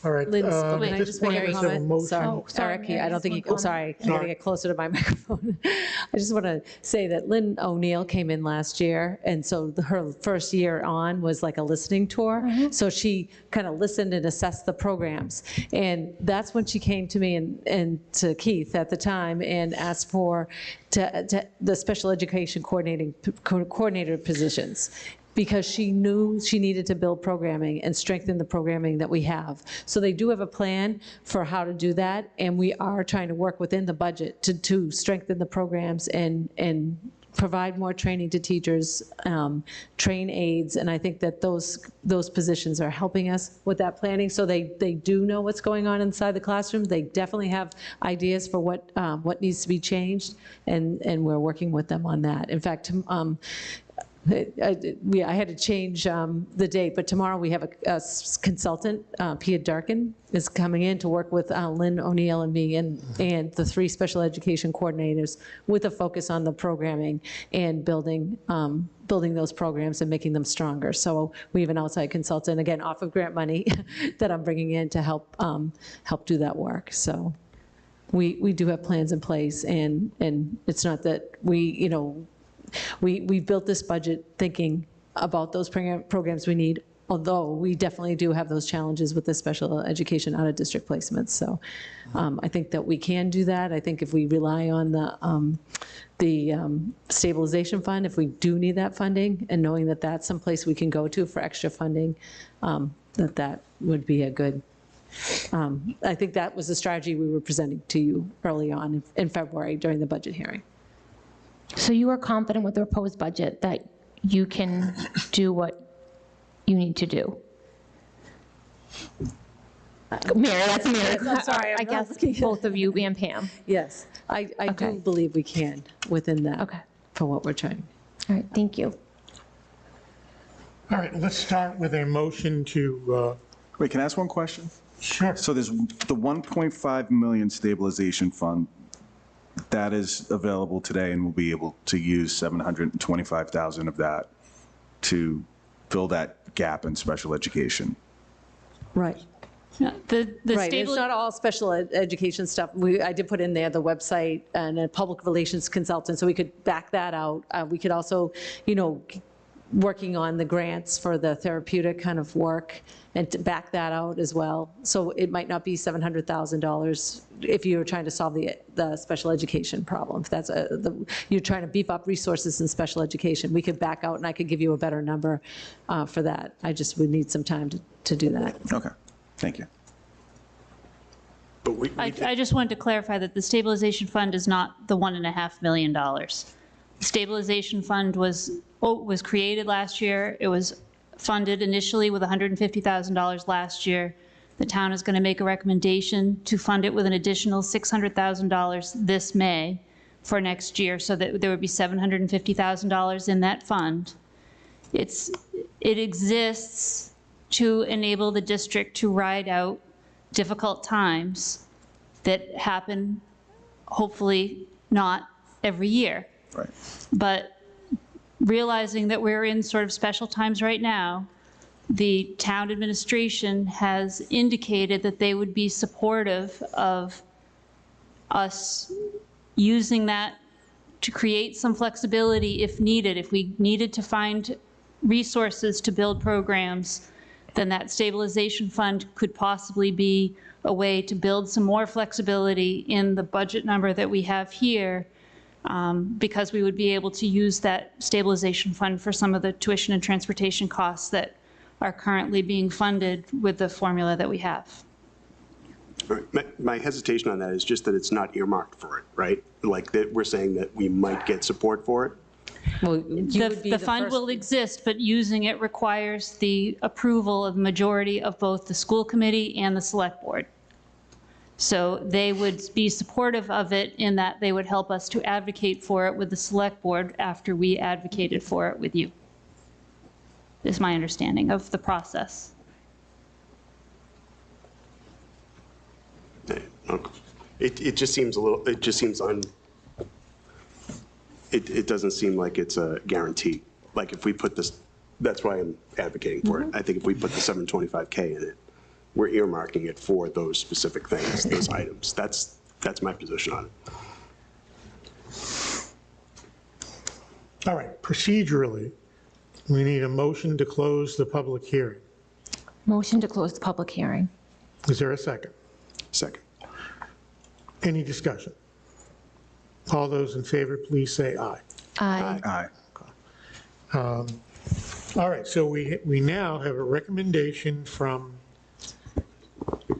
right. Lynn's, at can I this just make point, a let's have a comment? motion. So, Eric, I don't think you, oh, sorry, I got to get closer to my microphone. I just want to say that Lynn O'Neill came in last year, and so her first year on was like a listening tour. So she kind of listened and assessed the programs. And that's when she came to me and to Keith at the time and asked for the special education coordinator positions, because she knew she needed to build programming and strengthen the programming that we have. So they do have a plan for how to do that, and we are trying to work within the budget to strengthen the programs and provide more training to teachers, train aides, and I think that those positions are helping us with that planning, so they do know what's going on inside the classroom. They definitely have ideas for what needs to be changed, and we're working with them on that. In fact, I had to change the date, but tomorrow we have a consultant, Pia Darkin, is coming in to work with Lynn O'Neill and me and the 3 special education coordinators with a focus on the programming and building those programs and making them stronger. So we have an outside consultant, again, off of grant money, that I'm bringing in to help do that work. So we do have plans in place, and it's not that we built this budget thinking about those programs we need, although we definitely do have those challenges with the special education out-of-district placements. So I think that we can do that. I think if we rely on the stabilization fund, if we do need that funding, and knowing that that's someplace we can go to for extra funding, that would be a good, I think that was the strategy we were presenting to you early on in February during the budget hearing. So you are confident with the proposed budget that you can do what you need to do? Mary, that's Mary. I'm sorry, I guess both of you and Pam. Yes, I do believe we can within that. Okay. For what we're trying. All right, thank you. All right, let's start with a motion to, Wait, can I ask one question? Sure. So there's the 1.5 million stabilization fund that is available today, and we'll be able to use 725,000 of that to fill that gap in special education. Right. The Right, it's not all special education stuff. I did put in there the website and a public relations consultant, so we could back that out. We could also, working on the grants for the therapeutic kind of work and to back that out as well. So it might not be $700,000 if you're trying to solve the special education problem. If that's you're trying to beef up resources in special education, we could back out and I could give you a better number for that. I just would need some time to do that. Okay, thank you. But I just wanted to clarify that the stabilization fund is not the $1.5 million. The stabilization fund was created last year. It was funded initially with $150,000 last year. The town is going to make a recommendation to fund it with an additional $600,000 this May for next year, so that there would be $750,000 in that fund. It exists to enable the district to ride out difficult times that happen, hopefully not every year. Right. But realizing that we're in sort of special times right now, the town administration has indicated that they would be supportive of us using that to create some flexibility if needed. If we needed to find resources to build programs, then that stabilization fund could possibly be a way to build some more flexibility in the budget number that we have here, because we would be able to use that stabilization fund for some of the tuition and transportation costs that are currently being funded with the formula that we have. My hesitation on that is just that it's not earmarked for it, right? Like that we're saying that we might get support for it. Well, The fund will exist, but using it requires the approval of the majority of both the school committee and the select board. So they would be supportive of it in that they would help us to advocate for it with the select board after we advocated for it with you, is my understanding of the process. It just seems a little, it just seems it doesn't seem like it's a guarantee. Like if we put this, that's why I'm advocating for it. I think if we put the 725K in it, we're earmarking it for those specific things, those items. That's my position on it. all right, procedurally, we need a motion to close the public hearing. Motion to close the public hearing. Is there a second? Second. Any discussion? All those in favor, please say aye. Aye. Aye. All right, so we now have a recommendation from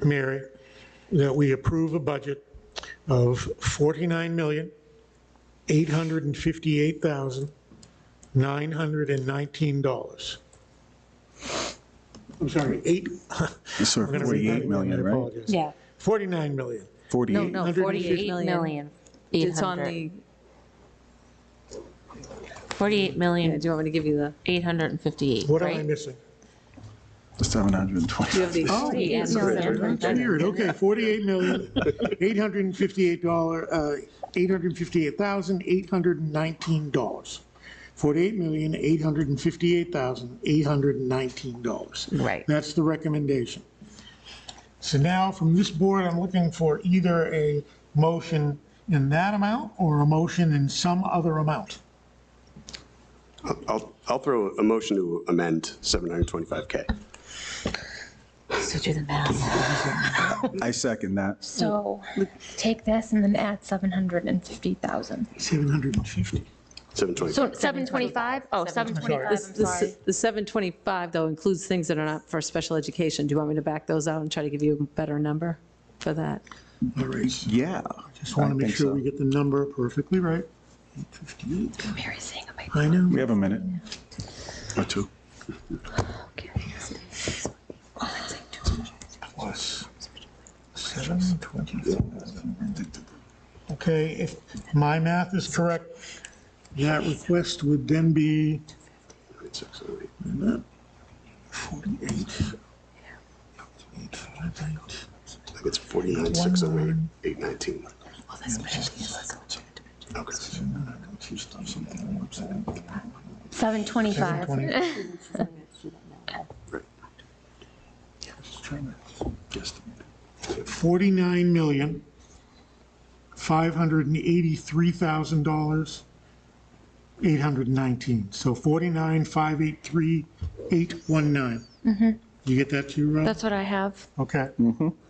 Mary that we approve a budget of $858,919. I'm sorry, Sir, I'm gonna read 48 that again, million, I right? apologize. Yeah. 49 million. 48. No, 48 million. 8,000,000. It's on the, 48 yeah, million, do you want me to give you the? 858, What am I right? missing? The 720. Do you have the? Oh, Yeah, that's weird. Okay, $48,858,819. $48,858,819. Right. That's the recommendation. So now from this board, I'm looking for either a motion in that amount or a motion in some other amount. I'll throw a motion to amend 725K. So do the math. I second that. So take this and then add 750,000. 750. 725. So 725? Oh, 725, I'm sorry. The 725, though, includes things that are not for special education. Do you want me to back those out and try to give you a better number for that? All right. Yeah. Just want I to make think sure so. we get the number perfectly right. 858. Mary's saying it might I know. We have a minute or two. Plus 720. Okay, if my math is correct, that request would then be 48. 858. I think it's 49,608, 819. Okay. 725. $49,583,000, 819. So 49,583,819. You get that too, Rob? That's what I have. Okay.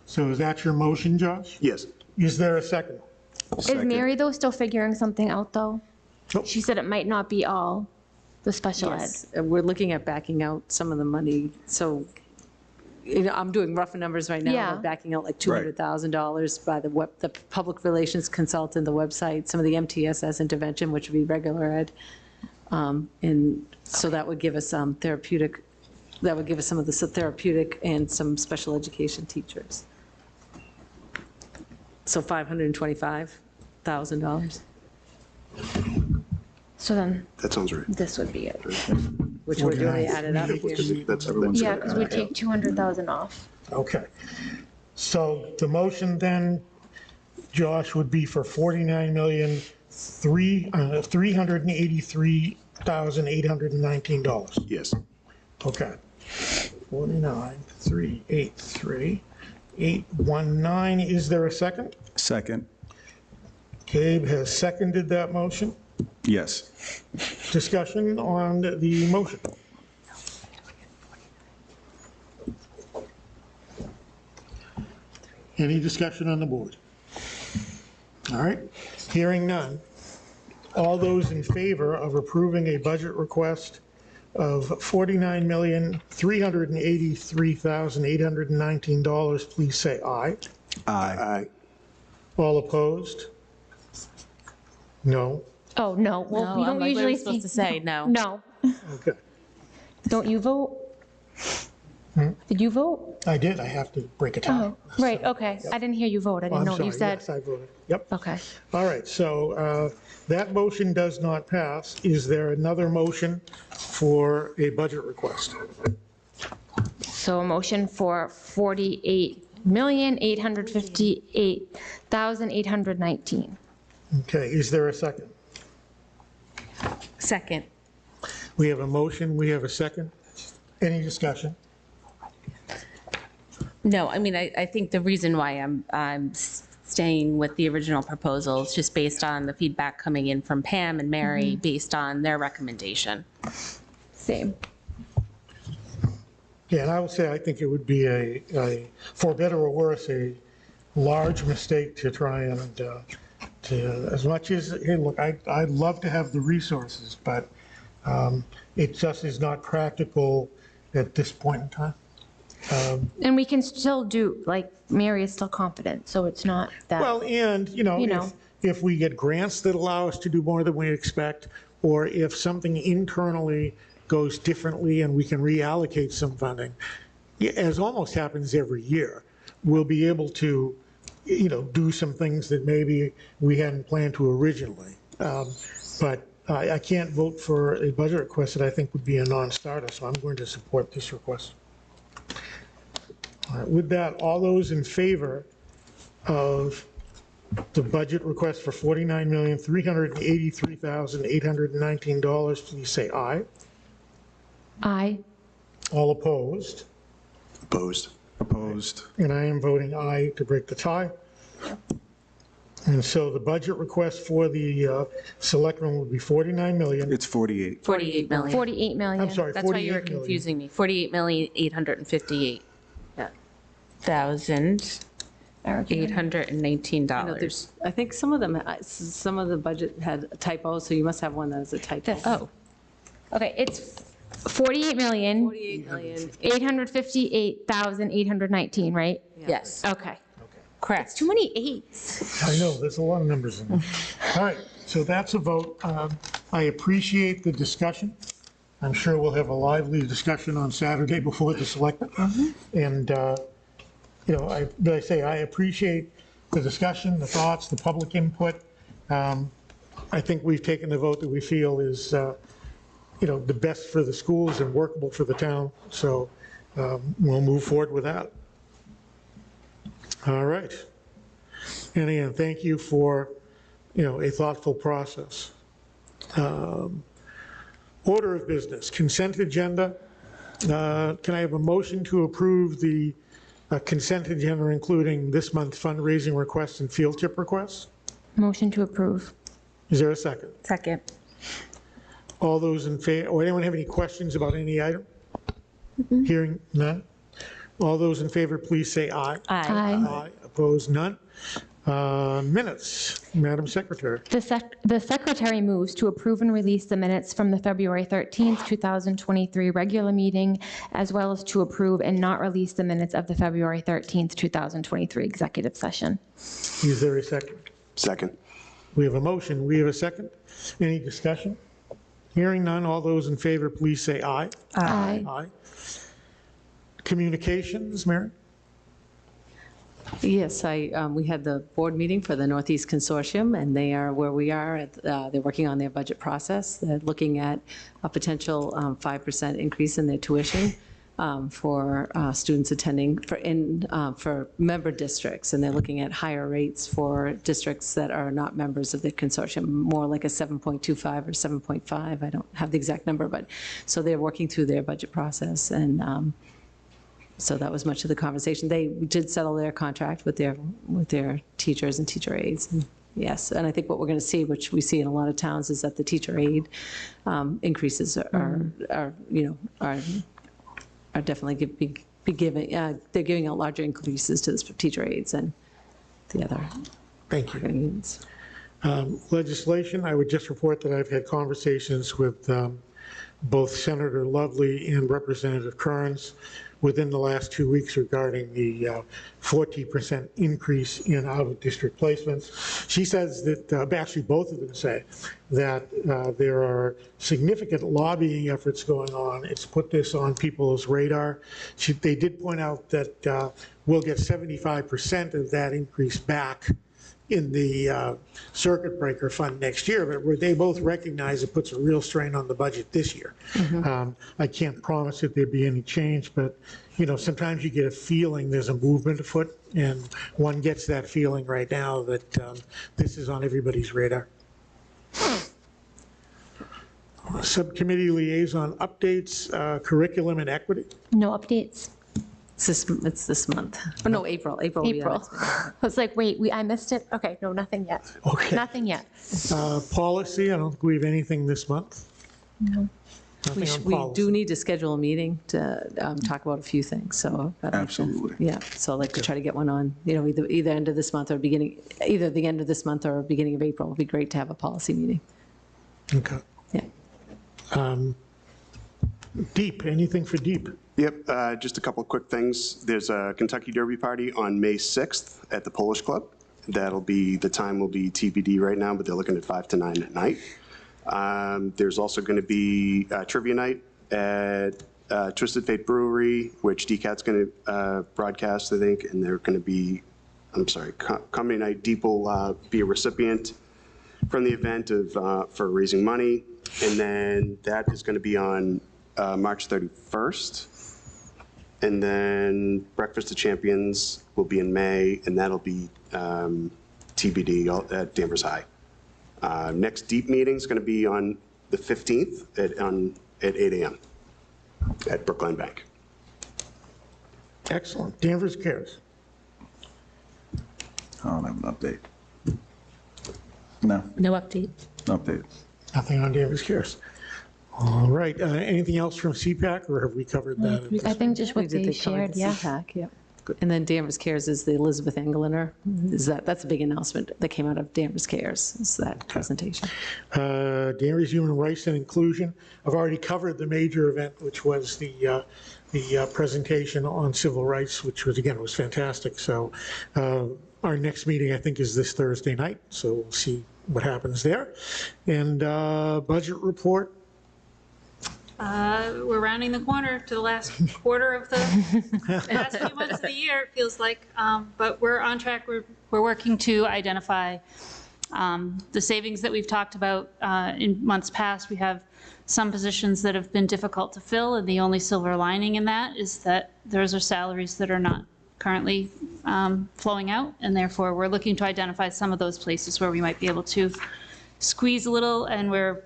So is that your motion, Josh? Yes. Is there a second? Is Mary, though, still figuring something out, though? Nope. She said it might not be all the special ed. Yes, we're looking at backing out some of the money, so, I'm doing rough numbers right now. Yeah. We're backing out like $200,000 by the public relations consultant, the website, some of the MTSS intervention, which would be regular ed. And so that would give us some therapeutic, that would give us some of the therapeutic and some special education teachers. So $525,000, So then That sounds right. this would be it. which would really add it up. That's Yeah, because we take 200,000 off. Okay. So the motion then, Josh, would be for $49,383,819. Yes. Okay. 49,383,819. Is there a second? Second. Gabe has seconded that motion. Yes. Discussion on the motion. Any discussion on the board? All right, hearing none. All those in favor of approving a budget request of $49,383,819, please say aye. Aye. All opposed? No? Oh, no. Well, No, we I'm don't like, what are we usually supposed to say? No. No. Okay. Don't you vote? Did you vote? I did, I have to break a tie. Oh, right, okay. I didn't hear you vote. I Oh, didn't I'm know what you sorry, said. yes, I voted. Yep. Okay. All right, so that motion does not pass. Is there another motion for a budget request? So a motion for 48,858,819. Okay, is there a second? Second. We have a motion, we have a second. Any discussion? No, I mean, I think the reason why I'm staying with the original proposal is just based on the feedback coming in from Pam and Mary, based on their recommendation. Same. Yeah, and I would say I think it would be for better or worse, a large mistake to try and, as much as, hey, look, I'd love to have the resources, but it just is not practical at this point in time. And we can still do, like, Mary is still confident, so it's not that. Well, and, if we get grants that allow us to do more than we expect, or if something internally goes differently and we can reallocate some funding, as almost happens every year, we'll be able to, do some things that maybe we hadn't planned to originally. But I can't vote for a budget request that I think would be a non-starter, so I'm going to support this request. All right, with that, all those in favor of the budget request for $49,383,819, please say aye. Aye. All opposed? Opposed. Opposed. And I am voting aye to break the tie. And so the budget request for the selectmen would be 49 million. It's 48. 48 million. 48 million. I'm sorry, That's why you were 48 million. confusing me. 48,858,819 I know dollars. I think some of the budget had typos, so you must have one that has a typo. Oh. Okay, it's 48,858,819, right? Yes. Okay. Correct. It's too many eights. I know, there's a lot of numbers in there. All right, so that's a vote. I appreciate the discussion. I'm sure we'll have a lively discussion on Saturday before the selectmen. And, I appreciate the discussion, the thoughts, the public input. I think we've taken the vote that we feel is, the best for the schools and workable for the town. So we'll move forward with that. All right. And again, thank you for, a thoughtful process. Order of business, consent agenda. Can I have a motion to approve the consent agenda, including this month's fundraising requests and field trip requests? Motion to approve. Is there a second? Second. All those in favor, or anyone have any questions about any item? Hearing none. All those in favor, please say aye. Aye. Aye. Opposed, none. Minutes, Madam Secretary. The secretary moves to approve and release the minutes from the February 13th, 2023 regular meeting, as well as to approve and not release the minutes of the February 13th, 2023 executive session. Is there a second? Second. We have a motion. We have a second. Any discussion? Hearing none. All those in favor, please say aye. Aye. Aye. Communications, Mary? Yes, we had the board meeting for the Northeast Consortium, and they are where we are. They're working on their budget process. They're looking at a potential 5% increase in their tuition for students attending for member districts, and they're looking at higher rates for districts that are not members of the consortium, more like a 7.25 or 7.5. I don't have the exact number, but so they're working through their budget process, and so that was much of the conversation. They did settle their contract with their teachers and teacher aides. And yes, and I think what we're going to see, which we see in a lot of towns, is that the teacher aide increases are definitely giving. They're giving out larger increases to the teacher aides and the other. Thank you. Legislation. I would just report that I've had conversations with both Senator Lovely and Representative Kearns within the last 2 weeks regarding the 40% increase in out-of-district placements. She says that, actually both of them say, that there are significant lobbying efforts going on. It's put this on people's radar. They did point out that we'll get 75% of that increase back in the circuit breaker fund next year, but where they both recognize it puts a real strain on the budget this year. I can't promise that there'd be any change, but sometimes you get a feeling there's a movement afoot, and one gets that feeling right now that this is on everybody's radar. Subcommittee liaison updates, curriculum and equity. No updates. It's this month. Oh, no, April. April. April. I was like, wait, I missed it? Okay, no, nothing yet. Okay. Nothing yet. Policy, I don't think we have anything this month. No. Nothing on We policy. do need to schedule a meeting to talk about a few things, so. Absolutely. Yeah, so I'd like to try to get one on, either end of this month or either the end of this month or beginning of April. It'd be great to have a policy meeting. Okay. Yeah. Deep, anything for Deep? Yep, just a couple of quick things. There's a Kentucky Derby party on May 6th at the Polish Club. The time will be TBD right now, but they're looking at 5 to 9 at night. There's also going to be trivia night at Twisted Fate Brewery, which DCAT's going to broadcast, I think, and they're going to be, comedy night. Deep will be a recipient from the event for raising money, and then that is going to be on March 31st. And then Breakfast of Champions will be in May, and that'll be TBD at Danvers High. Next deep meeting is going to be on the 15th at 8 a.m. at Brookline Bank. Excellent. Danvers Cares. I don't have an update. No. No update. Update. Nothing on Danvers Cares. All right. Anything else from CPAC, or have we covered that? I think just what We did they the covered shared, yeah. CPAC, yeah. And then Danvers Cares is the Elizabeth Engliner. That's a big announcement that came out of Danvers Cares, is that presentation. Danvers Human Rights and Inclusion. I've already covered the major event, which was the presentation on civil rights, which was fantastic. So our next meeting, I think, is this Thursday night. So we'll see what happens there. And budget report. We're rounding the corner to the last quarter of the last few months of the year, it feels like. But we're on track. We're working to identify the savings that we've talked about in months past. We have some positions that have been difficult to fill, and the only silver lining in that is that those are salaries that are not currently flowing out, and therefore we're looking to identify some of those places where we might be able to squeeze a little, and we're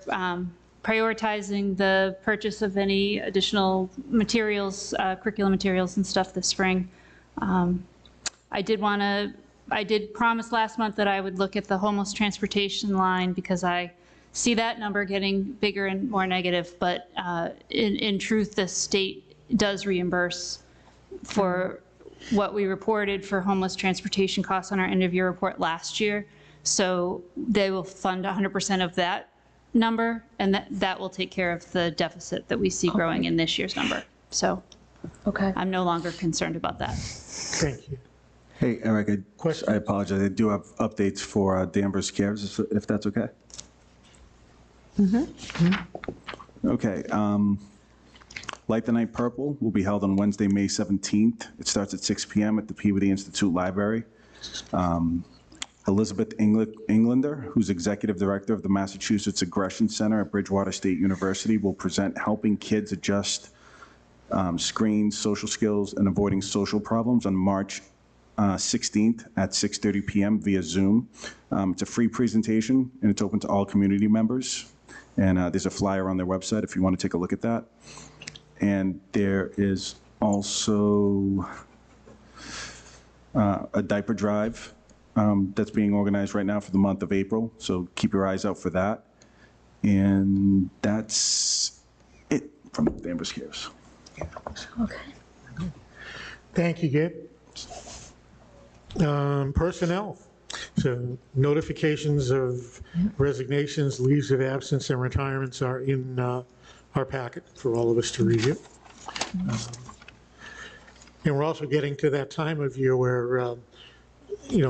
prioritizing the purchase of any additional materials, curriculum materials and stuff this spring. I did promise last month that I would look at the homeless transportation line because I see that number getting bigger and more negative, but in truth, the state does reimburse for what we reported for homeless transportation costs on our end of year report last year. So they will fund 100% of that number, and that will take care of the deficit that we see growing in this year's number. So I'm no longer concerned about that. Thank you. Hey, Eric, I apologize. I do have updates for Danvers Cares, if that's okay. Okay. Light the Night Purple will be held on Wednesday, May 17th. It starts at 6 p.m. at the Peabody Institute Library. Elizabeth Englander, who's Executive Director of the Massachusetts Aggression Center at Bridgewater State University, will present Helping Kids Adjust Screens, Social Skills, and Avoiding Social Problems on March 16th at 6:30 p.m. via Zoom. It's a free presentation, and it's open to all community members. And there's a flyer on their website if you want to take a look at that. And there is also a diaper drive that's being organized right now for the month of April, so keep your eyes out for that. And that's it from Danvers Cares. Okay. Thank you, Gabe. Personnel. So notifications of resignations, leaves of absence, and retirements are in our packet for all of us to review. And we're also getting to that time of year where,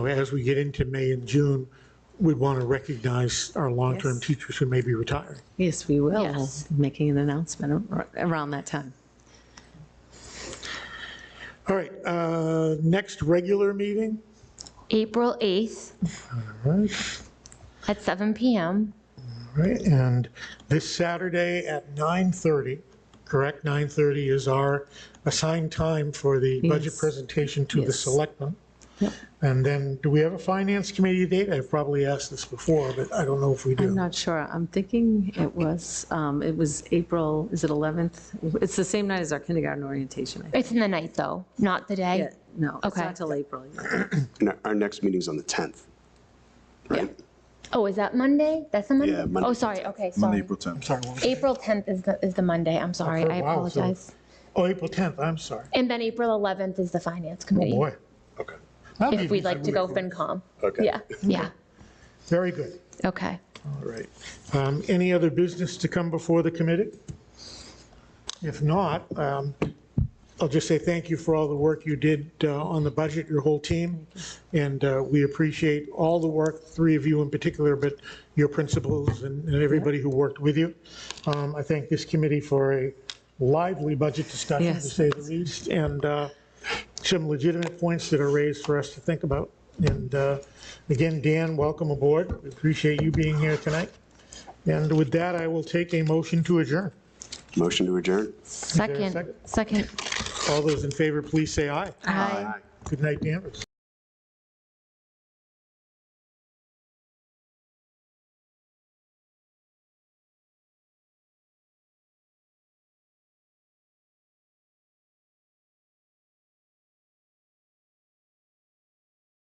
as we get into May and June, we'd want to recognize our long-term teachers who may be retiring. Yes, we will. Yes. Making an announcement around that time. All right, next regular meeting? April 8th All right. at 7 p.m. All right, and this Saturday at 9:30, correct? 9:30 is our assigned time for the budget presentation to the selectmen. Yep. And then, do we have a finance committee date? I've probably asked this before, but I don't know if we do. I'm not sure. I'm thinking it was April, is it 11th? It's the same night as our kindergarten orientation, I think. It's in the night, though, not the day? Yeah, no, it's Okay. not till April. And our next meeting's on the 10th, right? Oh, is that Monday? That's a Monday? Yeah, Monday. Oh, sorry, okay, Monday, sorry. April 10th. I'm sorry, what was April 10th is the Monday, I'm sorry, I wow, so- apologize. Oh, April 10th, I'm sorry. And then April 11th is the finance Oh, committee. boy. Okay. If we'd like to go FinCom. Okay. Yeah, yeah, Very good. okay. All right. Any other business to come before the committee? If not, I'll just say thank you for all the work you did on the budget, your whole team. And we appreciate all the work, three of you in particular, but your principals and everybody who worked with you. I thank this committee for a lively budget discussion, to Yes. say the least, and some legitimate points that are raised for us to think about. And again, Dan, welcome aboard. We appreciate you being here tonight. And with that, I will take a motion to adjourn. Motion to adjourn. Is there a Second. Second. All those in favor, please say aye. Aye. Good night, Danvers.